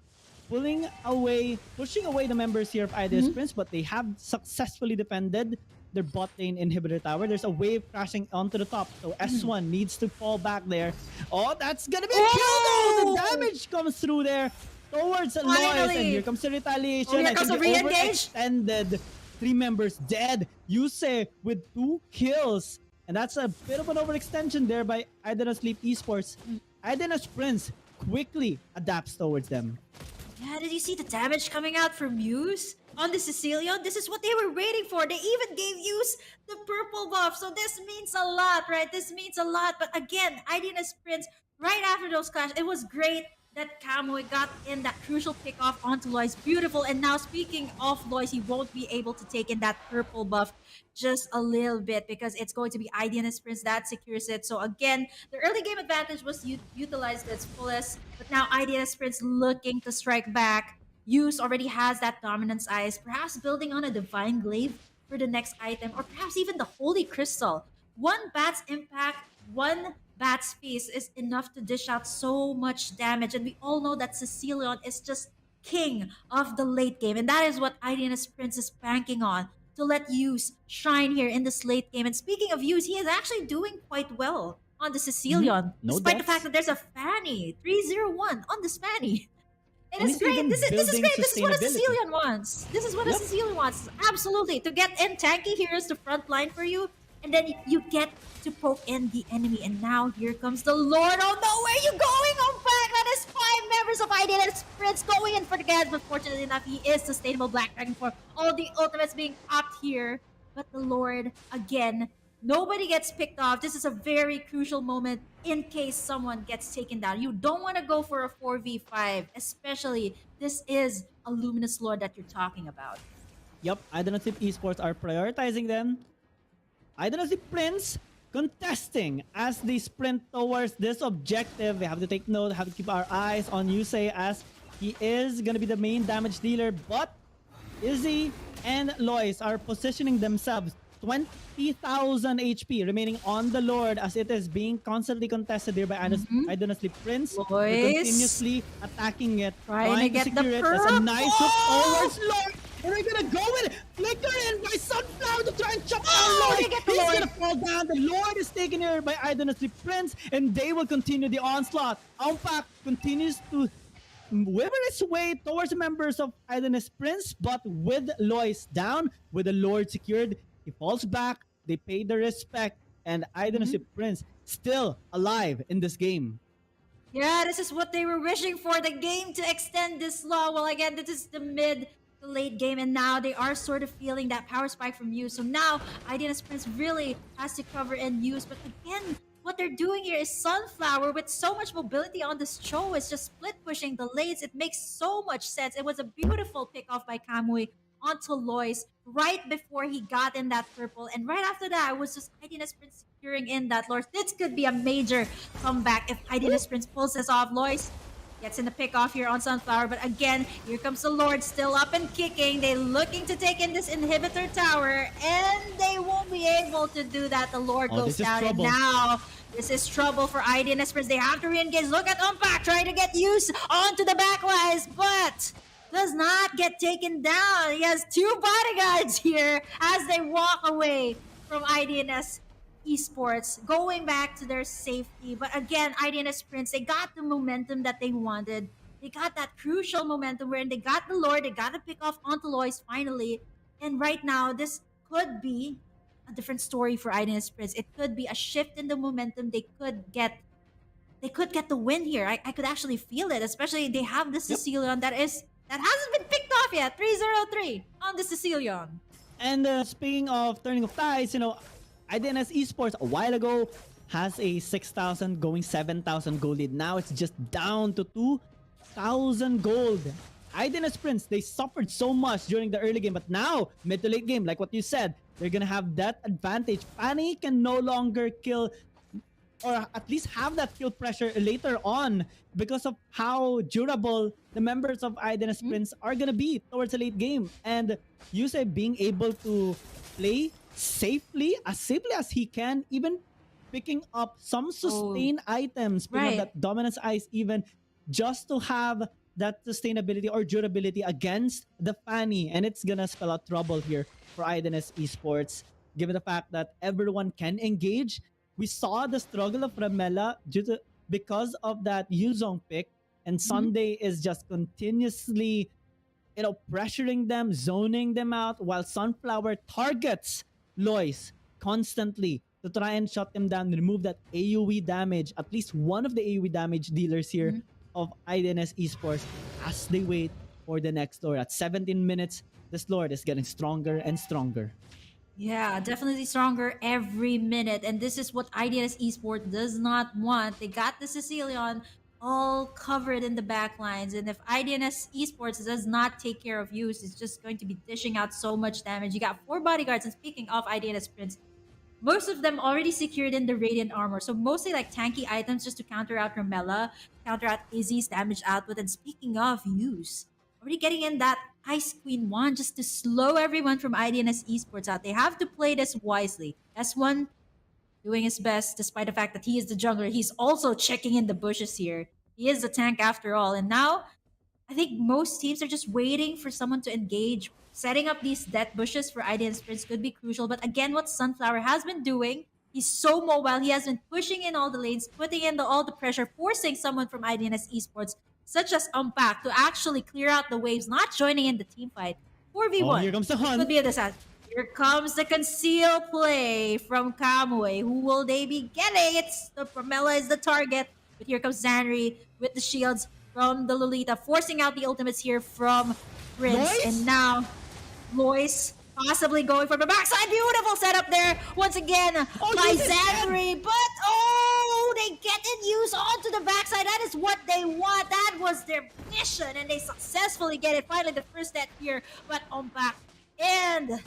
pushing away the members here of IDS Prince, but they have successfully defended their bot lane inhibitor tower. There's a wave crashing onto the top, so S1 needs to fall back there. Oh, that's gonna be a kill though! The damage comes through there towards Lois, and here comes the retaliation. Here I comes think the they re-engage. overextended. 3 members dead. Yusei with 2 kills. And that's a bit of an overextension there by Idonotsleep Esports. Idonos Prince quickly adapts towards them. Yeah, did you see the damage coming out from Muse on the Sicilian? This is what they were waiting for. They even gave Muse the purple buff. So this means a lot, right? This means a lot. But again, IDNS Prince, right after those clash, it was great that Kamui got in that crucial pickoff onto Lois. Beautiful. And now, speaking of Lois, he won't be able to take in that purple buff just a little bit because it's going to be IDNS Prince that secures it. So, again, the early game advantage was utilized to its fullest, but now IDNS Prince looking to strike back. Use already has that dominance eyes, perhaps building on a divine glaive for the next item, or perhaps even the holy crystal. One bat's impact, one bat's piece is enough to dish out so much damage. And we all know that Cecilion is just king of the late game. And that is what IDNS Prince is banking on to let Use shine here in this late game. And speaking of Use, he is actually doing quite well on the Mhm. Cecilion, No despite the fact deaths. that there's a Fanny 301 on this Fanny. It And is he's great. even This is building great. This is what a sustainability. Sicilian wants. This is what a Yep. Sicilian wants. Absolutely. To get in tanky, here's the front line for you. And then you get to poke in the enemy. And now here comes the Lord. Oh no, where are you going? Oh back. That is 5 members of IDNS Prince going in for the guys. But fortunately enough, he is sustainable Black Dragon for all the ultimates being popped here. But the Lord, again, nobody gets picked off. This is a very crucial moment in case someone gets taken down. You don't want to go for a 4v5, especially this is a Luminous Lord that you're talking about. Yep, Idonotsleep Esports are prioritizing them. Idonotsleep Prince contesting as they sprint towards this objective. We have to take note, have to keep our eyes on Yusei as he is going to be the main damage dealer. But Izzy and Lois are positioning themselves 20,000 HP remaining on the Lord as it is being constantly contested here by Idonoslip Prince. They're Lois continuously attacking it, trying to get the secure it. That's a nice hook purple. towards Lord. And we're gonna go with it. Flicker in by Sunflower to try and chop down Oh, Lord. they get the He's Lord. gonna fall down. The Lord is taken here by Idonoslip Prince, and they will continue the onslaught. Aumpac continues to wibber its way towards the members of Idonis Prince, but with Lois down, with the Lord secured, he falls back, they pay the respect, and Idonis Prince still alive in this game. Yeah, this is what they were wishing for, the game to extend this long. Well, again, this is the mid to late game, and now they are sort of feeling that power spike from Use. So now, IDNS Prince really has to cover and use. But again, what they're doing here is Sunflower with so much mobility on this show is just split pushing the lanes. It makes so much sense. It was a beautiful pick off by Kamui onto Lois right before he got in that purple. And right after that, it was just IDNS Prince securing in that Lord. This could be a major comeback if IDNS Prince pulls this off. Lois gets in the pick off here on Sunflower, but again, here comes the Lord still up and kicking. They looking to take in this inhibitor tower, and they won't be able to do that. The Lord Oh, goes this is down, and trouble. now this is trouble for IDNS Prince. They have to re-engage. Look at Unpack trying to get Use onto the backlines, but does not get taken down. He has two bodyguards here as they walk away from IDNS Esports, going back to their safety. But again, IDNS Prince, they got the momentum that they wanted. They got that crucial momentum wherein they got the Lord, they got to pick off onto Lois finally. And right now, this could be a different story for IDNS Prince. It could be a shift in the momentum. They could get the win here. I could actually feel it, especially they have the Sicilian that hasn't been picked off yet. 303 on the Sicilian. And speaking of turning of ties, IDNS Esports a while ago has a 6,000 going 7,000 gold lead. Now it's just down to 2,000 gold. IDNS Prince, they suffered so much during the early game, but now, mid to late game, like what you said, they're gonna have that advantage. Fanny can no longer kill or at least have that kill pressure later on because of how durable the members of Idonis Prince are gonna be towards the late game. And Yusei being able to play safely as he can, even picking up some sustain items, picking right. up that dominance ice even just to have that sustainability or durability against the Fanny. And it's gonna spell out trouble here for Idonis Esports, given the fact that everyone can engage. We saw the struggle of Ramela because of that Yuzong pick, and Sunday is just continuously, pressuring them, zoning them out, while Sunflower targets Lois constantly to try and shut them down, remove that AoE damage, at least one of the AoE damage dealers here of IDNS Esports as they wait for the next Lord. At 17 minutes, this Lord is getting stronger and stronger. Yeah, definitely stronger every minute. And this is what IDS Esports does not want. They got the Sicilian all covered in the back lines. And if IDNS Esports does not take care of use, it's just going to be dishing out so much damage. You got 4 bodyguards, and speaking of IDNS Prince, most of them already secured in the Radiant armor. So mostly like tanky items just to counter out Ramela, counter out Izzy's damage output. And speaking of use, already getting in that Ice Queen 1 just to slow everyone from IDNS Esports out. They have to play this wisely. S1 doing his best despite the fact that he is the jungler. He's also checking in the bushes here. He is the tank after all. And now I think most teams are just waiting for someone to engage. Setting up these death bushes for IDN sprints could be crucial. But again, what Sunflower has been doing, he's so mobile. He has been pushing in all the lanes, putting in all the pressure, forcing someone from IDNS Esports, such as Unpack, to actually clear out the waves, not joining in the team fight. 4v1. Oh, here comes the It could hunt. be a disaster. Here comes the conceal play from Kamui. Who will they be getting? It's the Pramela is the target. But here comes Zanri with the shields from the Lolita, forcing out the ultimates here from Prince. Lois? And now Lois possibly going for the backside. Beautiful setup there once again by Jesus, Zanri. But oh, they get in use onto the backside. That is what they want. That was their mission, and they successfully get it. Finally, the first net here, but on back. And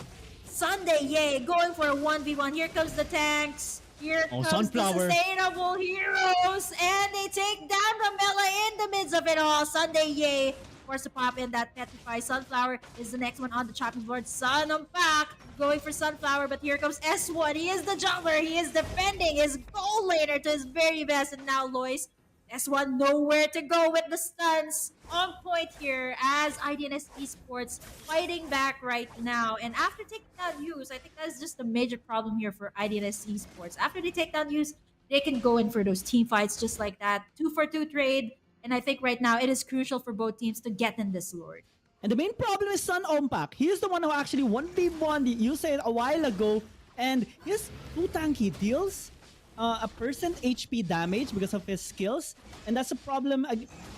Sunday, yay, going for a 1v1. Here comes the tanks. Here comes Sunflower. the sustainable heroes. And they take down Ramela in the midst of it all. Sunday, yay. Forced to pop in that Petrify. Sunflower is the next one on the chopping board. Sun on back. Going for Sunflower, but here comes S1. He is the jungler. He is defending his goal later to his very best. And now Lois. S1 nowhere to go with the stuns. On point here as IDNS Esports fighting back right now. And after taking down Use, I think that's just a major problem here for IDNS Esports. After they take down Use, they can go in for those team fights just like that. 2-for-2 trade. And I think right now it is crucial for both teams to get in this Lord. And the main problem is Sun Ompak. He is the one who actually 1v1 you said a while ago. And his 2 tanky deals a percent HP damage because of his skills. And that's a problem.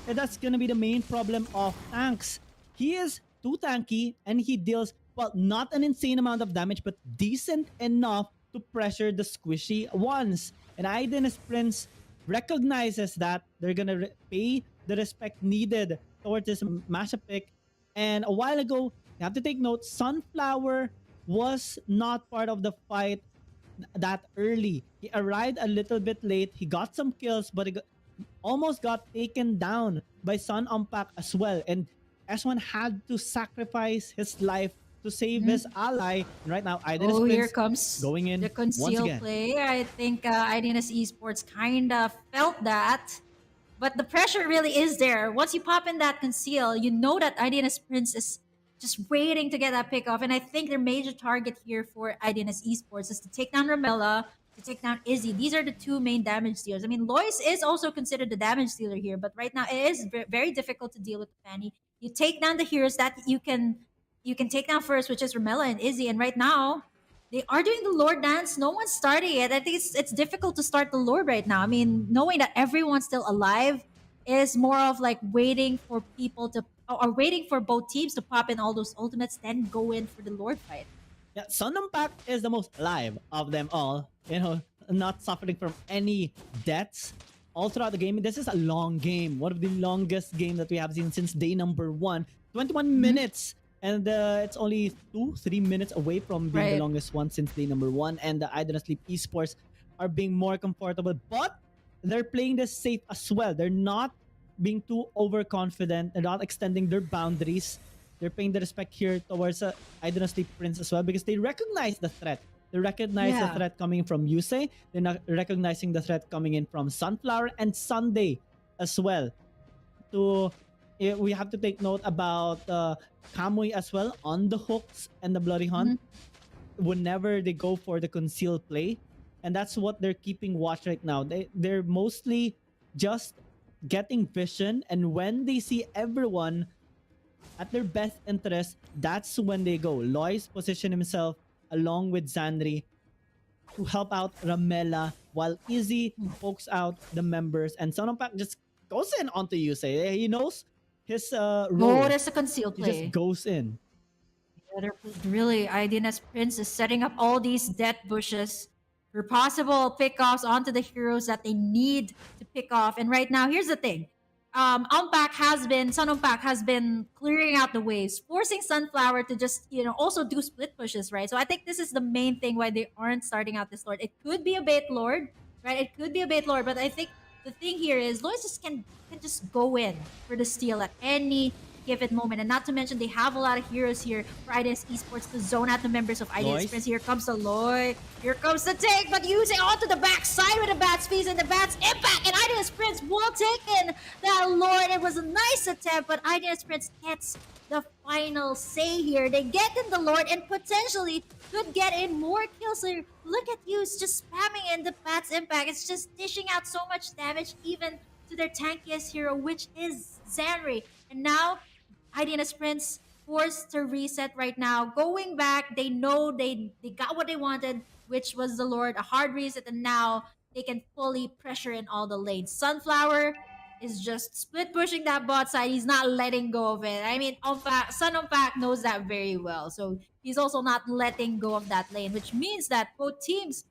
That's going to be the main problem of tanks. He is too tanky and he deals, well, not an insane amount of damage, but decent enough to pressure the squishy ones. And Iden's Prince recognizes that they're gonna pay the respect needed towards this mashup pick. And a while ago, you have to take note, Sunflower was not part of the fight that early. He arrived a little bit late. He got some kills, but he almost got taken down by Sun Unpack as well. And S1 had to sacrifice his life to save his ally. And right now, Iden's Oh, Prince here comes going in the once conceal again. play. I think IDNS Esports kind of felt that. But the pressure really is there. Once you pop in that conceal, you know that IDNS Prince is just waiting to get that pick off. And I think their major target here for IDNS Esports is to take down Ramela, to take down Izzy. These are the 2 main damage dealers. I mean, Lois is also considered the damage dealer here, but right now it is very difficult to deal with Fanny. You take down the heroes that you can take down first, which is Ramela and Izzy. And right now, they are doing the Lord dance. No one's starting it. I think it's difficult to start the Lord right now. I mean, knowing that everyone's still alive is more of like waiting for people to, or waiting for both teams to pop in all those ultimates, then go in for the Lord fight. Yeah, Sun Unpack is the most alive of them all. You know, not suffering from any deaths all throughout the game. This is a long game. One of the longest games that we have seen since day number 1. 21 minutes. And it's only 2-3 minutes away from being the longest one since day number 1. And the Idonotsleep Esports are being more comfortable. But they're playing this safe as well. They're not being too overconfident. They're not extending their boundaries. They're paying the respect here towards Idonotsleep Prince as well because they recognize the threat. They recognize the threat coming from Yusei. They're not recognizing the threat coming in from Sunflower and Sunday as well. We have to take note about Kamui as well on the hooks and the Bloody Hunt whenever they go for the concealed play. And that's what they're keeping watch right now. They're mostly just getting vision, and when they see everyone at their best interest, that's when they go. Lois position himself along with Zandri to help out Ramela while Izzy pokes out the members, and Sonampak just goes in onto Yusei. He knows his role. Oh, there's a conceal He play. just goes in. Yeah, really, IDNS Prince is setting up all these death bushes for possible pickoffs onto the heroes that they need to pick off. And right now, here's the thing. Sun Umpak has been clearing out the waves, forcing Sunflower to just, also do split pushes, right? So I think this is the main thing why they aren't starting out this Lord. It could be a bait Lord, right? It could be a bait Lord, but I think the thing here is Lois just can just go in for the steal at any given moment. And not to mention, they have a lot of heroes here for IDS Esports to zone out the members of IDS Lois? Prince. Here comes the Lloyd. Here comes the take, but using onto the backside with the Bats Fees and the Bats Impact. And IDS Prince will take in that Lord. It was a nice attempt, but IDS Prince gets the final say here. They get in the Lord and potentially could get in more kills. So look at you, it's just spamming in the Bats Impact. It's just dishing out so much damage even to their tankiest hero, which is Zanri. And now IDNS Prince forced to reset right now. Going back, they know they got what they wanted, which was the Lord, a hard reset, and now they can fully pressure in all the lanes. Sunflower is just split pushing that bot side. He's not letting go of it. I mean, Sun Unpack knows that very well. So he's also not letting go of that lane, which means that both teams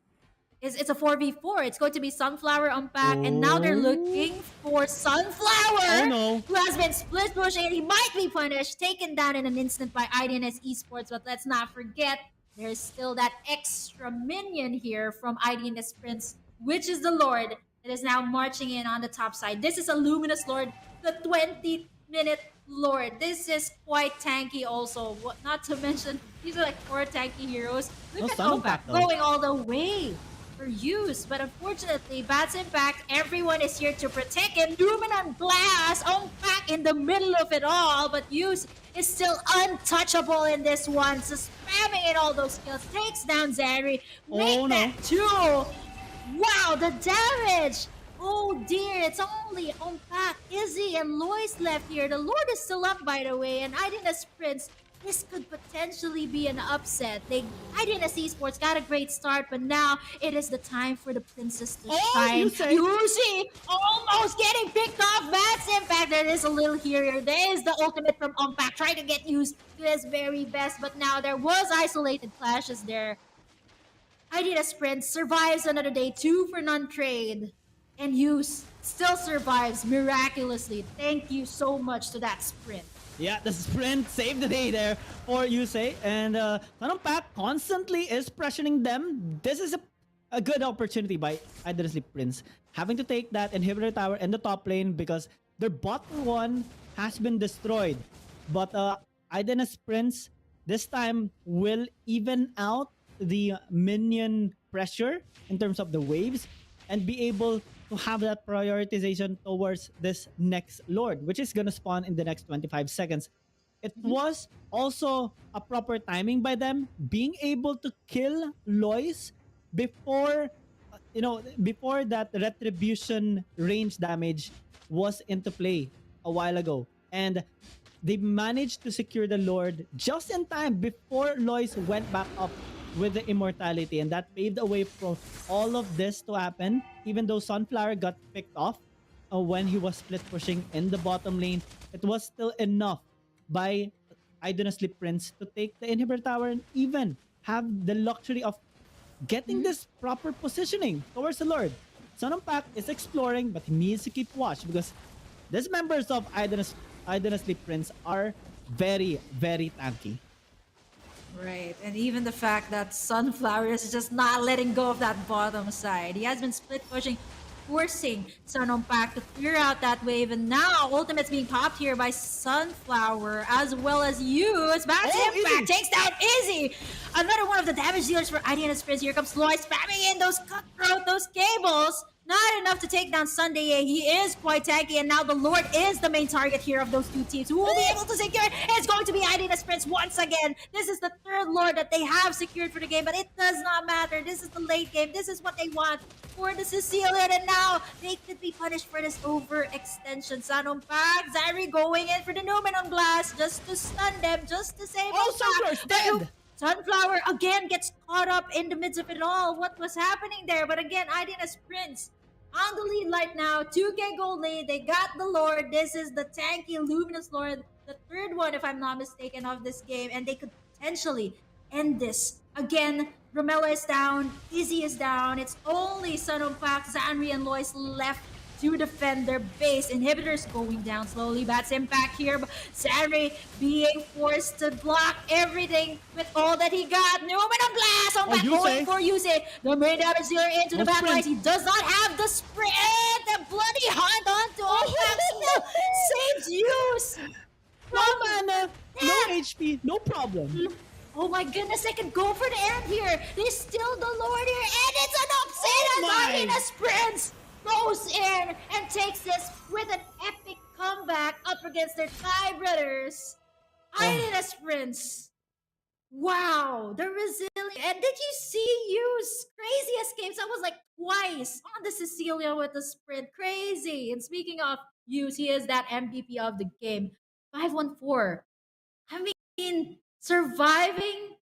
it's a 4v4. It's going to be Sunflower Unpack, and now they're looking for Sunflower, no. who has been split pushing, and he might be punished, taken down in an instant by IDNS Esports. But let's not forget, there's still that extra minion here from IDNS Prince, which is the Lord that is now marching in on the top side. This is a Luminous Lord, the 20-minute Lord. This is quite tanky also. Not to mention, these are like 4 tanky heroes. Look at Unpack going all the way for use, but unfortunately, Bats Impact, everyone is here to protect him. Luminant Blast, Unpack in the middle of it all, but Use is still untouchable in this one, so spamming in all those kills, takes down Zanri, make that 2. Wow, the damage! Oh dear, it's only Unpack, Izzy, and Lois left here. The Lord is still up, by the way, and Idonotsleep Prince, this could potentially be an upset. IDNS Esports got a great start, but now it is the time for the Princess to shine. Yuzi almost getting picked off. Bats Impact. There is a little here. There is the ultimate from Unpack, trying to get used to his very best, but now there was isolated clashes there. IDNS Prince survives another day, 2 for non-trade, and Use still survives miraculously. Thank you so much to that sprint. Yeah, the sprint saved the day there for Yusei. And Sununpak constantly is pressuring them. This is a good opportunity by Idonotsleep Prince having to take that inhibitor tower in the top lane because their bottom one has been destroyed. But Idonotsleep Prince this time will even out the minion pressure in terms of the waves and be able to have that prioritization towards this next Lord, which is gonna spawn in the next 25 seconds. It was also a proper timing by them being able to kill Lois before, before that retribution range damage was into play a while ago. And they managed to secure the Lord just in time before Lois went back up with the immortality, and that paved the way for all of this to happen. Even though Sunflower got picked off when he was split pushing in the bottom lane, it was still enough by Idonotsleep Prince to take the inhibitor tower and even have the luxury of getting this proper positioning towards the Lord. Sununpak is exploring, but he needs to keep watch because these members of Idonotsleep Prince are very, very tanky. Right, and even the fact that Sunflower is just not letting go of that bottom side. He has been split pushing, forcing Sun Unpack to clear out that wave, and now Ultimate's being topped here by Sunflower as well as Use. Bats Impact takes down Izzy! Another one of the damage dealers for IDNS Prince. Here comes Loy spamming in those cutthroat, those cables. Not enough to take down Sunday. He is quite tanky, and now the Lord is the main target here of those 2 teams. Who will be able to secure it? It's going to be IDNS Prince once again. This is the 3rd Lord that they have secured for the game, but it does not matter. This is the late game. This is what they want for the Sicilian, and now they could be punished for this overextension. Sununpak, Zari going in for the Numenon Blast just to stun them, just to save them. Sunflower's dead! Sunflower again gets caught up in the midst of it all. What was happening there? But again, IDNS Prince on the lead right now. 2k gold lead. They got the Lord. This is the tanky Luminous Lord, the 3rd one, if I'm not mistaken, of this game. And they could potentially end this again Romella is down, Izzy is down. It's only Sun of Pac, Zanri, and Lois left to defend their base. Inhibitors going down slowly. Bats impact here. But Zanri being forced to block everything with all that he got. No momentum blast on Oh, back going Yusei. for Yusei. The main damage dealer into No the back sprint. lines. He does not have the sprint. The bloody hunt onto Opac still saves use No from mana, no death. HP, no problem. Oh my goodness, they can go for the end here. They steal the Lord here, and it's an upset Oh as my. Arena Sprints goes in and takes this with an epic comeback up against their Thai brothers. Oh. Arena Sprints. Wow, the resilience. And did you see Yu's crazy escapes? That was like twice on the Cecilia with the sprint. Crazy. And speaking of Yu's, he is that MVP of the game. 514. I mean, surviving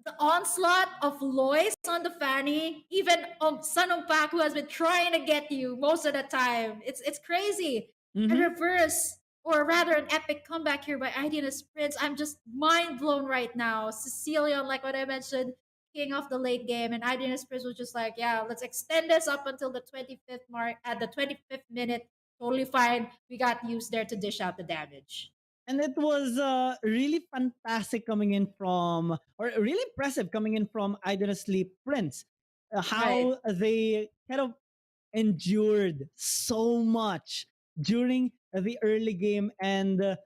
the onslaught of Lois on the Fanny, even Son of Pak, who has been trying to get you most of the time. It's crazy. A Mm-hmm. reverse, or rather an epic comeback here by Idea's Prince. I'm just mind blown right now. Cecilion, like what I mentioned, king of the late game, and Idea's Prince was just like, yeah, let's extend this up until the 25th mark, at the 25th minute. Totally fine. We got used there to dish out the damage. And it was really fantastic coming in from, or really impressive coming in from Idonotsleep Prince. Right. How they kind of endured so much during the early game and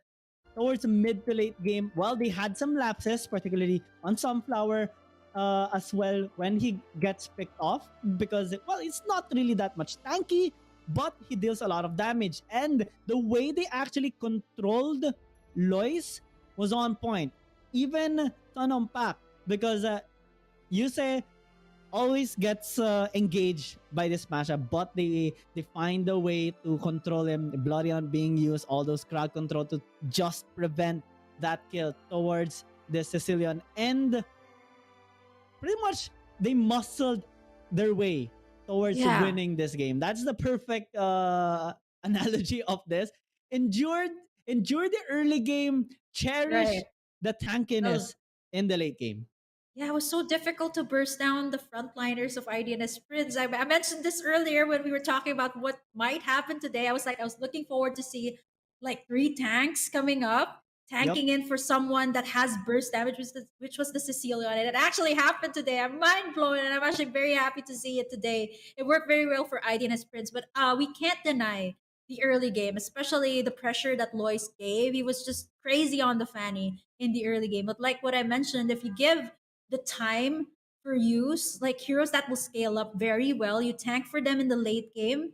towards the mid to late game. Well, they had some lapses, particularly on Sunflower as well when he gets picked off because, well, it's not really that much tanky, but he deals a lot of damage. And the way they actually controlled Lois was on point. Even Sun Pack, because Yusei always gets engaged by this matchup, but they find a way to control him. Bloody on being used, all those crowd control to just prevent that kill towards the Sicilian, and pretty much they muscled their way towards Yeah. winning this game. That's the perfect analogy of this. Endured the early game, cherish Right. the Oh, tankiness in the late game. yeah, it was so difficult to burst down the frontliners of IDNS Prince. I mentioned this earlier when we were talking about what might happen today. I was like, I was looking forward to see like three tanks coming up, Yep. tanking in for someone that has burst damage, which was the Cecilia. And it actually happened today. I'm mind blown, and I'm actually very happy to see it today. It worked very well for IDNS Prince, but we can't deny the early game, especially the pressure that Lois gave. He was just crazy on the Fanny in the early game. But like what I mentioned, if you give the time for use, like heroes that will scale up very well, you tank for them in the late game.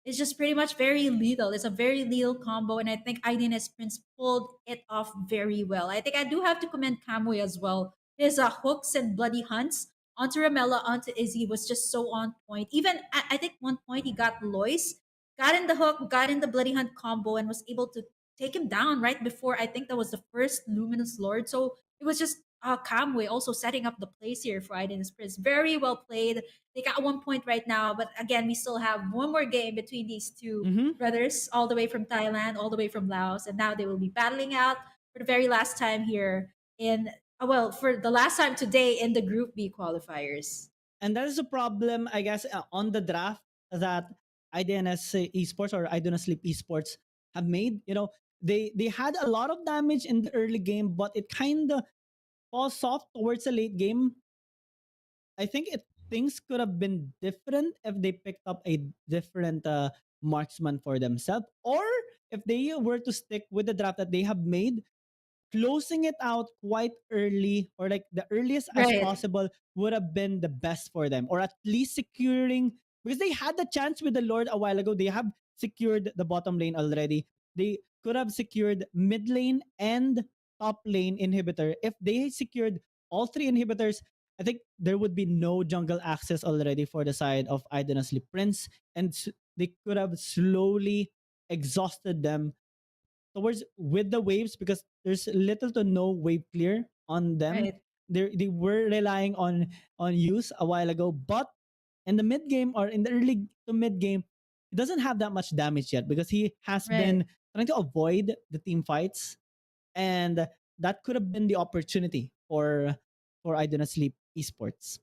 It's just pretty much very lethal. It's a very lethal combo, and I think Idea's Prince pulled it off very well. I think I do have to commend Kamui as well. His hooks and bloody hunts onto Ramella, onto Izzy was just so on point. Even I think one point he got Lois, got in the hook, got in the bloody hunt combo, and was able to take him down right before I think that was the first Luminous Lord. So it was just Kamwe also setting up the plays here for Aiden's Prince. Very well played. They got 1 point right now, but again, we still have one more game between these two Mm-hmm. brothers, all the way from Thailand, all the way from Laos, and now they will be battling out for the very last time here in well, for the last time today in the Group B qualifiers. And that is a problem, I guess, on the draft that IDNS Esports or I Do Not Sleep Esports have made. You know, they had a lot of damage in the early game, but it kind of falls soft towards the late game. I think things could have been different if they picked up a different marksman for themselves, or if they were to stick with the draft that they have made, closing it out quite early or like the earliest as Right, possible would have been the best for them, or at least securing, because they had the chance with the Lord a while ago. They have secured the bottom lane already. They could have secured mid lane and top lane inhibitor. If they secured all three inhibitors, I think there would be no jungle access already for the side of Idonotsleep Prince, and they could have slowly exhausted them towards with the waves, because there's little to no wave clear on them. right, They were relying on use a while ago, but in the mid game or in the early to mid game, he doesn't have that much damage yet because he has right. been trying to avoid the team fights, and that could have been the opportunity for I Do Not Sleep Esports.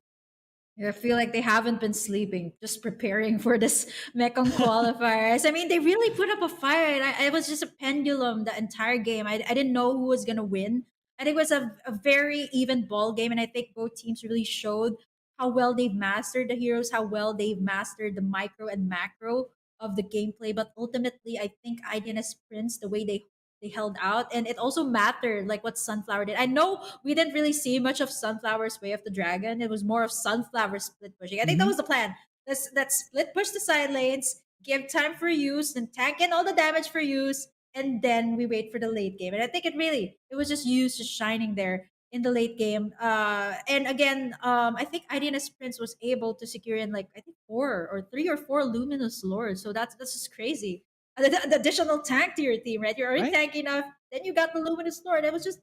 I feel like they haven't been sleeping, just preparing for this Mekong qualifiers. I mean, they really put up a fight. It was just a pendulum the entire game. I didn't know who was going to win. I think it was a very even ball game, and I think both teams really showed how well they've mastered the heroes, how well they've mastered the micro and macro of the gameplay. But ultimately, I think IDNS Prince, the way they held out, and it also mattered like what Sunflower did. I know we didn't really see much of Sunflower's Way of the Dragon. It was more of Sunflower split pushing. I think that Mm-hmm. was the plan. Let's split push the side lanes, give time for use, and tank in all the damage for use, and then we wait for the late game. And I think it was just used just shining there in the late game. And again, I think IDNS Prince was able to secure in like I think four or three or four luminous lords. So that's just crazy. The additional tank to your team, right? You're already Right? tanky enough. Then you got the luminous lord. It was just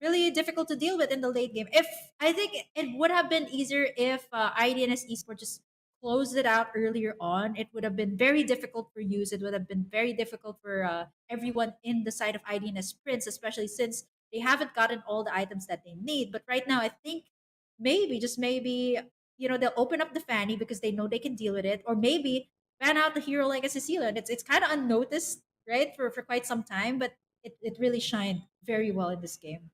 really difficult to deal with in the late game. If I think it would have been easier if IDNS Esports just closed it out earlier on. It would have been very difficult for use. It would have been very difficult for everyone in the side of IDNS Prince, especially since they haven't gotten all the items that they need. But right now, I think maybe just maybe they'll open up the fanny because they know they can deal with it, or maybe ban out the hero like a Cecilia. And it's kind of unnoticed, right, for quite some time, but it really shined very well in this game.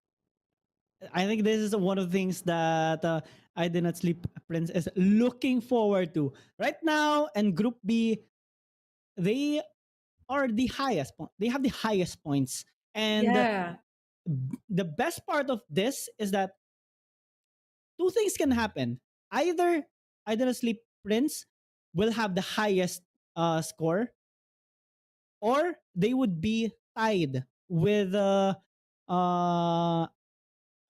I think this is one of the things that I Did Not Sleep Prince is looking forward to. Right now, and Group B, they are the highest. They have the highest points. And Yeah. the best part of this is that two things can happen. Either I Did Not Sleep Prince will have the highest score, or they would be tied with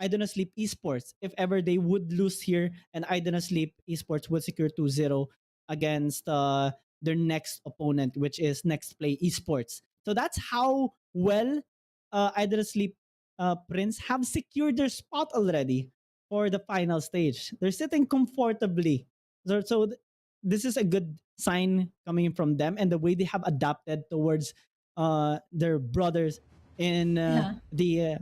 Idonotsleep Esports if ever they would lose here, and Idonotsleep Esports would secure 2-0 against their next opponent, which is Nextplay Esports. So that's how well Idonotsleep Prince have secured their spot already for the final stage. They're sitting comfortably. This is a good sign coming in from them, and the way they have adapted towards their brothers in Yeah. the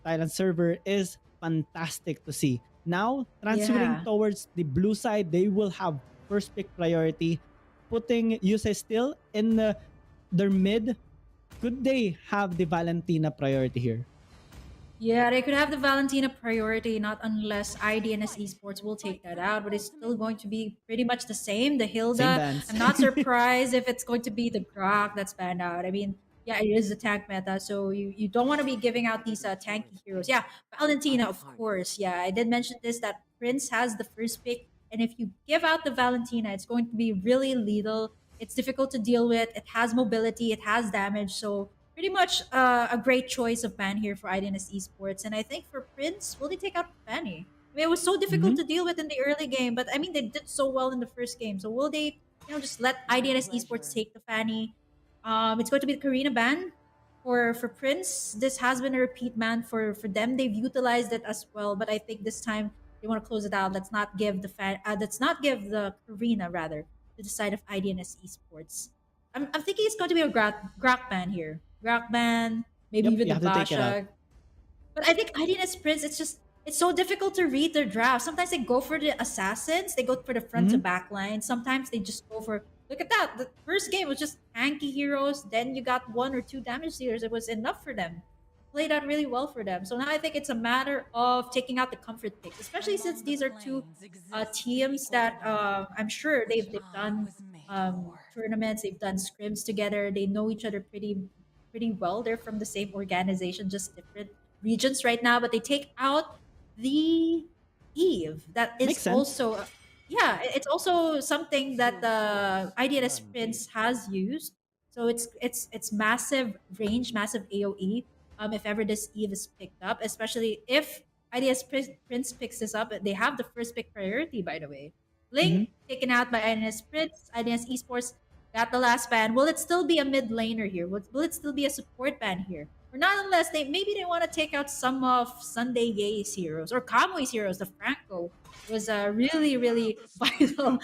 Thailand server is fantastic to see. Now, transferring Yeah. towards the blue side, they will have first pick priority. Putting Yusei still in their mid, could they have the Valentina priority here? Yeah, they could have the Valentina priority, not unless IDNS Esports will take that out, but it's still going to be pretty much the same. The Same Hilda, bans. I'm not surprised if it's going to be the Grok that's banned out. I mean, yeah, it is the tank meta, so you don't want to be giving out these tanky heroes. Yeah, Valentina, of course. Yeah, I did mention this that Prince has the first pick, and if you give out the Valentina, it's going to be really lethal. It's difficult to deal with. It has mobility, it has damage, so pretty much a great choice of ban here for IDNS Esports. And I think for Prince, will they take out Fanny? I mean, it was so difficult Mm-hmm. to deal with in the early game, but I mean, they did so well in the first game. So will they, just let IDNS Esports take the Fanny? It's going to be the Karina ban for Prince. This has been a repeat ban for them. They've utilized it as well, but I think this time they want to close it out. Let's not give the let's not give the Karina rather to the side of IDNS Esports. I'm thinking it's going to be a Grok ban here. Grok ban, maybe Yep, even you the have to take it out. Basha. But I think IDNS Prince, it's so difficult to read their draft. Sometimes they go for the assassins, they go for the front to Mm-hmm. back line. Sometimes they just go for look at that. The first game was just tanky heroes. Then you got one or two damage dealers. It was enough for them. Played out really well for them. So now I think it's a matter of taking out the comfort picks, especially since these are two teams that I'm sure they've done tournaments, they've done scrims together, they know each other pretty well. They're from the same organization, just different regions right now, but they take out the Eve. That Makes is sense. also, yeah, it's also something that the IDNS Prince has used. So it's massive range, massive AOE. If ever this Eve is picked up, especially if Prince picks this up, they have the first pick priority. By the way, Mm-hmm. Link taken out by IDNS Prince, IDNS Esports got the last ban. Will it still be a mid laner here? Will it still be a support ban here? Or not unless they want to take out some of Sunday Ye's heroes or Kamwe's heroes. The Franco was really vital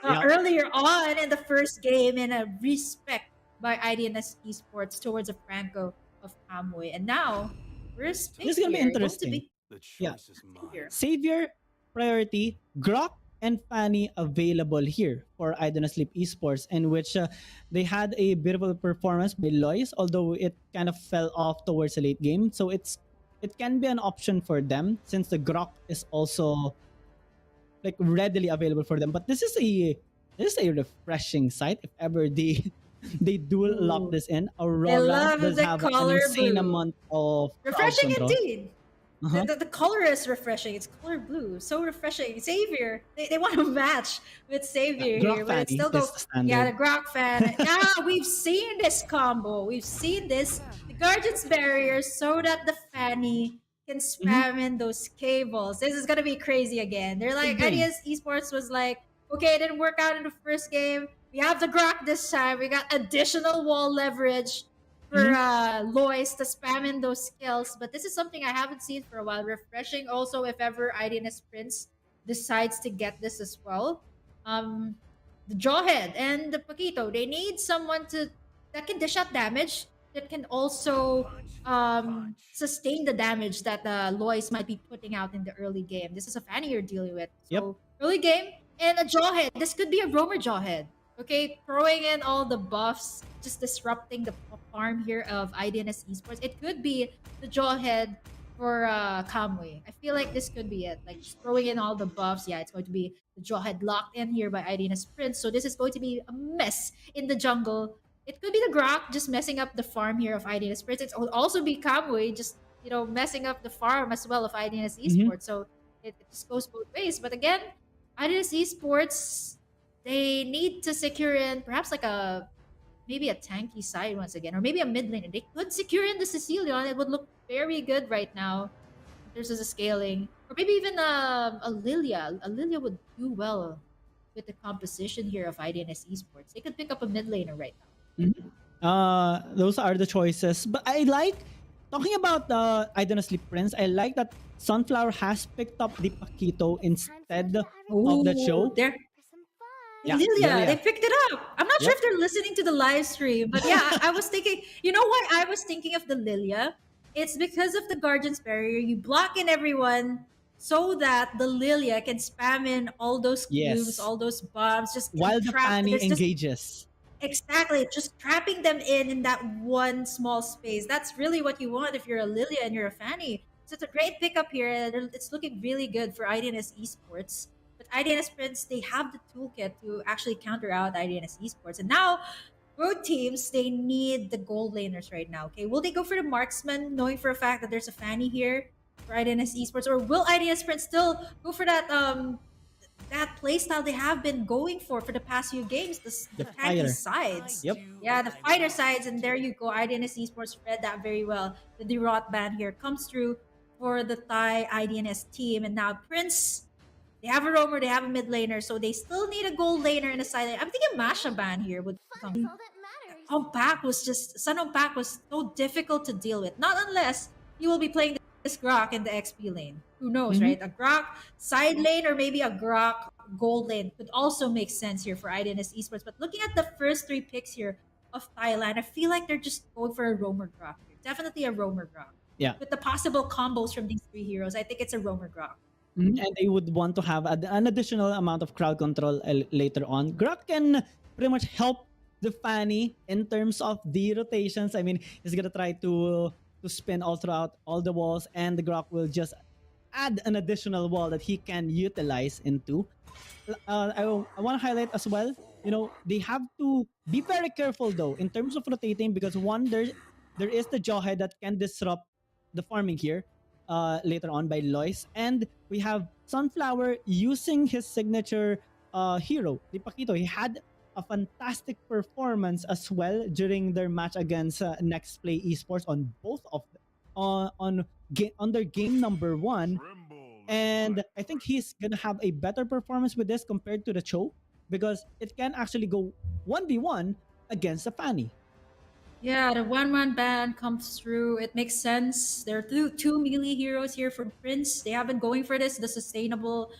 Yep. earlier on in the first game, and a respect by IDNS Esports towards a Franco of Kamwe. And now, first This pick is gonna be here going to interesting. be Yeah. Savior. Savior. priority Grok and Fanny available here for Idonotsleep Esports, in which they had a beautiful performance by Lois, although it kind of fell off towards the late game. So it can be an option for them since the Grok is also like readily available for them. But this is a refreshing sight if ever they they do lock Ooh. this in. I Aurora love does the have an color insane blue. amount of crowd Refreshing control. indeed. Uh-huh. The color is refreshing. It's color blue. So refreshing. Savior. They want to match with Savior Grok here, but it's Fanny still is go. the Yeah, standard. the Grok fan. Yeah, we've seen this combo. We've seen this. The Guardian's barrier so that the Fanny can Mm-hmm. spam in those cables. This is gonna be crazy again. They're like, Big brain. Ideas Esports was like, okay, it didn't work out in the first game. We have the Grok this time. We got additional wall leverage for Mm-hmm. Lois to spam in those skills. But this is something I haven't seen for a while. Refreshing also if ever IDNS Prince decides to get this as well. Um, the Jawhead and the Paquito, they need someone to that can dish out damage, that can also sustain the damage that Lois might be putting out in the early game. This is a Fanny you're dealing with. Yep. So early game and a Jawhead. This could be a Roamer Jawhead. Okay, throwing in all the buffs, just disrupting the farm here of IDNS Esports. It could be the Jawhead for Kamui. I feel like this could be it. Like just throwing in all the buffs. Yeah, it's going to be the Jawhead locked in here by IDNS Prince. So this is going to be a mess in the jungle. It could be the Grok just messing up the farm here of IDNS Prince. It will also be Kamui just messing up the farm as well of IDNS Mm-hmm. Esports. So it just goes both ways. But again, IDNS Esports, they need to secure in perhaps like maybe a tanky side once again, or maybe a mid lane. They could secure in the Sicilian. It would look very good right now in terms of the scaling, or maybe even a Lilia. A Lilia would do well with the composition here of IDNS Esports. They could pick up a mid laner right now. Mhm. Those are the choices. But I like talking about Idonosley Prince. I like that Sunflower has picked up the Paquito It's time for instead Lilia of the everything. Oh, show. they're For some fun. Yeah, Lilia, they Lilia. picked it up. I'm not sure Yep. if they're listening to the live stream, but yeah, I was thinking, you know why I was thinking of the Lilia? It's because of the Guardian's Barrier. You block in everyone so that the Lilia can spam in all those cubes, Yes. all those bombs, just While the entrap. Fanny There's just engages. exactly just trapping them in that one small space. That's really what you want if you're a Lilia and you're a Fanny. So it's a great pickup here. And it's looking really good for IDNS Esports. But IDNS Prince, they have the toolkit to actually counter out IDNS Esports. And now both teams, they need the gold laners right now. Okay, will they go for the marksman, knowing for a fact that there's a Fanny here for IDNS Esports, or will IDNS Prince still go for that playstyle they have been going for the past few games, the The tanky fighter. sides. Yep. Yeah, the fighter sides, and there you go. IDNS Esports read that very well. The Derot ban here comes through for the Thai IDNS team, and now Prince. They have a roamer, they have a mid laner, so they still need a gold laner in the side lane. I'm thinking Masha ban here would Fun is come. all that matters. Pack was just Sun Pack was so difficult to deal with. Not unless you will be playing this Grok in the XP lane. Who knows, Mhm. right? A Grok side lane or maybe a Grok gold lane could also make sense here for IDNS Esports. But looking at the first three picks here of Thailand, I feel like they're just going for a roamer Grok here. Definitely a roamer Grok. Yeah. With the possible combos from these three heroes, I think it's a roamer Grok. And they would want to have an additional amount of crowd control later on. Grok can pretty much help the Fanny in terms of the rotations. I mean, he's gonna try to spin all throughout all the walls, and the Grok will just add an additional wall that he can utilize into. I want to highlight as well. They have to be very careful though in terms of rotating, because one, there is the Jawhead that can disrupt the farming here later on by Lois, and we have Sunflower using his signature hero, the Paquito. He had a fantastic performance as well during their match against Nextplay Esports on both of on their game number one. And I think he's gonna have a better performance with this compared to the Cho, because it can actually go 1v1 against a Fanny. Yeah, the 1-1 ban comes through. It makes sense. There are two melee heroes here from Prince. They have been going for this, the sustainable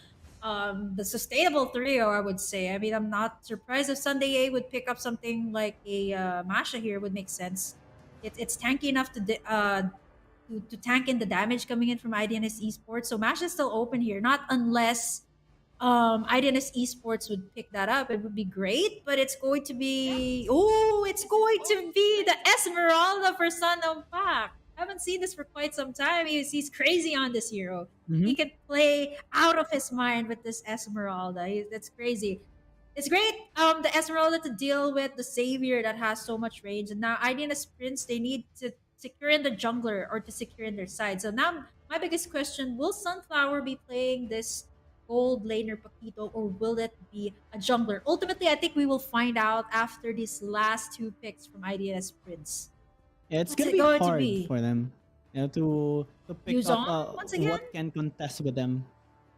trio, I would say. I mean, I'm not surprised if Sunday A would pick up something like a Masha here would make sense. It's tanky enough to to tank in the damage coming in from IDNS Esports. So match is still open here, not unless IDNS Esports would pick that up. It would be great, but it's going to be it's going to be the Esmeralda for Sun of Pac. I haven't seen this for quite some time. He's crazy on this hero. He Mhm. can play out of his mind with this Esmeralda. That's crazy. It's great, the Esmeralda to deal with the Savior that has so much range. And now IDNS Prince, they need to secure in the jungler or to secure in their side. So now my biggest question, will Sunflower be playing this gold laner Paquito, or will it be a jungler? Ultimately, I think we will find out after these last two picks from IDNS Prince. Yeah, it's What's gonna it be going to hard be? for them, to pick up Yuzong once again? what can contest with them,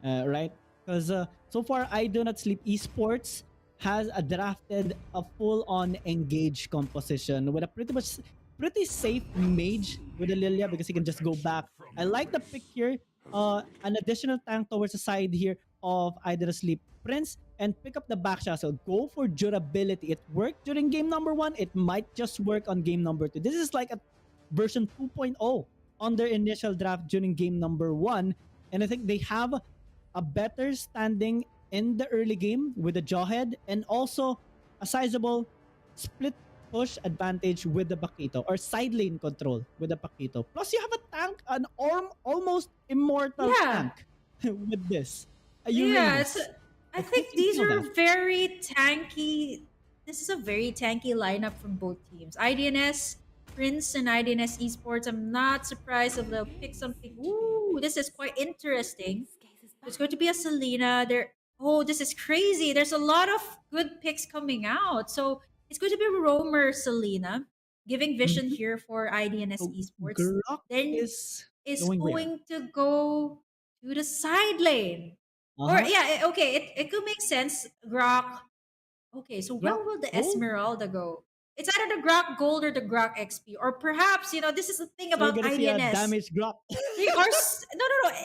right? Because so far, I do not sleep. Esports has drafted a full-on engage composition with a pretty safe mage with a Lilia because he can just go back. I like the pick here. An additional tank towards the side here of Idonotsleep Prince and pick up the back shot. So go for durability. It worked during game number 1. It might just work on game number 2. This is like a version 2.0 on their initial draft during game number 1. And I think they have a better standing in the early game with the Jawhead and also a sizable split push advantage with the Paquito or side lane control with the Paquito. Plus, you have a tank, an almost immortal Yeah. tank with this. A Yeah, Uranus. I Like, how think do you these feel are that? very tanky. This is a very tanky lineup from both teams. IDNS Prince and IDNS Esports. I'm not surprised if they'll pick something. Ooh, this is quite interesting. There's going to be a Selena. This is crazy. There's a lot of good picks coming out. So it's going to be Roamer Selena, giving vision Mhm. here for IDNS So, Esports. Grok Then is is going where? going to go to the side lane. Or Uh-huh. yeah, okay, it could make sense. Grok. Okay, so where Grok will the gold? Esmeralda go? It's either the Grok Gold or the Grok XP, or perhaps this is the thing So we're about gonna see a IDNS. damaged Grok. No.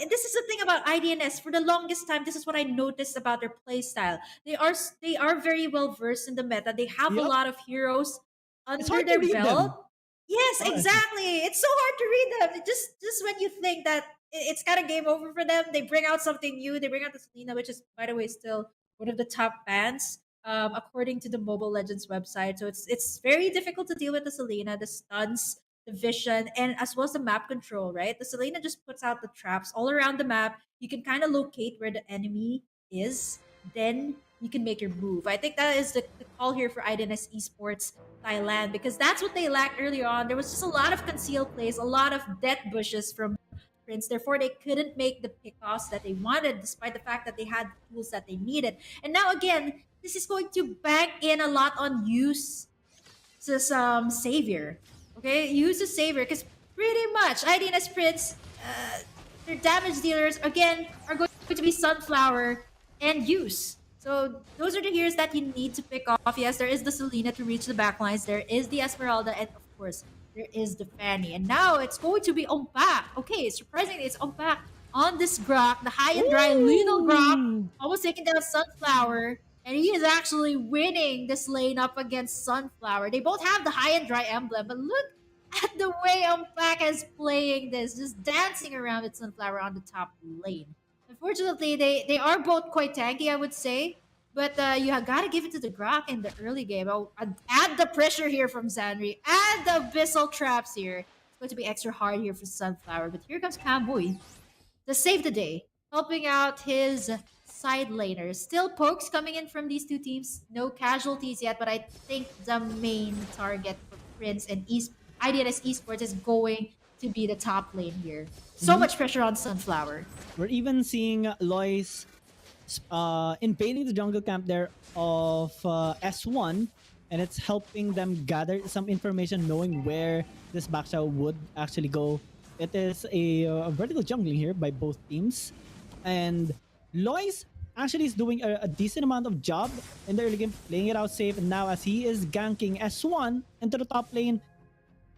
This is the thing about IDNS. For the longest time, this is what I noticed about their playstyle. They are very well versed in the meta. They have a Yup. lot of heroes It's under hard to their read belt. them. Yes, Oh, I see. exactly. It's so hard to read them. Just when you think that it's kind of game over for them, they bring out something new. They bring out the Selena, which is, by the way, still one of the top bans, according to the Mobile Legends website. So it's very difficult to deal with the Selena, the stuns, the vision, and as well as the map control. Right, the Selena just puts out the traps all around the map. You can kind of locate where the enemy is, then you can make your move. I think that is the call here for IDNS Esports Thailand, because that's what they lacked earlier on. There was just a lot of concealed plays, a lot of death bushes from Prince. Therefore, they couldn't make the pickoffs that they wanted, despite the fact that they had the tools that they needed. And now again, this is going to bank in a lot on use savior. Okay, use the savior, because pretty much IDNS Prince, their damage dealers again are going to be Sunflower and use. So those are the heroes that you need to pick off. Yes, there is the Selena to reach the backlines. There is the Esmeralda, and of course there is the Fanny. And now it's going to be Ompak. Okay, surprisingly, it's Ompak on this Grok, the high and dry lethal Grok, Ooh. almost taking down Sunflower. And he is actually winning this lane up against Sunflower. They both have the high and dry emblem, but look at the way Umpak is playing this, just dancing around with Sunflower on the top lane. Unfortunately, they are both quite tanky, I would say. But you have got to give it to the Grok in the early game. Oh, add the pressure here from Zanri. Add the Abyssal traps here. It's going to be extra hard here for Sunflower. But here comes Kamui to save the day, helping out his side laners. Still pokes coming in from these two teams. No casualties yet, but I think the main target for Prince and IDNS Esports is going to be the top lane here. So Mhm. much pressure on Sunflower. We're even seeing Lois invading the jungle camp there of S1, and it's helping them gather some information, knowing where this backshow would actually go. It is a vertical jungling here by both teams, and Lois actually is doing a decent amount of job in the early game, playing it out safe. And now, as he is ganking S1 into the top lane,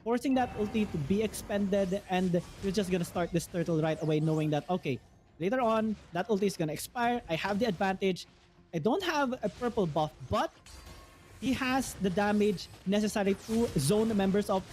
forcing that ulti to be expended, and you're just gonna start this turtle right away, knowing that okay, later on that ulti is gonna expire. I have the advantage. I don't have a purple buff, but he has the damage necessary to zone the members of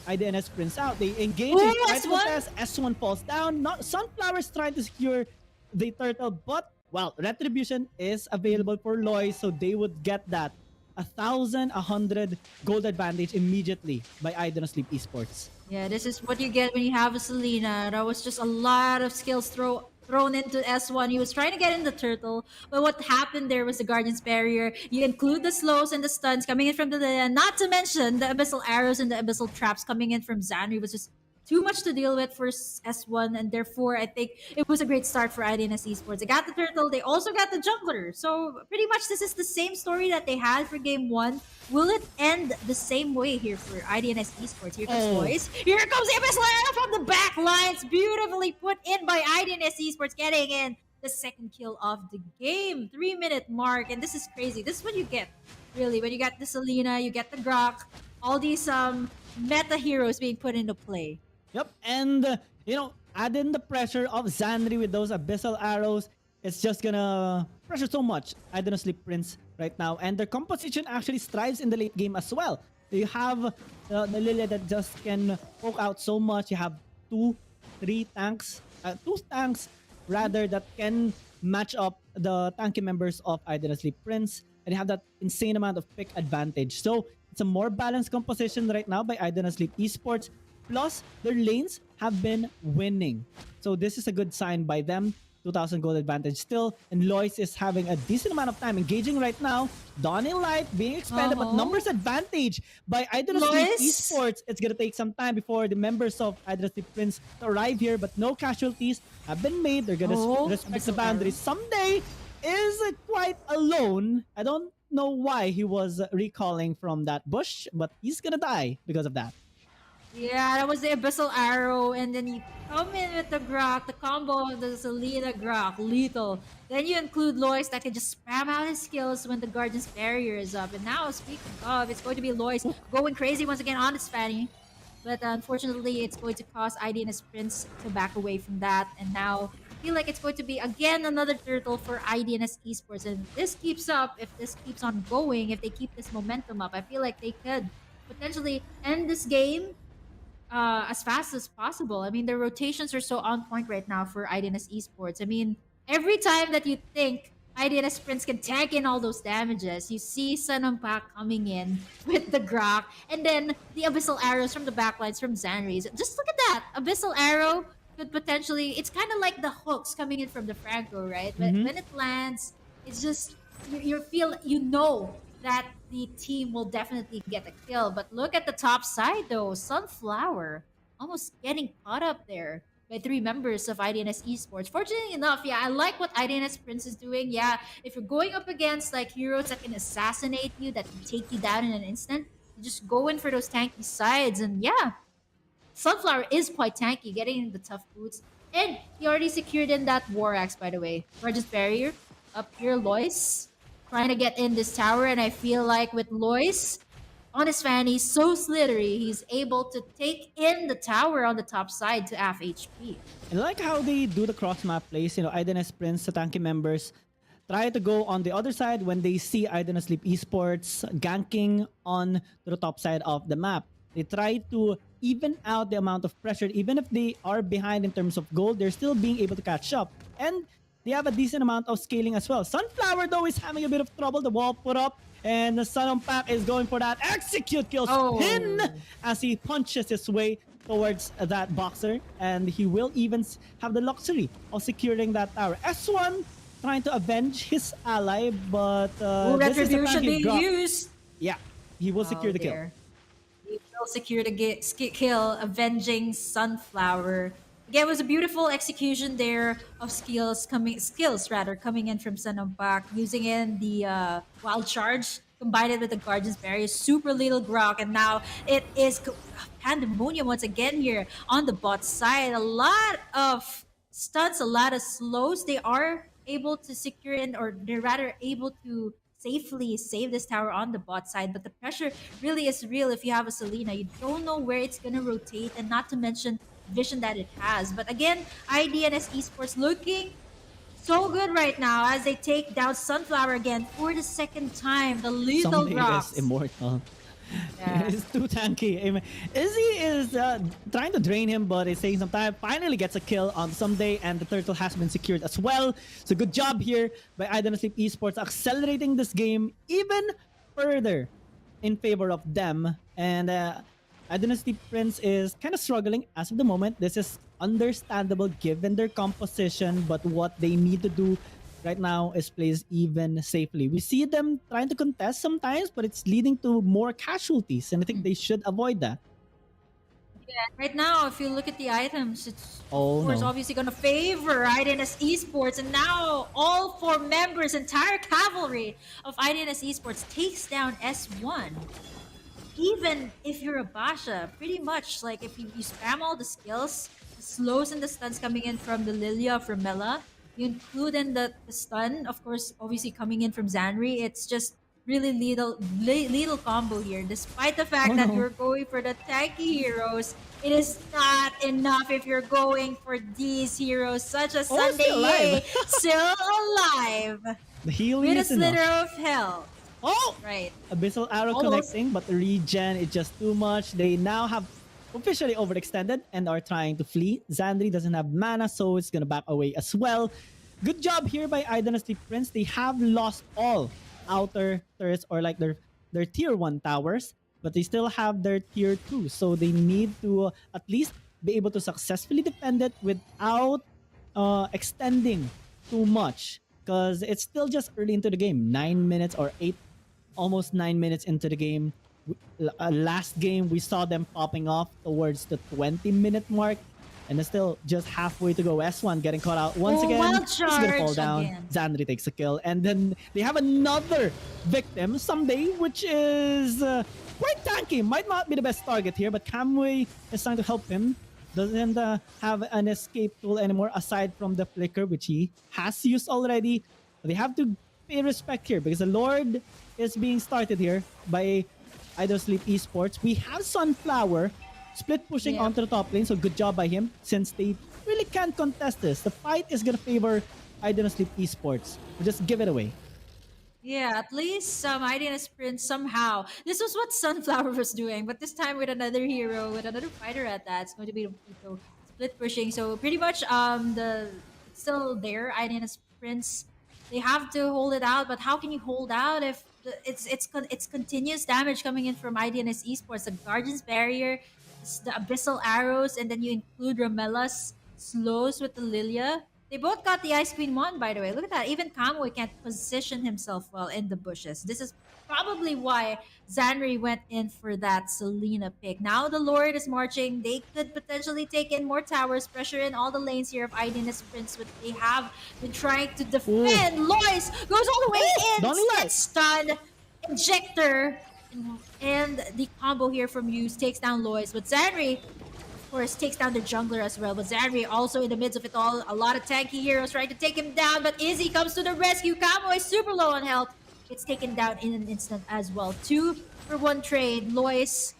IDNS Prince out. They engage, they Ooh, try to S1? contest. S1 falls down. Not Sunflower's trying to secure the turtle, but well, retribution is available for Lois, so they would get that 1,100 gold advantage immediately by Idonotsleep Esports. Yeah, this is what you get when you have a Selena. That was just a lot of skills thrown into S1. He was trying to get in the turtle, but what happened there was the Guardian's Barrier. You include the slows and the stuns coming in from the not to mention the Abyssal Arrows and the Abyssal Traps coming in from Xanri was just too much to deal with for S1, and therefore I think it was a great start for IDNS Esports. They got the turtle, they also got the jungler. So pretty much this is the same story that they had for game one. Will it end the same way here for IDNS Esports? Here comes Lois. Here comes Abyssal Arrow from the back lines. Beautifully put in by IDNS Esports, getting in the second kill of the game. 3-minute mark, and this is crazy. This is what you get, really, when you got the Selena, you get the Grok, all these meta heroes being put into play. Yep, and add in the pressure of Xanri with those abyssal arrows. It's just gonna pressure so much Idonotsleep Prince right now, and their composition actually strives in the late game as well. You have the Lilia that just can poke out so much. You have two tanks rather that can match up the tanky members of Idonotsleep Prince, and you have that insane amount of pick advantage. So it's a more balanced composition right now by Idonotsleep Esports. Plus, their lanes have been winning. So this is a good sign by them. 2,000 gold advantage still. And Lois is having a decent amount of time engaging right now. Dawning Light being expanded, but numbers advantage by Idonotsleep Esports. It's going to take some time before the members of Idonotsleep Prince arrive here, but no casualties have been made. They're going to respect the boundaries. Someday is quite alone. I don't know why he was recalling from that bush, but he's going to die because of that. Yeah, that was the Abyssal Arrow, and then you come in with the Grok, the combo of the Selena Grok, lethal. Then you include Lois that can just spam out his skills when the Guardian's Barrier is up. And now, speaking of, it's going to be Lois going crazy once again on his Fanny. But unfortunately, it's going to cause IDNS Prince to back away from that. And now, I feel like it's going to be, again, another turtle for IDNS Esports. And if this keeps up, if this keeps on going, if they keep this momentum up, I feel like they could potentially end this game as fast as possible. I mean, the rotations are so on point right now for IDNS Esports. I mean, every time that you think IDNS Prince can tank in all those damages, you see Sanampak coming in with the Grok, and then the Abyssal Arrows from the backlines from Xanri's. Just look at that! Abyssal Arrow could potentially... It's kind of like the hooks coming in from the Franco, right? But when it lands, it's just... You know that the team will definitely get a kill. But look at the top side though. Sunflower almost getting caught up there by 3 members of IDNS Esports. Fortunately enough, yeah, I like what IDNS Prince is doing. Yeah, if you're going up against like heroes that can assassinate you, that can take you down in an instant, you just go in for those tanky sides. And yeah, Sunflower is quite tanky, getting in the tough boots. And he already secured in that War Axe, by the way. Guardian's Barrier. Up here, Lois trying to get in this tower, and I feel like with Lois on his fan, he's so slithery, he's able to take in the tower on the top side to half HP. I like how they do the cross-map plays. IDNS Prince, the tanky members, try to go on the other side when they see Idonotsleep Esports ganking on the top side of the map. They try to even out the amount of pressure. Even if they are behind in terms of gold, they're still being able to catch up. And they have a decent amount of scaling as well. Sunflower, though, is having a bit of trouble. The wall put up, and the Sunpack is going for that execute kill spin as he punches his way towards that boxer, and he will even have the luxury of securing that tower. S1 trying to avenge his ally, but this is retribution being used. Yeah, he will secure the kill. He will secure the kill, avenging Sunflower. Again, it was a beautiful execution there of skills coming in from Sanampak, using in the wild charge, combined it with the Guardian's Barrier, super little Grok, and now it is pandemonium once again here on the bot side. A lot of stunts, a lot of slows. They are able to secure in, or they're rather able to safely save this tower on the bot side, but the pressure really is real if you have a Selena. You don't know where it's gonna rotate, and not to mention vision that it has. But again, IDNS Esports looking so good right now as they take down Sunflower again for the second time. The lethal Someday rocks. is immortal. Yeah. It's too tanky. I mean, Izzy is trying to drain him, but it's taking some time. Finally gets a kill on Someday, and the turtle has been secured as well. So good job here by Idonotsleep Esports, accelerating this game even further in favor of them. And Idonotsleep Prince is kind of struggling as of the moment. This is understandable given their composition, but what they need to do right now is plays even safely. We see them trying to contest sometimes, but it's leading to more casualties, and I think they should avoid that. Right now, if you look at the items, it's Oh of course no. obviously gonna favor IDNS Esports, and now all four members, entire cavalry of IDNS Esports takes down S1. Even if you're a Basha, pretty much like if you spam all the skills, the slows and the stuns coming in from the Lilia from Mela, you include in the stun, of course, obviously coming in from Zanri, it's just really lethal combo here. Despite the Oh fact that no. you're going for the tanky heroes, it is not enough if you're going for these heroes, such as Oh, Sunday still alive. Ye, still alive The healing with a is enough. slither of hell. Oh! Right. Abyssal Arrow Almost. connecting, but the regen is just too much. They now have officially overextended and are trying to flee. Xandri doesn't have mana, so it's gonna back away as well. Good job here by Idonotsleep Prince. They have lost all outer turrets or like their tier 1 towers, but they still have their tier 2. So they need to at least be able to successfully defend it without extending too much because it's still just early into the game. 9 minutes or 8, almost 9 minutes into the game. Last game, we saw them popping off towards the 20-minute mark, and it's still just halfway to go. S1 getting caught out once Oh, again. wild He's gonna fall charge down. again. Xandri takes a kill, and then they have another victim, Someday, which is quite tanky. Might not be the best target here, but Kamui is trying to help him. Doesn't have an escape tool anymore aside from the flicker, which he has used already. They have to pay respect here because the Lord is being started here by Idonotsleep Esports. We have Sunflower split pushing Yeah. onto the top lane, so good job by him since they really can't contest this. The fight is gonna favor Idonotsleep Esports. We'll just give it away. Yeah, at least IDNS Sprint somehow. This was what Sunflower was doing, but this time with another hero, with another fighter at that. It's going to be Ito split pushing. So pretty much the it's still there, IDNS Prince. They have to hold it out, but how can you hold out if it's continuous damage coming in from IDNS Esports, the Guardian's Barrier, the Abyssal Arrows, and then you include Ramella's slows with the Lilia. They both got the Ice Queen one, by the way. Look at that. Even Kamui can't position himself well in the bushes. This is probably why Zanri went in for that Selena pick. Now the Lord is marching. They could potentially take in more towers, pressure in all the lanes here of Iden's Prince, but they have been trying to Ooh. defend. Lois goes all the way in, Donnie Light. gets stunned. Injector and the combo here from Hughes takes down Lois, but Zanri of course, takes down the jungler as well. But Zanri also in the midst of it all. A lot of tanky heroes trying to take him down. But Izzy comes to the rescue. Camo is super low on health. It's taken down in an instant as well. 2-for-1 trade. Lois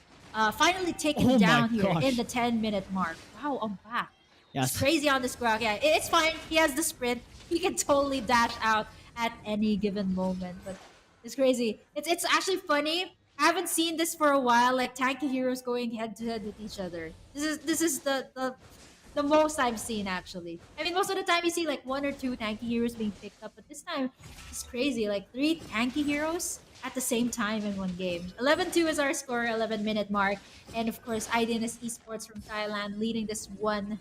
finally taken Oh my down here gosh. in the 10-minute mark. Wow, I'm back. Yes. It's crazy on this ground. Yeah, it's fine. He has the sprint. He can totally dash out at any given moment. But it's crazy. It's actually funny. I haven't seen this for a while. Like tanky heroes going head to head with each other. This is the most I've seen actually. I mean, most of the time you see like one or two tanky heroes being picked up, but this time it's crazy. Like 3 tanky heroes at the same time in one game. 11-2 is our score, 11-minute mark, and of course, IDNS Esports from Thailand leading this one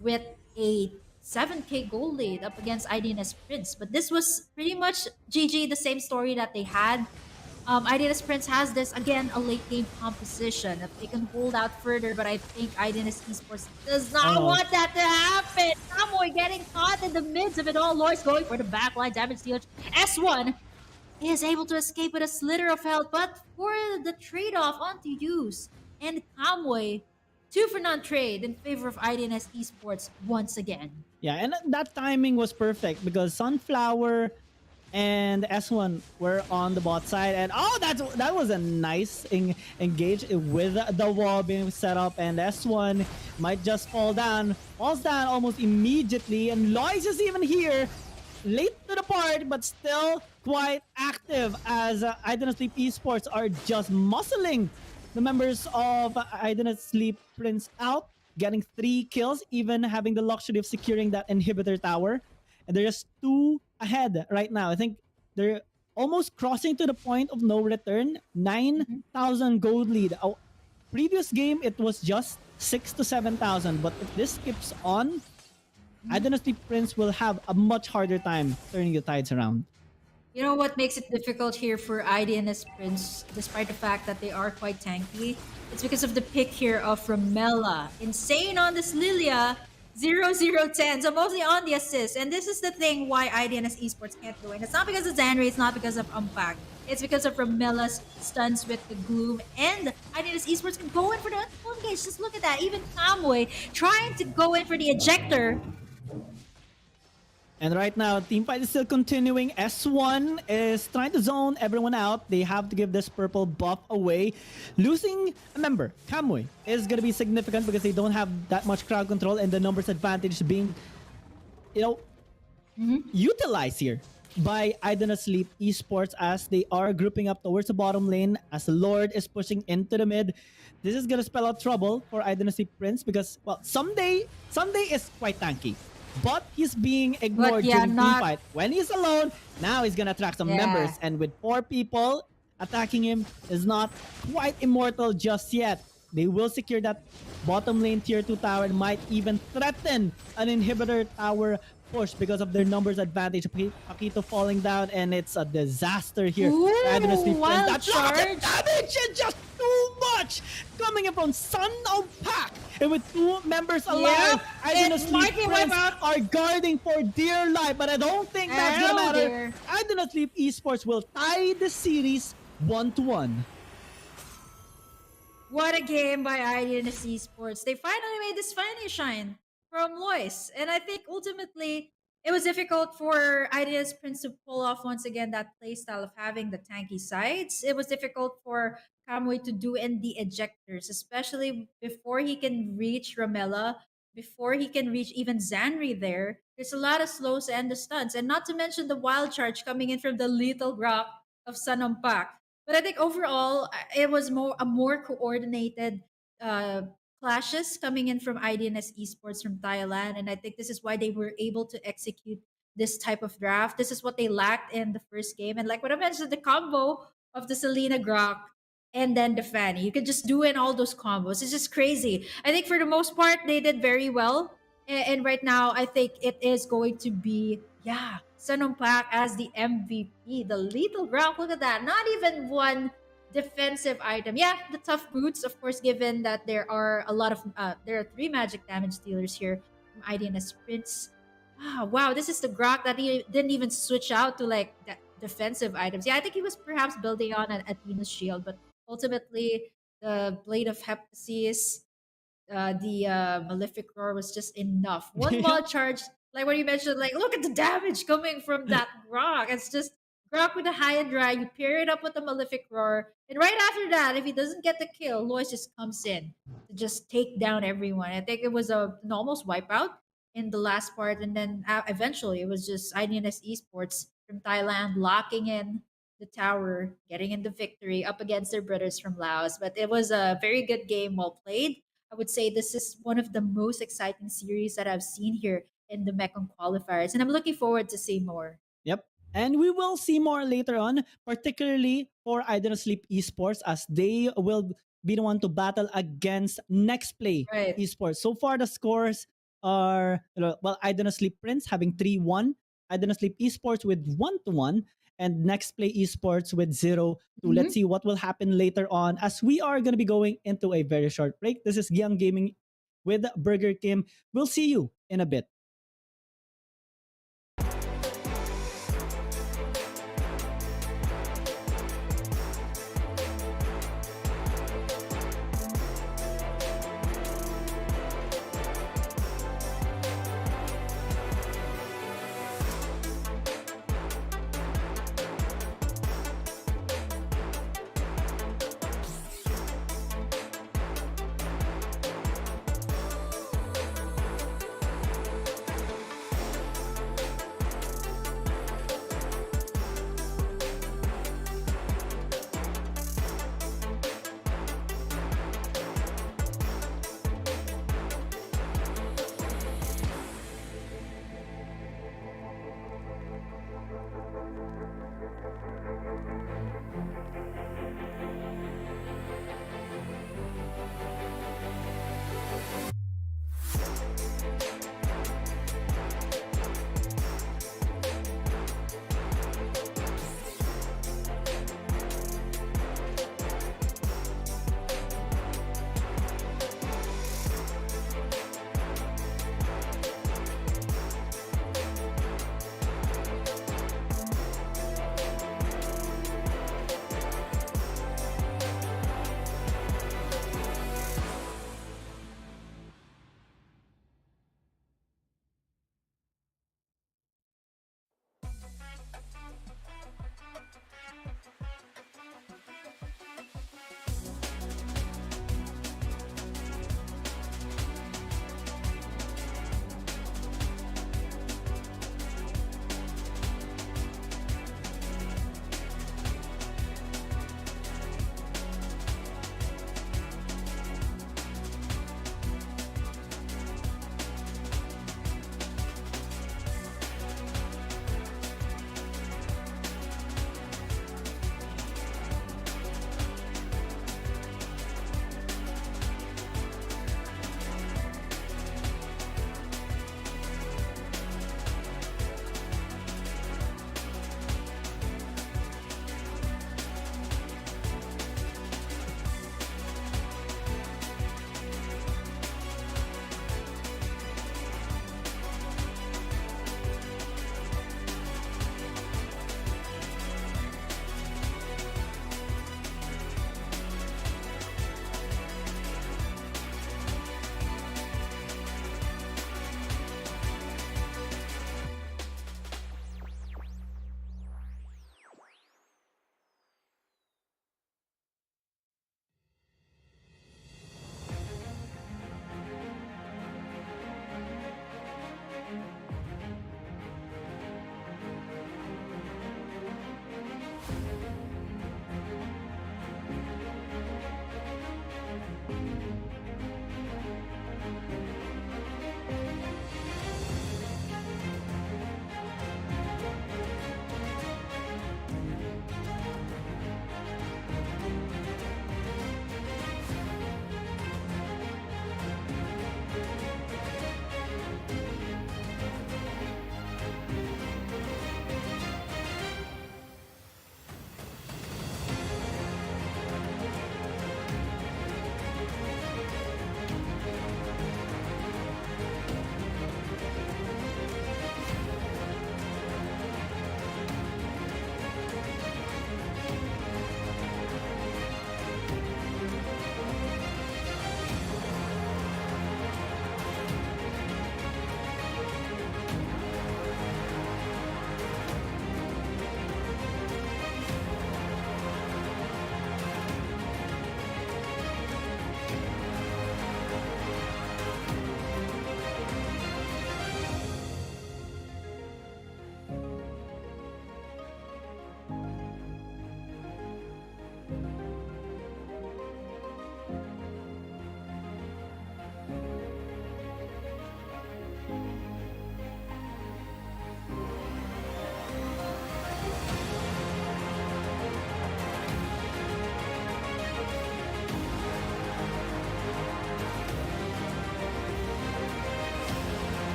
with a 7K goal lead up against IDNS Prince. But this was pretty much GG, the same story that they had. IDNS Prince has this, again, a late game composition. If they can hold out further, but I think IDNS Esports does not Oh. want that to happen. Samoy getting caught in the midst of it all. Lois going for the backline damage deal. S1 is able to escape with a slither of health, but for the trade-off onto use. And Kamui, 2-for-none trade in favor of IDNS Esports once again. Yeah, and that timing was perfect because Sunflower and S1 were on the bot side, and that was a nice engage with the wall being set up, and S1 might just falls down almost immediately, and Lois is even here late to the part, but still quite active as Idonotsleep Esports are just muscling the members of Idonotsleep Prince out, getting 3 kills, even having the luxury of securing that inhibitor tower. And they're just 2 ahead right now. I think they're almost crossing to the point of no return. 9,000 gold lead. Previous game, it was just 6 to 7,000. But if this keeps on, Idonotsleep Prince will have a much harder time turning the tides around. You know what makes it difficult here for ID and Prince, despite the fact that they are quite tanky? It's because of the pick here of Ramela. Insane on this Lilia. 0-0-10. So mostly on the assist. And this is the thing why IDNS Esports can't go in. It's not because of Zanri, it's not because of Umpact. It's because of Ramela's stunts with the Gloom. And IDNS Esports can go in for the unfully engage. Just look at that. Even Kamui trying to go in for the ejector. And right now, teamfight is still continuing. S1 is trying to zone everyone out. They have to give this purple buff away. Losing a member, Kamui, is going to be significant because they don't have that much crowd control and the numbers advantage being, utilized here by Idonotsleep Esports as they are grouping up towards the bottom lane as Lord is pushing into the mid. This is going to spell out trouble for Idonotsleep Prince because, well, someday is quite tanky. But he's being ignored during teamfight. When he's alone, now he's gonna attract some members. And with 4 people attacking him, is not quite immortal just yet. They will secure that bottom lane tier 2 tower and might even threaten an inhibitor tower push because of their numbers advantage. Pakito falling down and it's a disaster here. Wild charge! Damage is just too much coming in from Son of Pack. And with 2 members alive, Idonotsleep Prince are guarding for dear life. But I don't think that's gonna matter. Idonotsleep Esports will tie the series 1-1. What a game by IDNS Esports. They finally made this finally shine from Lois. And I think ultimately it was difficult for IDNS Prince to pull off once again that playstyle of having the tanky sides. It was difficult for Kamui to do in the ejectors, especially before he can reach Ramela, before he can reach even Zanri there. There's a lot of slows and the stunts. And not to mention the wild charge coming in from the lethal grok of Sanampak. But I think overall, it was a more coordinated clashes coming in from IDNS Esports from Thailand, and I think this is why they were able to execute this type of draft. This is what they lacked in the first game, and like what I mentioned, the combo of the Selena Grok and then the Fanny, you could just do in all those combos. It's just crazy. I think for the most part, they did very well, and right now, I think it is going to be Sanong Pak as the MVP. The lethal Grok, look at that. Not even one defensive item. Yeah, the tough boots, of course, given that there are a lot of there are 3 magic damage dealers here from IDNS Prince. Wow, this is the Grok that he didn't even switch out to like defensive items. Yeah, I think he was perhaps building on an Athena's shield, but ultimately the Blade of Heptasis, the Malefic Roar was just enough. One ball charge, like what you mentioned, like look at the damage coming from that Grok. It's just Grok with a high and dry. You pair it up with the Malefic Roar, and right after that, if he doesn't get the kill, Lois just comes in to just take down everyone. I think it was an almost wipeout in the last part, and then eventually it was just IDNS Esports from Thailand locking in the tower, getting in the victory up against their brothers from Laos. But it was a very good game, well played. I would say this is one of the most exciting series that I've seen here in the Mekong qualifiers, and I'm looking forward to see more. Yep. And we will see more later on, particularly for Idonotsleep Esports, as they will be the one to battle against Nextplay Esports. So far, the scores are, Idonotsleep Prince having 3-1, Idonotsleep Esports with 1-1, and Nextplay Esports with 0-2. Let's see what will happen later on as we are going to be going into a very short break. This is Young Gaming with Burger Kim. We'll see you in a bit.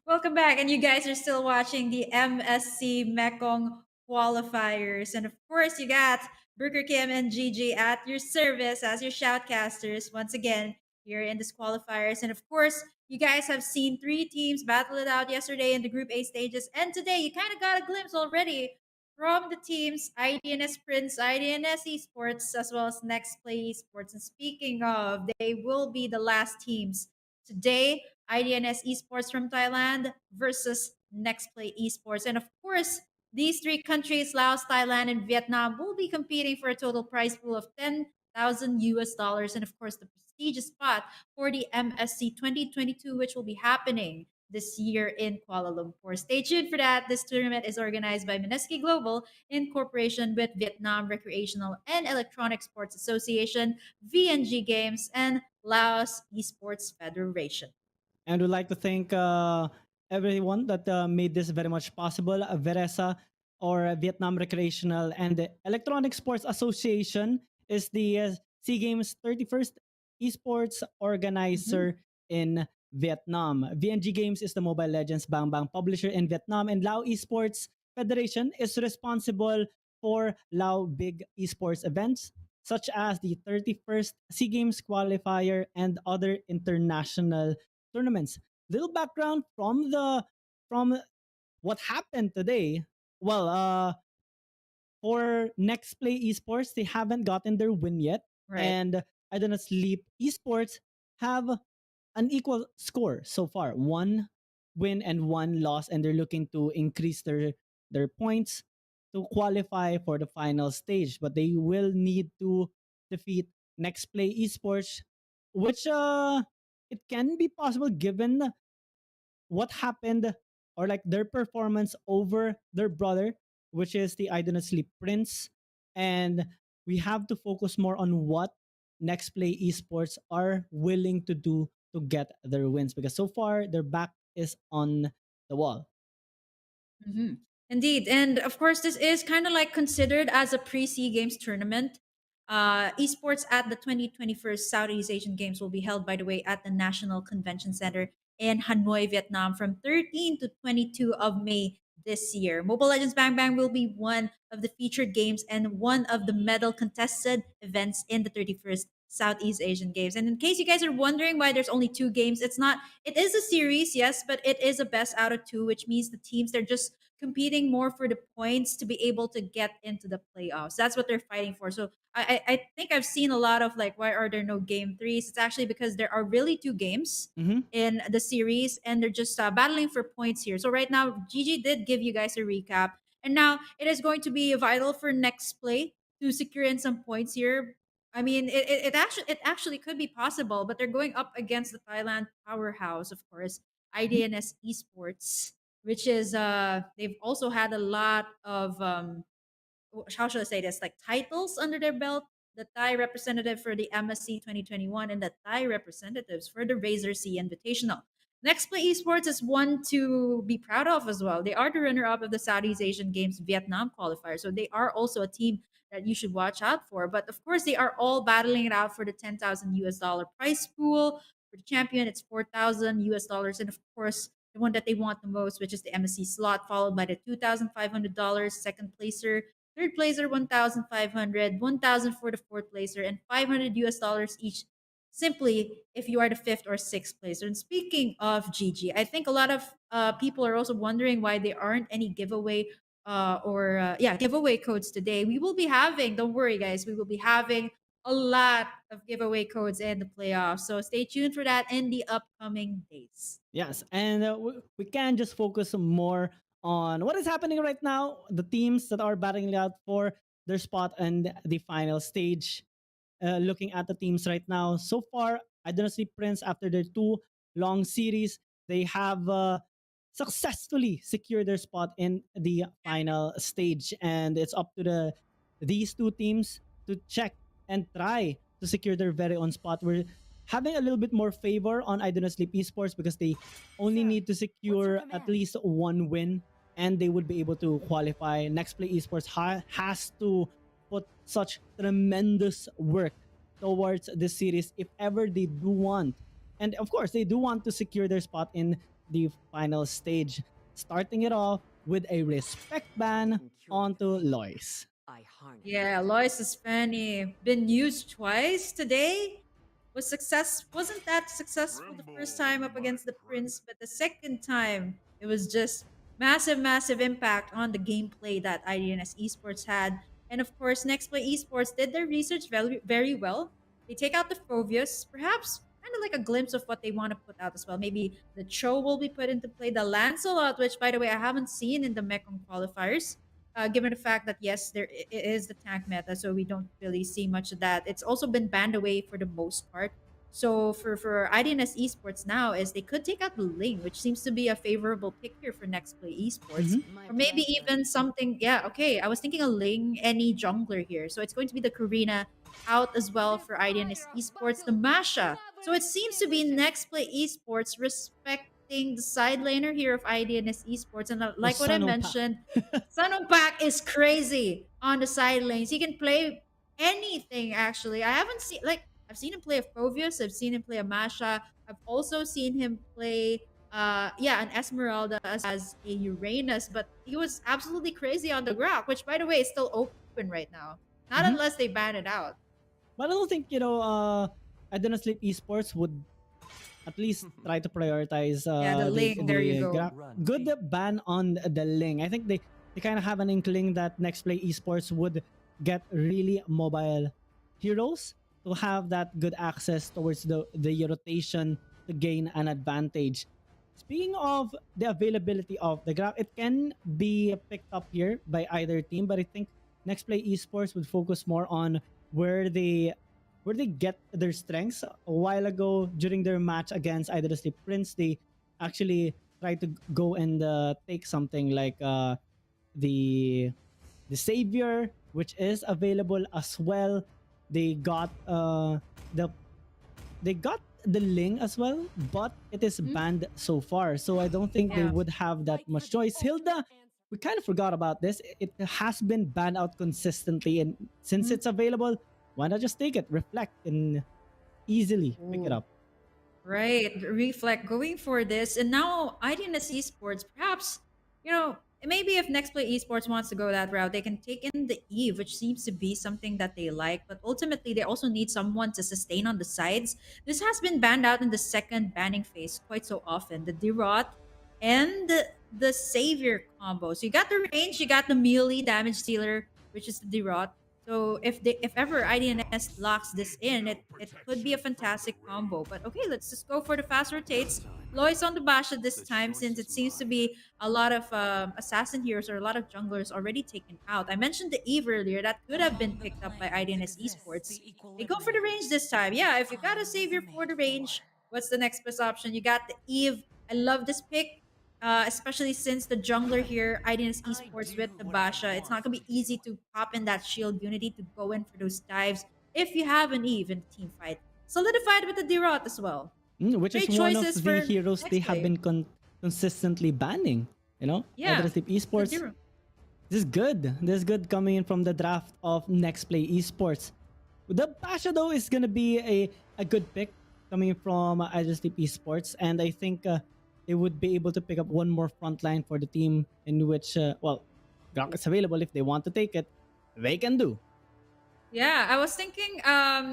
Welcome back, and you guys are still watching the MSc Mekong qualifiers. And of course, you got Burger Kim and Gigi at your service as your shoutcasters once again here in this qualifiers. And of course, you guys have seen three teams battle it out yesterday in the Group A stages. And today, you kind of got a glimpse already from the teams IDNS Prince, IDNS Esports, as well as Nextplay Esports. And speaking of, they will be the last teams today. IDNS Esports from Thailand versus Nextplay Esports. And of course, these three countries, Laos, Thailand, and Vietnam, will be competing for a total prize pool of 10,000 US dollars. And of course, the prestigious spot for the MSC 2022, which will be happening this year in Kuala Lumpur. Stay tuned for that. This tournament is organized by Msc Global in cooperation with Vietnam Recreational and Electronic Sports Association, VNG Games, and Laos Esports Federation. And we'd like to thank everyone that made this very much possible. Veresa or Vietnam Recreational and Electronic Sports Association is the SEA Games 31st esports Mhm. organizer in Vietnam. VNG Games is the Mobile Legends Bang Bang publisher in Vietnam, and Lao Esports Federation is responsible for Lao big esports events such as the 31st SEA Games qualifier and other international tournaments. Little background from what happened today. Well, for Next Play Esports, they haven't gotten their win yet, Right. and Idonotsleep Esports have an equal score so far, one win and one loss, and they're looking to increase their points to qualify for the final stage. But they will need to defeat Next Play Esports, which it can be possible given what happened or like their performance over their brother, which is the Idonotsleep Prince. And we have to focus more on what Next Play Esports are willing to do to get their wins because so far their back is on the wall. Hmm. Indeed. And of course, this is kind of like considered as a pre SEA Games tournament. Esports at the 2021 Southeast Asian Games will be held, by the way, at the National Convention Center in Hanoi, Vietnam from 13 to 22 of May this year. Mobile Legends Bang Bang will be one of the featured games and one of the medal contested events in the 31st Southeast Asian Games. And in case you guys are wondering why there's only two games, it's not, it is a series, yes, but it is a best out of two, which means the teams, they're just competing more for the points to be able to get into the playoffs. That's what they're fighting for. So I think I've seen a lot of like, why are there no game threes? It's actually because there are really two games Mm-hmm. in the series and they're just battling for points here. So right now, Gigi did give you guys a recap. And now it is going to be vital for next play to secure in some points here. I mean, it actually could be possible, but they're going up against the Thailand powerhouse, of course, IDNS Esports, which is they've also had a lot of how should I say this, like titles under their belt. The Thai representative for the MSC 2021 and the Thai representatives for the Razor C Invitational. Next Play Esports is one to be proud of as well. They are the runner-up of the Southeast Asian Games Vietnam qualifier, so they are also a team that you should watch out for. But of course, they are all battling it out for the 10,000 US dollar prize pool. For the champion, it's 4,000 US dollars, and of course, the one that they want the most, which is the MSC slot, followed by the $2,500 second placer, third placer 1,500, 1,000 for the fourth placer, and 500 US dollars each. Simply if you are the fifth or sixth placer. And speaking of GG, I think a lot of people are also wondering why there aren't any giveaway giveaway codes today. We will be having, don't worry guys, we will be having a lot of giveaway codes in the playoffs. So stay tuned for that in the upcoming days. Yes, and we can just focus more on what is happening right now. The teams that are battling out for their spot in the final stage. Looking at the teams right now, so far, I don't see Prince after their two long series. They have successfully secured their spot in the final stage, and it's up to these two teams to check and try to secure their very own spot. We're having a little bit more favor on Idonotsleep Esports because they only Sir, need to what's your secure at command? least one win and they would be able to qualify. Next Play Esports has to put such tremendous work towards this series if ever they do want. And of course, they do want to secure their spot in the final stage, starting it off with a respect ban onto Lois. Yeah, Lois Hispani been used twice today. Wasn't that successful the first time up against the Prince, but the second time it was just massive impact on the gameplay that IDNS Esports had. And of course, Nextplay Esports did their research very well. They take out the Phobius, perhaps kind of like a glimpse of what they want to put out as well. Maybe the Cho will be put into play, the Lancelot, which by the way I haven't seen in the Mekong qualifiers, given the fact that yes, it is the tank meta, so we don't really see much of that. It's also been banned away for the most part. So for IDNS Esports now is they could take out the Ling, which seems to be a favorable pick here for next play Esports, Mhm. or maybe even something. Yeah, okay, I was thinking a Ling, any jungler here. So it's going to be the Karina out as well for IDNS Esports, the Masha. So it seems to be next play Esports respecting the side laner here of IDNS Esports, and Or like what I Sanonpa. mentioned, Sun Pak is crazy on the side lanes. He can play anything actually. I haven't seen like I've seen him play a Phovius, I've seen him play a Masha, I've also seen him play an Esmeralda as a Uranus, but he was absolutely crazy on the Grok, which by the way is still open right now. Not Mhm. unless they ban it out. But I don't think, Idonotsleep Esports would at least try to prioritize Yeah, the Ling, there you go. good ban on the Ling. I think they kind of have an inkling that Nextplay Esports would get really mobile heroes to have that good access towards the rotation to gain an advantage. Speaking of the availability of the graph, it can be picked up here by either team, but I think Nextplay Esports would focus more on where they get their strengths. A while ago during their match against either the Prince, they actually tried to go and take something like the the Savior, which is available as well. They got the they got the Ling as well, but it is Mhm. banned so far. So I don't think they Yeah. would have that much choice. Hilda, we kind of forgot about this. It has been banned out consistently, and since Mhm. it's available, why not just take it, reflect, and easily pick it Ooh. up? Right, reflect going for this, and now IDNS Esports, perhaps, maybe if Nextplay Esports wants to go that route, they can take in the Eve, which seems to be something that they like, but ultimately they also need someone to sustain on the sides. This has been banned out in the second banning phase quite so often. The Derot and the Savior combo. So you got the range, you got the melee damage dealer, which is the Derot. So if ever IDNS locks this in, it could be a fantastic combo. But okay, let's just go for the fast rotates. Lois on the Basha this time, since it seems to be a lot of assassin heroes or a lot of junglers already taken out. I mentioned the Eve earlier, that could have been picked up by IDNS Esports. They go for the range this time. Yeah, if you got a savior for the range, what's the next best option? You got the Eve. I love this pick. Especially since the jungler here, IDNS Esports with the Basha, it's not gonna be easy to pop in that shield unity to go in for those dives if you have an Eve in the team fight. Solidified with the Derot as well. Which is Great one of choices the for heroes they next have play. been consistently banning. Yeah, Idols the Esports. Derot. This is good. This is good coming in from the draft of Next Play Esports. The Pasha though is gonna be a good pick coming from Idols Esports, and I think they would be able to pick up one more frontline for the team in which Gronk is available if they want to take it. They can do. Yeah, I was thinking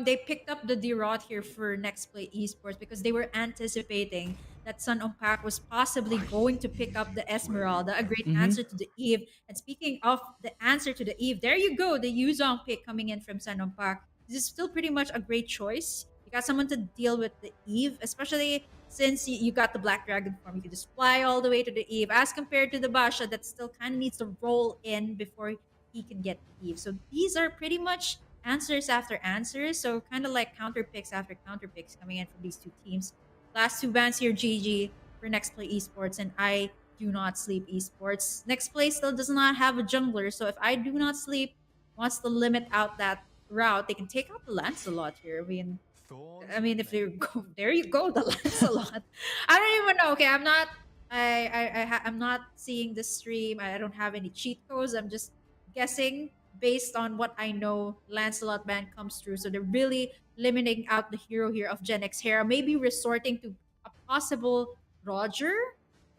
they picked up the Derot here for next play esports because they were anticipating that Sun Pack was possibly going to pick up the Esmeralda, a great Mm-hmm. answer to the Eve. And speaking of the answer to the Eve, there you go, the Yuzong pick coming in from Sun Pack. This is still pretty much a great choice. You got someone to deal with the Eve, especially since you got the Black Dragon form. You can just fly all the way to the Eve, as compared to the Basha that still kind of needs to roll in before he can get the Eve. So these are pretty much answers after answers. So kind of like counter picks after counter picks coming in from these two teams. Last two bans here, GG for Next Play Esports, and I do not sleep esports. Next Play still does not have a jungler, so if I do not sleep wants to limit out that route, they can take out the Lancelot here. I mean, if you go, there you go, the Lancelot. I don't even know. Okay, I'm not. I'm not seeing the stream. I don't have any cheat codes. I'm just guessing based on what I know. Lancelot ban comes through, so they're really limiting out the hero here of Gen X Hera. Maybe resorting to a possible Roger.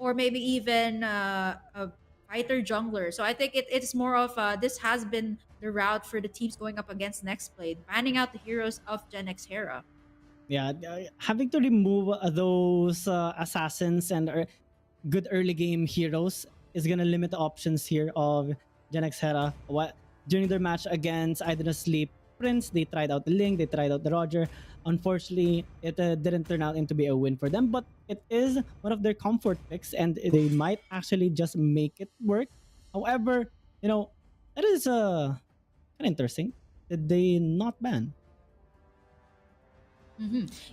or maybe even a fighter jungler. So I think it's more of this has been the route for the teams going up against Nextplay, banning out the heroes of Gen X Hera. Yeah, having to remove those assassins and good early game heroes is gonna limit the options here of Gen X Hera. What during their match against Idonotsleep Prince, they tried out the Link, they tried out the Roger. Unfortunately, it didn't turn out into be a win for them, but it is one of their comfort picks, and they might actually just make it work. However, that is kind of interesting. Did they not ban?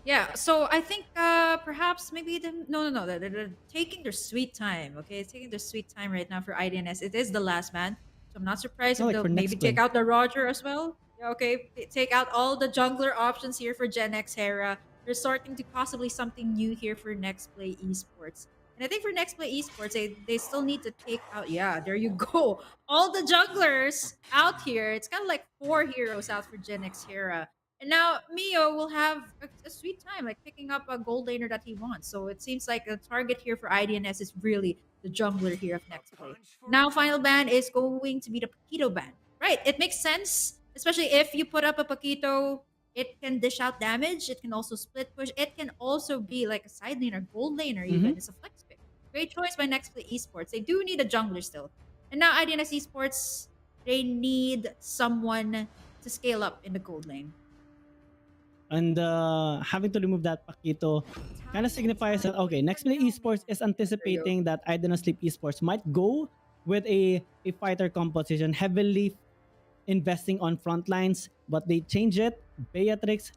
Yeah, so I think perhaps maybe no, they're taking their sweet time. Okay, taking their sweet time right now for IDNS. It is the last man, so I'm not surprised No, if like they'll for maybe next take play. out the Roger as well. Yeah, okay, take out all the jungler options here for Gen X Hera. They're sorting to possibly something new here for Next Play Esports. And I think for Next Play Esports, they still need to take out. Yeah, there you go. All the junglers out here. It's kind of like 4 heroes out for Gen X Hera. And now Mio will have a sweet time, like picking up a gold laner that he wants. So it seems like the target here for IDNS is really the jungler here of next play. Now final ban is going to be the Paquito ban. Right, it makes sense, especially if you put up a Paquito, it can dish out damage, it can also split push, it can also be like a side laner, gold laner even. Mm-hmm. It's a flex pick. Great choice by Next Play Esports. They do need a jungler still. And now IDNS Esports, they need someone to scale up in the gold lane. And having to remove that Paquito kind of signifies that, okay, Nextplay Esports is There you go. anticipating that Idonotsleep Esports might go with a fighter composition, heavily investing on front lines, but they change it. Beatrix,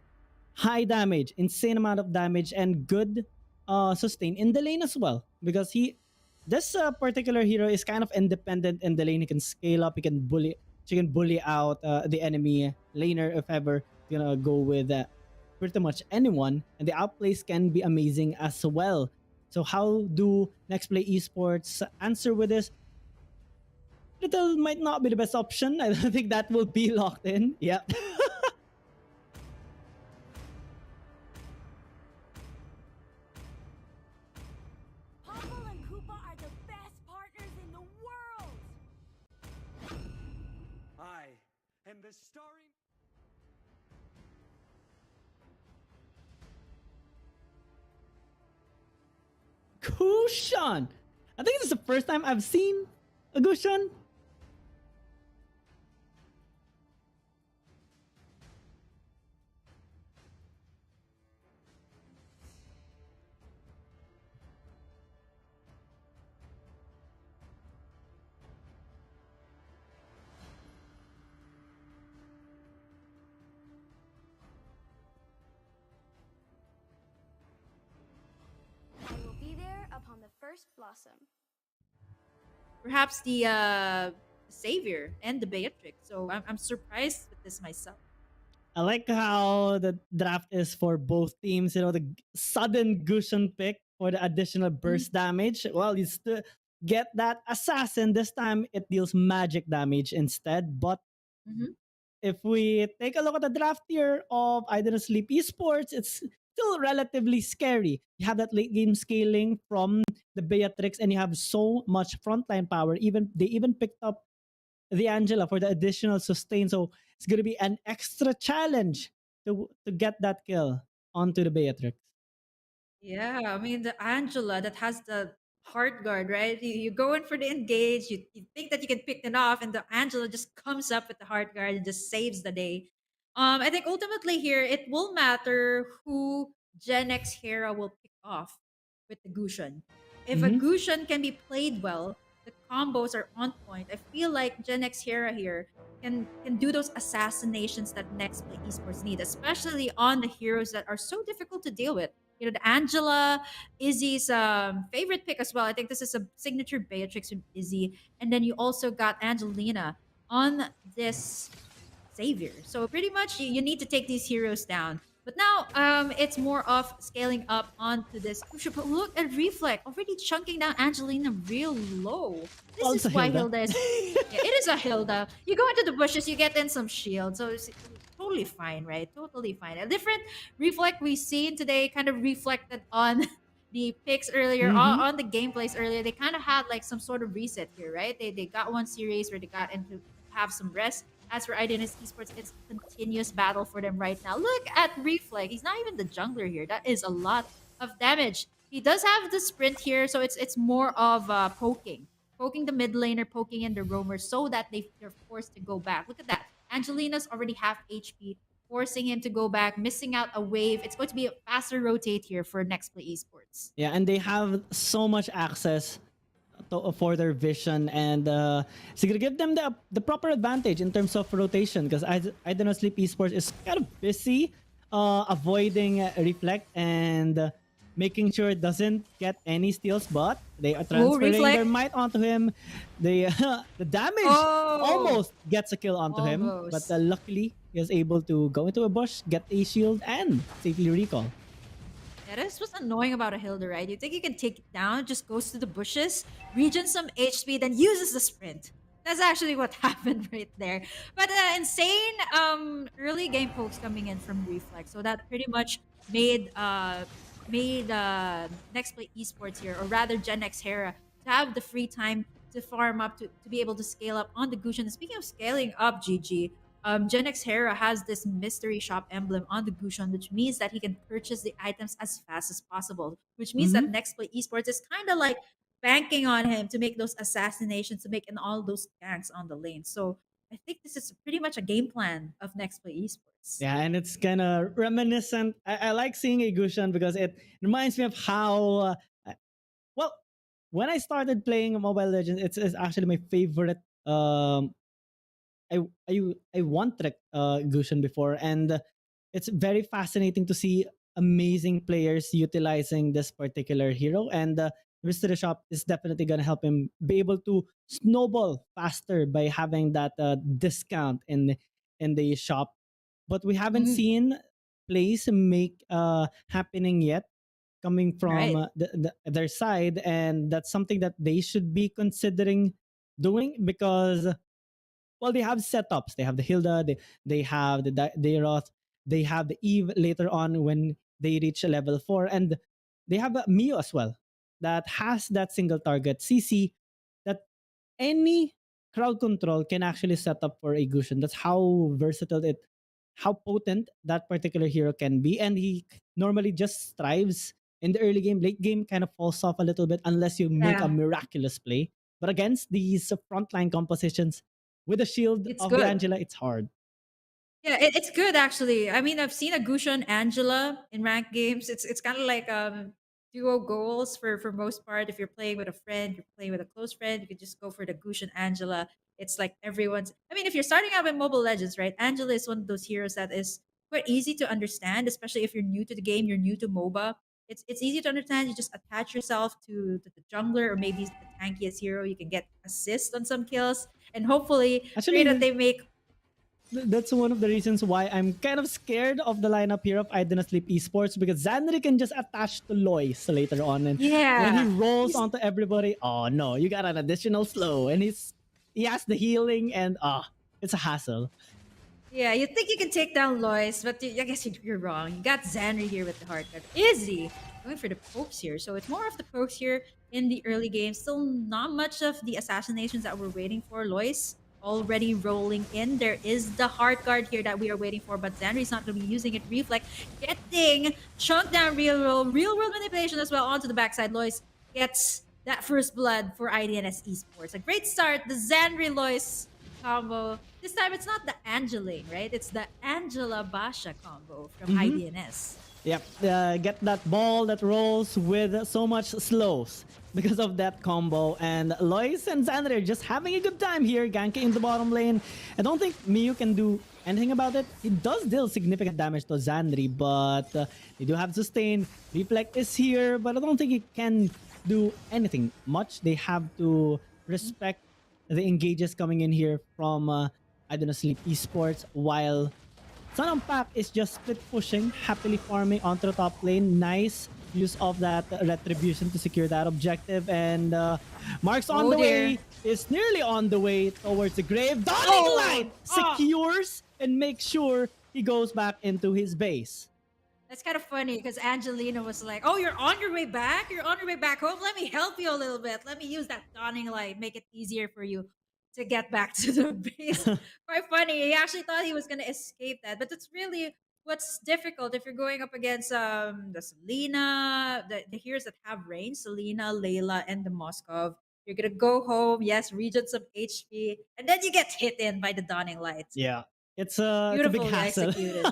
high damage, insane amount of damage, and good sustain in the lane as well. Because this particular hero is kind of independent in the lane. He can scale up, she can bully out the enemy laner if ever gonna go with pretty much anyone, and the outplays can be amazing as well. So how do Next Play Esports answer with this? Little might not be the best option. I don't think that will be locked in. Yep. Popple and Koopa are the best partners in the world! I am the starring. Kushan. I think this is the first time I've seen a Gushan. I will be there upon the first blossom. Perhaps the Savior and the Beatrix. So I'm surprised with this myself. I like how the draft is for both teams. The sudden Gushan pick for the additional burst damage. Well, you still get that assassin. This time it deals magic damage instead. But Mm-hmm. if we take a look at the draft tier of Idonotsleep Esports, it's still relatively scary. You have that late game scaling from the Beatrix, and you have so much frontline power. They even picked up the Angela for the additional sustain. So it's gonna be an extra challenge to get that kill onto the Beatrix. Yeah, I mean the Angela that has the heart guard, right? You go in for the engage, you think that you can pick it off, and the Angela just comes up with the heart guard and just saves the day. I think ultimately here it will matter who Gen X Hera will pick off with the Gushan. If a Mm-hmm. Gushan can be played well, the combos are on point. I feel like Gen X Hera here can do those assassinations that Next Play Esports need, especially on the heroes that are so difficult to deal with. The Angela, Izzy's favorite pick as well. I think this is a signature Beatrix with Izzy. And then you also got Angelina on this Savior. So pretty much you need to take these heroes down. But now it's more of scaling up onto this crucial. But look at Reflect already chunking down Angelina real low. This Also is why Hilda. Hilda is. Yeah, it is a Hilda. You go into the bushes, you get in some shield. So it's totally fine, right? Totally fine. A different Reflect we've seen today kind of reflected on the picks earlier Mm-hmm. on the gameplays earlier, they kind of had like some sort of reset here, right? They got one series where they got into have some rest. As for Idonis Esports, it's a continuous battle for them right now. Look at Reflect. He's not even the jungler here. That is a lot of damage. He does have the sprint here, so it's more of poking the mid laner, poking in the roamer, so that they're forced to go back. Look at that. Angelina's already half HP, forcing him to go back, missing out a wave. It's going to be a faster rotate here for Nextplay Esports. Yeah, and they have so much access for their vision, and it's gonna give them the proper advantage in terms of rotation, because I don't know, Sleep Esports is kind of busy avoiding Reflect and making sure it doesn't get any steals, but they are Oh, transferring their Reflect. might onto him. They the damage Oh, almost gets a kill onto him, but almost. luckily he was able to go into a bush, get a shield, and safely recall. Yeah, that's what's annoying about a Hilda, right? You think you can take it down, just goes to the bushes, regens some HP, then uses the sprint. That's actually what happened right there. But insane early game pokes coming in from Reflex. So that pretty much made Next Play Esports here, or rather Gen X Hera, to have the free time to farm up to be able to scale up on the Gusion. And speaking of scaling up, GG, Gen X Hera has this mystery shop emblem on the Gushon, which means that he can purchase the items as fast as possible. Which means Mm-hmm. that Next Play Esports is kind of like banking on him to make those assassinations, to make in all those ganks on the lane. So I think this is pretty much a game plan of Next Play Esports. Yeah, and it's kind of reminiscent. I like seeing a Gushan because it reminds me of how, well, when I started playing Mobile Legends, it's actually my favorite. I I one trick Gushan before, and it's very fascinating to see amazing players utilizing this particular hero. And Mystery Shop is definitely gonna help him be able to snowball faster by having that discount in the shop, but we haven't Mm, seen plays make happening yet coming from right. their side, and that's something that they should be considering doing, because well, they have setups. They have the Hilda, they have the Dairoth, they have the Eve later on when they reach level 4, and they have a Mio as well that has that single target CC that any crowd control can actually set up for a Gushin. That's how versatile how potent that particular hero can be. And he normally just strives in the early game. Late game kind of falls off a little bit unless you make a Yeah, miraculous play. But against these frontline compositions with the shield it's of the good. Angela, it's hard. Yeah, it's good actually. I mean, I've seen a Gushon Angela in ranked games. It's kind of like duo goals for most part. If you're playing with a friend, you're playing with a close friend, you could just go for the Gushon Angela. It's like everyone's. I mean, if you're starting out with Mobile Legends, right? Angela is one of those heroes that is quite easy to understand, especially if you're new to the game, you're new to MOBA. It's easy to understand. You just attach yourself to the jungler or maybe the tankiest hero. You can get assist on some kills, and hopefully pray that Actually, they make. that's one of the reasons why I'm kind of scared of the lineup here of Idonotsleep Esports, because Xandri can just attach to Lois later on, and when he Yeah. rolls He's onto everybody, oh no, you got an additional slow, and he has the healing, and it's a hassle. yeah, you think you can take down Lois, but I guess you're wrong. You got Xanri here with the hard card. Izzy going for the pokes here. So it's more of the pokes here in the early game. Still not much of the assassinations that we're waiting for. Lois already rolling in. There is the hard guard here that we are waiting for, but Xanri's not going to be using it. Reflect getting chunk down real world manipulation as well onto the backside. Lois gets that first blood for IDNS Esports. A great start. The Xanri Lois combo. This time it's not the Angeline, right? It's the Angela Basha combo from Mm-hmm. IDNS. Yep, get that ball that rolls with so much slows because of that combo. And Lois and Xander are just having a good time here, ganking in the bottom lane. I don't think Miyu can do anything about it. It does deal significant damage to Xandri, but they do have sustain. Reflect is here, but I don't think it can do anything much. They have to respect the engages coming in here from I don't know, Sleep Esports, while Sun Pack is just split pushing, happily farming onto the top lane. Nice use of that retribution to secure that objective. And Mark's on Oh the dear. way, is nearly on the way towards the grave. Dawning Oh, Light ah. secures and makes sure he goes back into his base. That's kind of funny because Angelina was like, "Oh, you're on your way back. You're on your way back home. Let me help you a little bit. Let me use that dawning light, make it easier for you to get back to the base." Quite funny. He actually thought he was gonna escape that, but that's really what's difficult if you're going up against the Selena, the heroes that have range, Selena, Layla, and the Moskov. You're gonna go home, yes, regen some HP, and then you get hit in by the dawning lights. Yeah, it's a big Beautifully hassle. executed.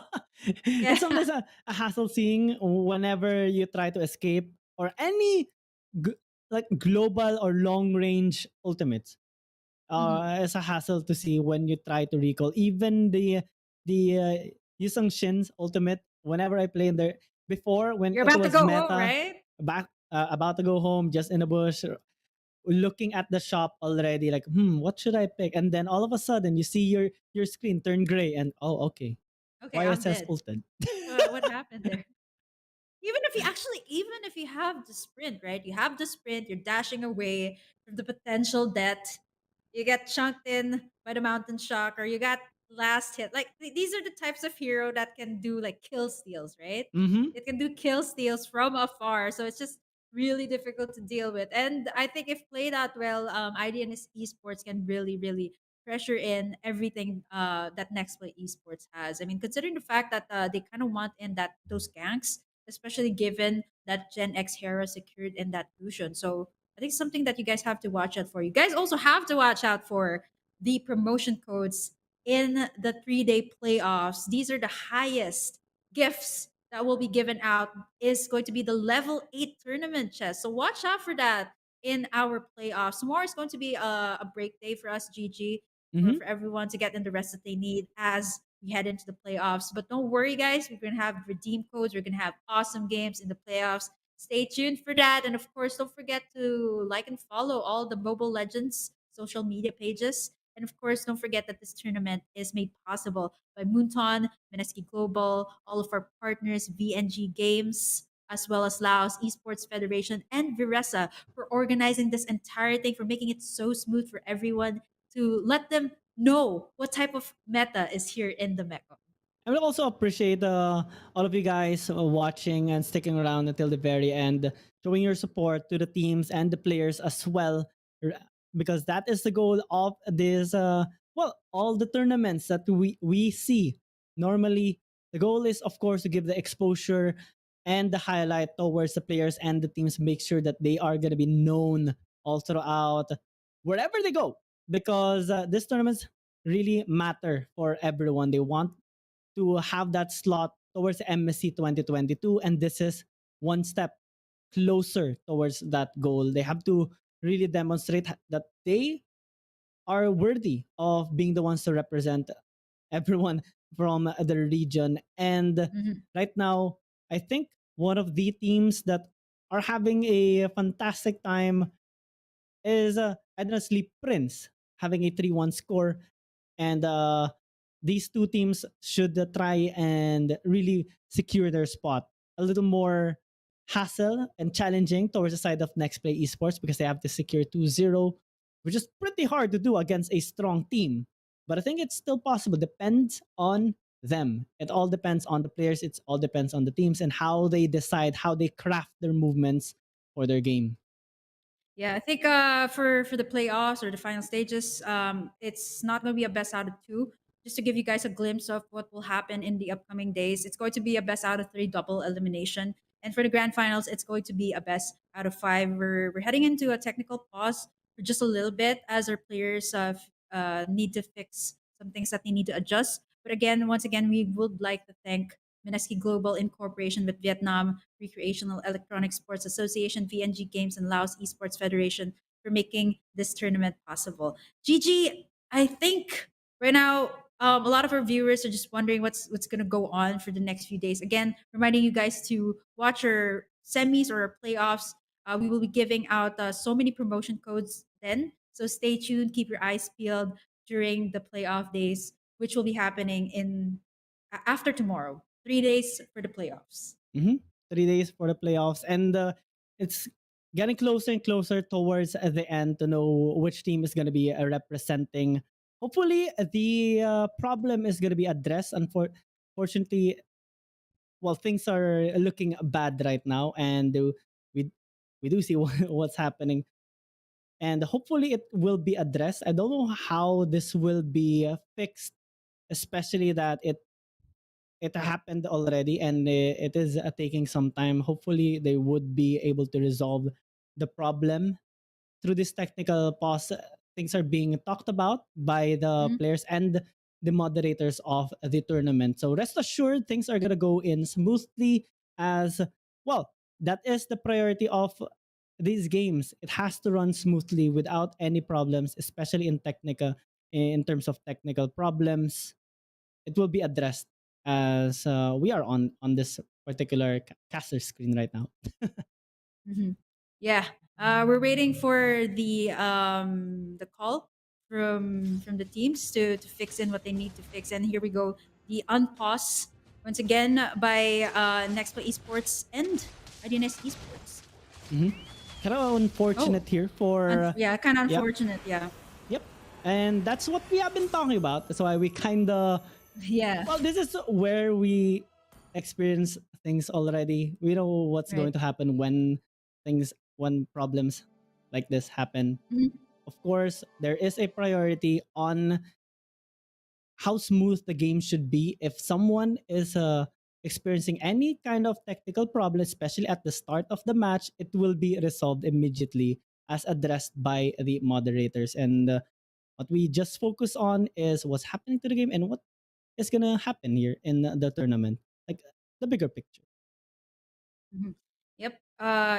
It's Yeah. sometimes a hassle seeing whenever you try to escape or any g- like global or long range ultimates. Mhm. It's a hassle to see when you try to recall. Even the Yusung Shin's ultimate. Whenever I play in there before, when You're it about to was go home, meta, right? back about to go home, just in a bush, looking at the shop already, like, what should I pick? And then all of a sudden, you see your screen turn gray, and oh, okay, Okay, I'm YSS dead. ulted. What happened there? Even if you have the sprint, right? You have the sprint, you're dashing away from the potential death. You get chunked in by the mountain shock, or you got last hit. Like these are the types of hero that can do like kill steals, right? Mm-hmm. It can do kill steals from afar, so it's just really difficult to deal with. And I think if played out well, ID and Esports can really pressure in everything that Nextplay Esports has. I mean, considering the fact that they kind of want in that those ganks, especially given that Gen X hero secured in that fusion. So I think something that you guys have to watch out for. You guys also have to watch out for the promotion codes in the 3-day playoffs. These are the highest gifts that will be given out is going to be the level 8 tournament chest. So watch out for that in our playoffs. Tomorrow is going to be a break day for us, GG, Mm-hmm. for everyone to get in the rest that they need as we head into the playoffs. But don't worry, guys. We're going to have redeem codes. We're going to have awesome games in the playoffs. Stay tuned for that. And of course, don't forget to like and follow all the Mobile Legends social media pages. And of course, don't forget that this tournament is made possible by Moonton, Msc Global, all of our partners, VNG Games, as well as Laos Esports Federation and Viresa for organizing this entire thing, for making it so smooth for everyone to let them know what type of meta is here in the Mekong. I will also appreciate all of you guys watching and sticking around until the very end, showing your support to the teams and the players as well, because that is the goal of this. All the tournaments that we see normally. The goal is, of course, to give the exposure and the highlight towards the players and the teams. Make sure that they are going to be known all throughout wherever they go, because these tournaments really matter for everyone. They want to have that slot towards MSC 2022, and this is one step closer towards that goal. They have to really demonstrate that they are worthy of being the ones to represent everyone from the region. And Mhm. right now, I think one of the teams that are having a fantastic time is Idonotsleep Prince, having a 3-1 score. And these two teams should try and really secure their spot. A little more hassle and challenging towards the side of Nextplay Esports, because they have to secure 2-0, which is pretty hard to do against a strong team. But I think it's still possible. Depends on them. It all depends on the players. It all depends on the teams and how they decide, how they craft their movements for their game. Yeah, I think for the playoffs or the final stages, it's not going to be a best out of two. Just to give you guys a glimpse of what will happen in the upcoming days, it's going to be a best out of three double elimination, and for the grand finals, it's going to be a best out of five. We're heading into a technical pause for just a little bit as our players need to fix some things that they need to adjust. But again, once again, we would like to thank Msc Global in cooperation with Vietnam Recreational Electronic Sports Association, VNG Games, and Laos Esports Federation for making this tournament possible. GG, I think right now a lot of our viewers are just wondering what's going to go on for the next few days. Again, reminding you guys to watch our semis or our playoffs. We will be giving out so many promotion codes then. So stay tuned, keep your eyes peeled during the playoff days, which will be happening in after tomorrow. 3 days for the playoffs. Mm-hmm. 3 days for the playoffs, and it's getting closer and closer towards the end to know which team is going to be representing. Hopefully, the problem is going to be addressed. Unfortunately, well, things are looking bad right now, and we we do see what's happening, and hopefully it will be addressed. I don't know how this will be fixed, especially that it happened already, and it is taking some time. Hopefully they would be able to resolve the problem through this technical pause. Things are being talked about by the Mhm. players and the moderators of the tournament. So rest assured, things are gonna go in smoothly. As well, that is the priority of these games. It has to run smoothly without any problems, especially in terms of technical problems. It will be addressed as we are on this particular caster screen right now. Mhm. Yeah. We're waiting for the call from the teams to fix in what they need to fix. And here we go. The unpause once again by Nextplay Esports and IDNS Esports. Mhm. Kind of Oh, unfortunate here for yeah, kind of yep, unfortunate. Yeah. yep, and that's what we have been talking about. That's why we kind of, Yeah. well, this is where we experience things already. We know what's Right. going to happen when problems like this happen. Mhm. Of course, there is a priority on how smooth the game should be. If someone is experiencing any kind of technical problem, especially at the start of the match, it will be resolved immediately as addressed by the moderators. And what we just focus on is what's happening to the game and what is gonna happen here in the tournament, like the bigger picture. Mhm. Yep.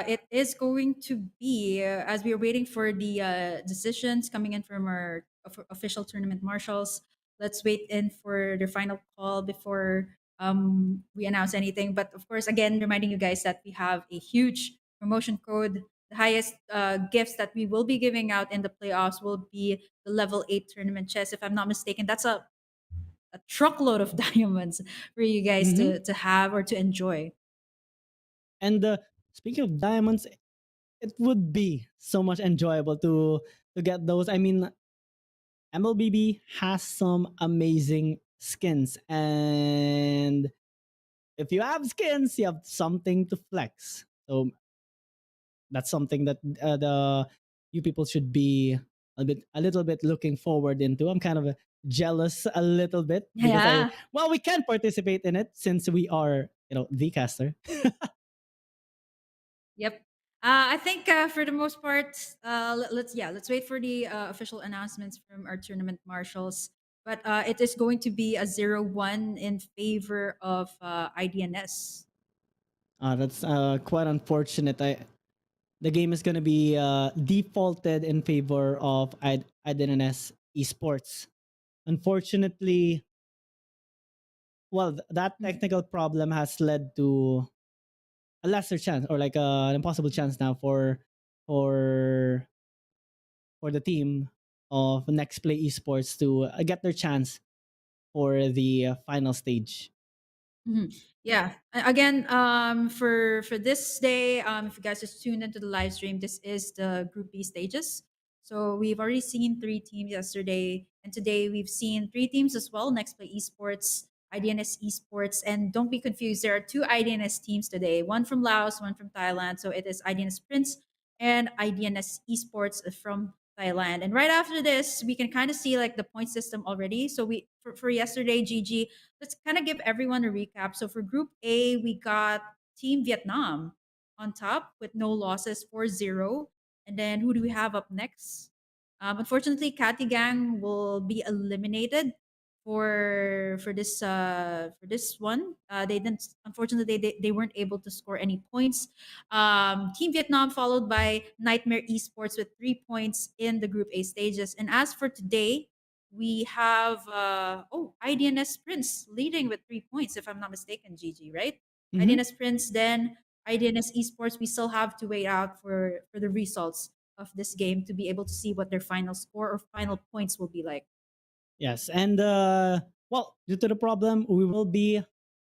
It is going to be as we are waiting for the decisions coming in from our official tournament marshals. Let's wait in for their final call before we announce anything. But of course, again, reminding you guys that we have a huge promotion code. The highest gifts that we will be giving out in the playoffs will be the level 8 tournament chest. If I'm not mistaken, that's a truckload of diamonds for you guys Hmm. to have or to enjoy. And speaking of diamonds, it would be so much enjoyable to get those. I mean, MLBB has some amazing skins, and if you have skins, you have something to flex. So that's something that the you people should be a little bit looking forward into. I'm kind of jealous a little bit because Yeah. we can participate in it since we are the caster. Yep. I think for the most part, let's wait for the official announcements from our tournament marshals. But it is going to be a 0-1 in favor of IDNS. That's quite unfortunate. The game is gonna be defaulted in favor of Idonotsleep Esports. Unfortunately, well, that Mhm. technical problem has led to a lesser chance, or like an impossible chance now for for the team of Nextplay Esports to get their chance for the final stage. Mhm. Yeah. Again, for this day, if you guys just tuned into the live stream, this is the Group B stages. So we've already seen three teams yesterday, and today we've seen three teams as well. Next play esports, IDNS esports, and don't be confused. There are two IDNS teams today. One from Laos, one from Thailand. So it is IDNS Prince and IDNS esports from Thailand. And right after this, we can kind of see like the point system already. So we for yesterday, GG, let's kind of give everyone a recap. So for Group A, we got Team Vietnam on top with no losses 4-0. And then who do we have up next? Unfortunately, Catty Gang will be eliminated for this one. They didn't unfortunately they weren't able to score any points. Team Vietnam followed by Nightmare Esports with 3 points in the Group A stages. And as for today, we have IDNS Prince leading with 3 points, if I'm not mistaken, GG, right? Mm-hmm. IDNS Prince, then IDNS Esports. We still have to wait out for the results of this game to be able to see what their final score or final points will be like. Yes, and well, due to the problem, we will be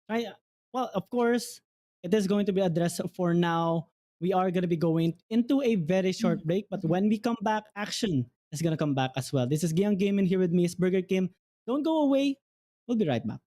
trying. Well, of course, it is going to be addressed for now. We are going to be going into a very short break, but Mhm. when we come back, action is going to come back as well. This is Giang Gaming here with me, is Burger Kim. Don't go away. We'll be right back.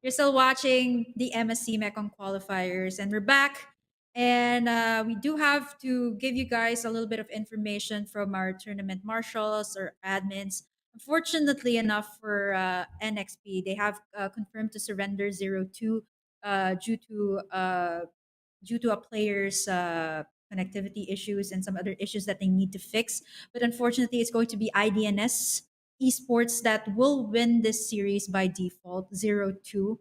You're still watching the MSc Mekong qualifiers, and we're back. And we do have to give you guys a little bit of information from our tournament marshals or admins. Unfortunately enough for NXP, they have confirmed to surrender 0-2 due to a player's connectivity issues and some other issues that they need to fix. But unfortunately, it's going to be IDNS Esports that will win this series by default 0-2.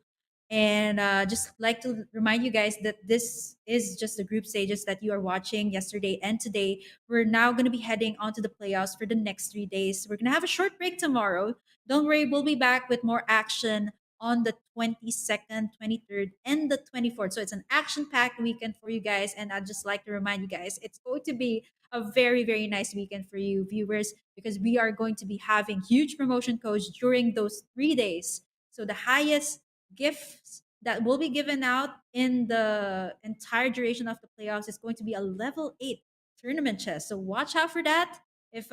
And just like to remind you guys that this is just the group stages that you are watching yesterday and today. We're now going to be heading onto the playoffs for the next 3 days. We're going to have a short break tomorrow. Don't worry, we'll be back with more action on the 22nd, 23rd, and the 24th. So it's an action packed weekend for you guys. And I'd just like to remind you guys, it's going to be a very, very nice weekend for you viewers because we are going to be having huge promotion codes during those 3 days. So the highest gifts that will be given out in the entire duration of the playoffs is going to be a level 8 tournament chest. So watch out for that. If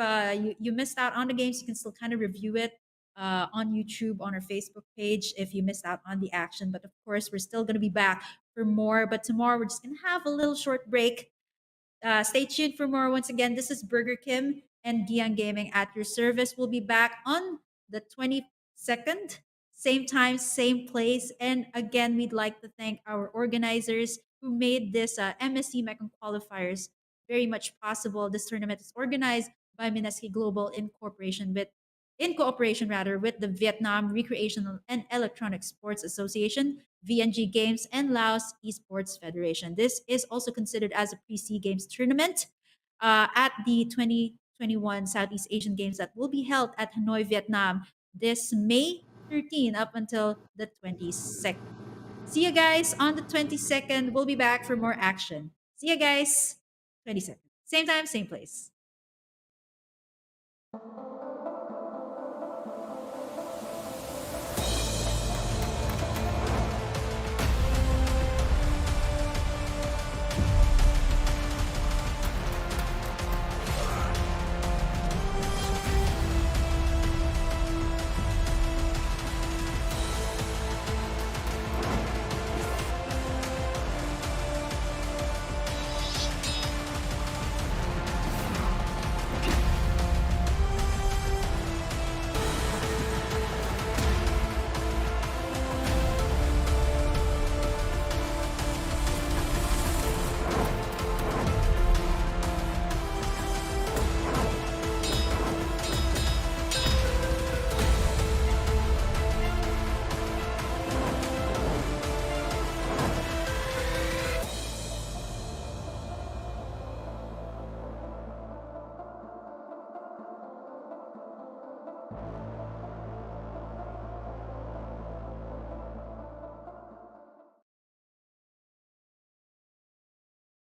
you missed out on the games, you can still kind of review it on YouTube, on our Facebook page if you missed out on the action. But of course, we're still going to be back for more. But tomorrow, we're just going to have a little short break. Stay tuned for more. Once again, this is Burger Kim and Gian Gaming at your service. We'll be back on the 22nd, same time, same place. And again, we'd like to thank our organizers who made this MSC Mekong qualifiers very much possible. This tournament is organized by Msc Global in cooperation rather with the Vietnam Recreational and Electronic Sports Association, VNG Games, and Laos Esports Federation. This is also considered as a pre-SEA Games tournament at the 2021 Southeast Asian Games that will be held at Hanoi, Vietnam this May 13 up until the 22nd. See you guys on the 22nd. We'll be back for more action. See you guys 22nd. Same time, same place.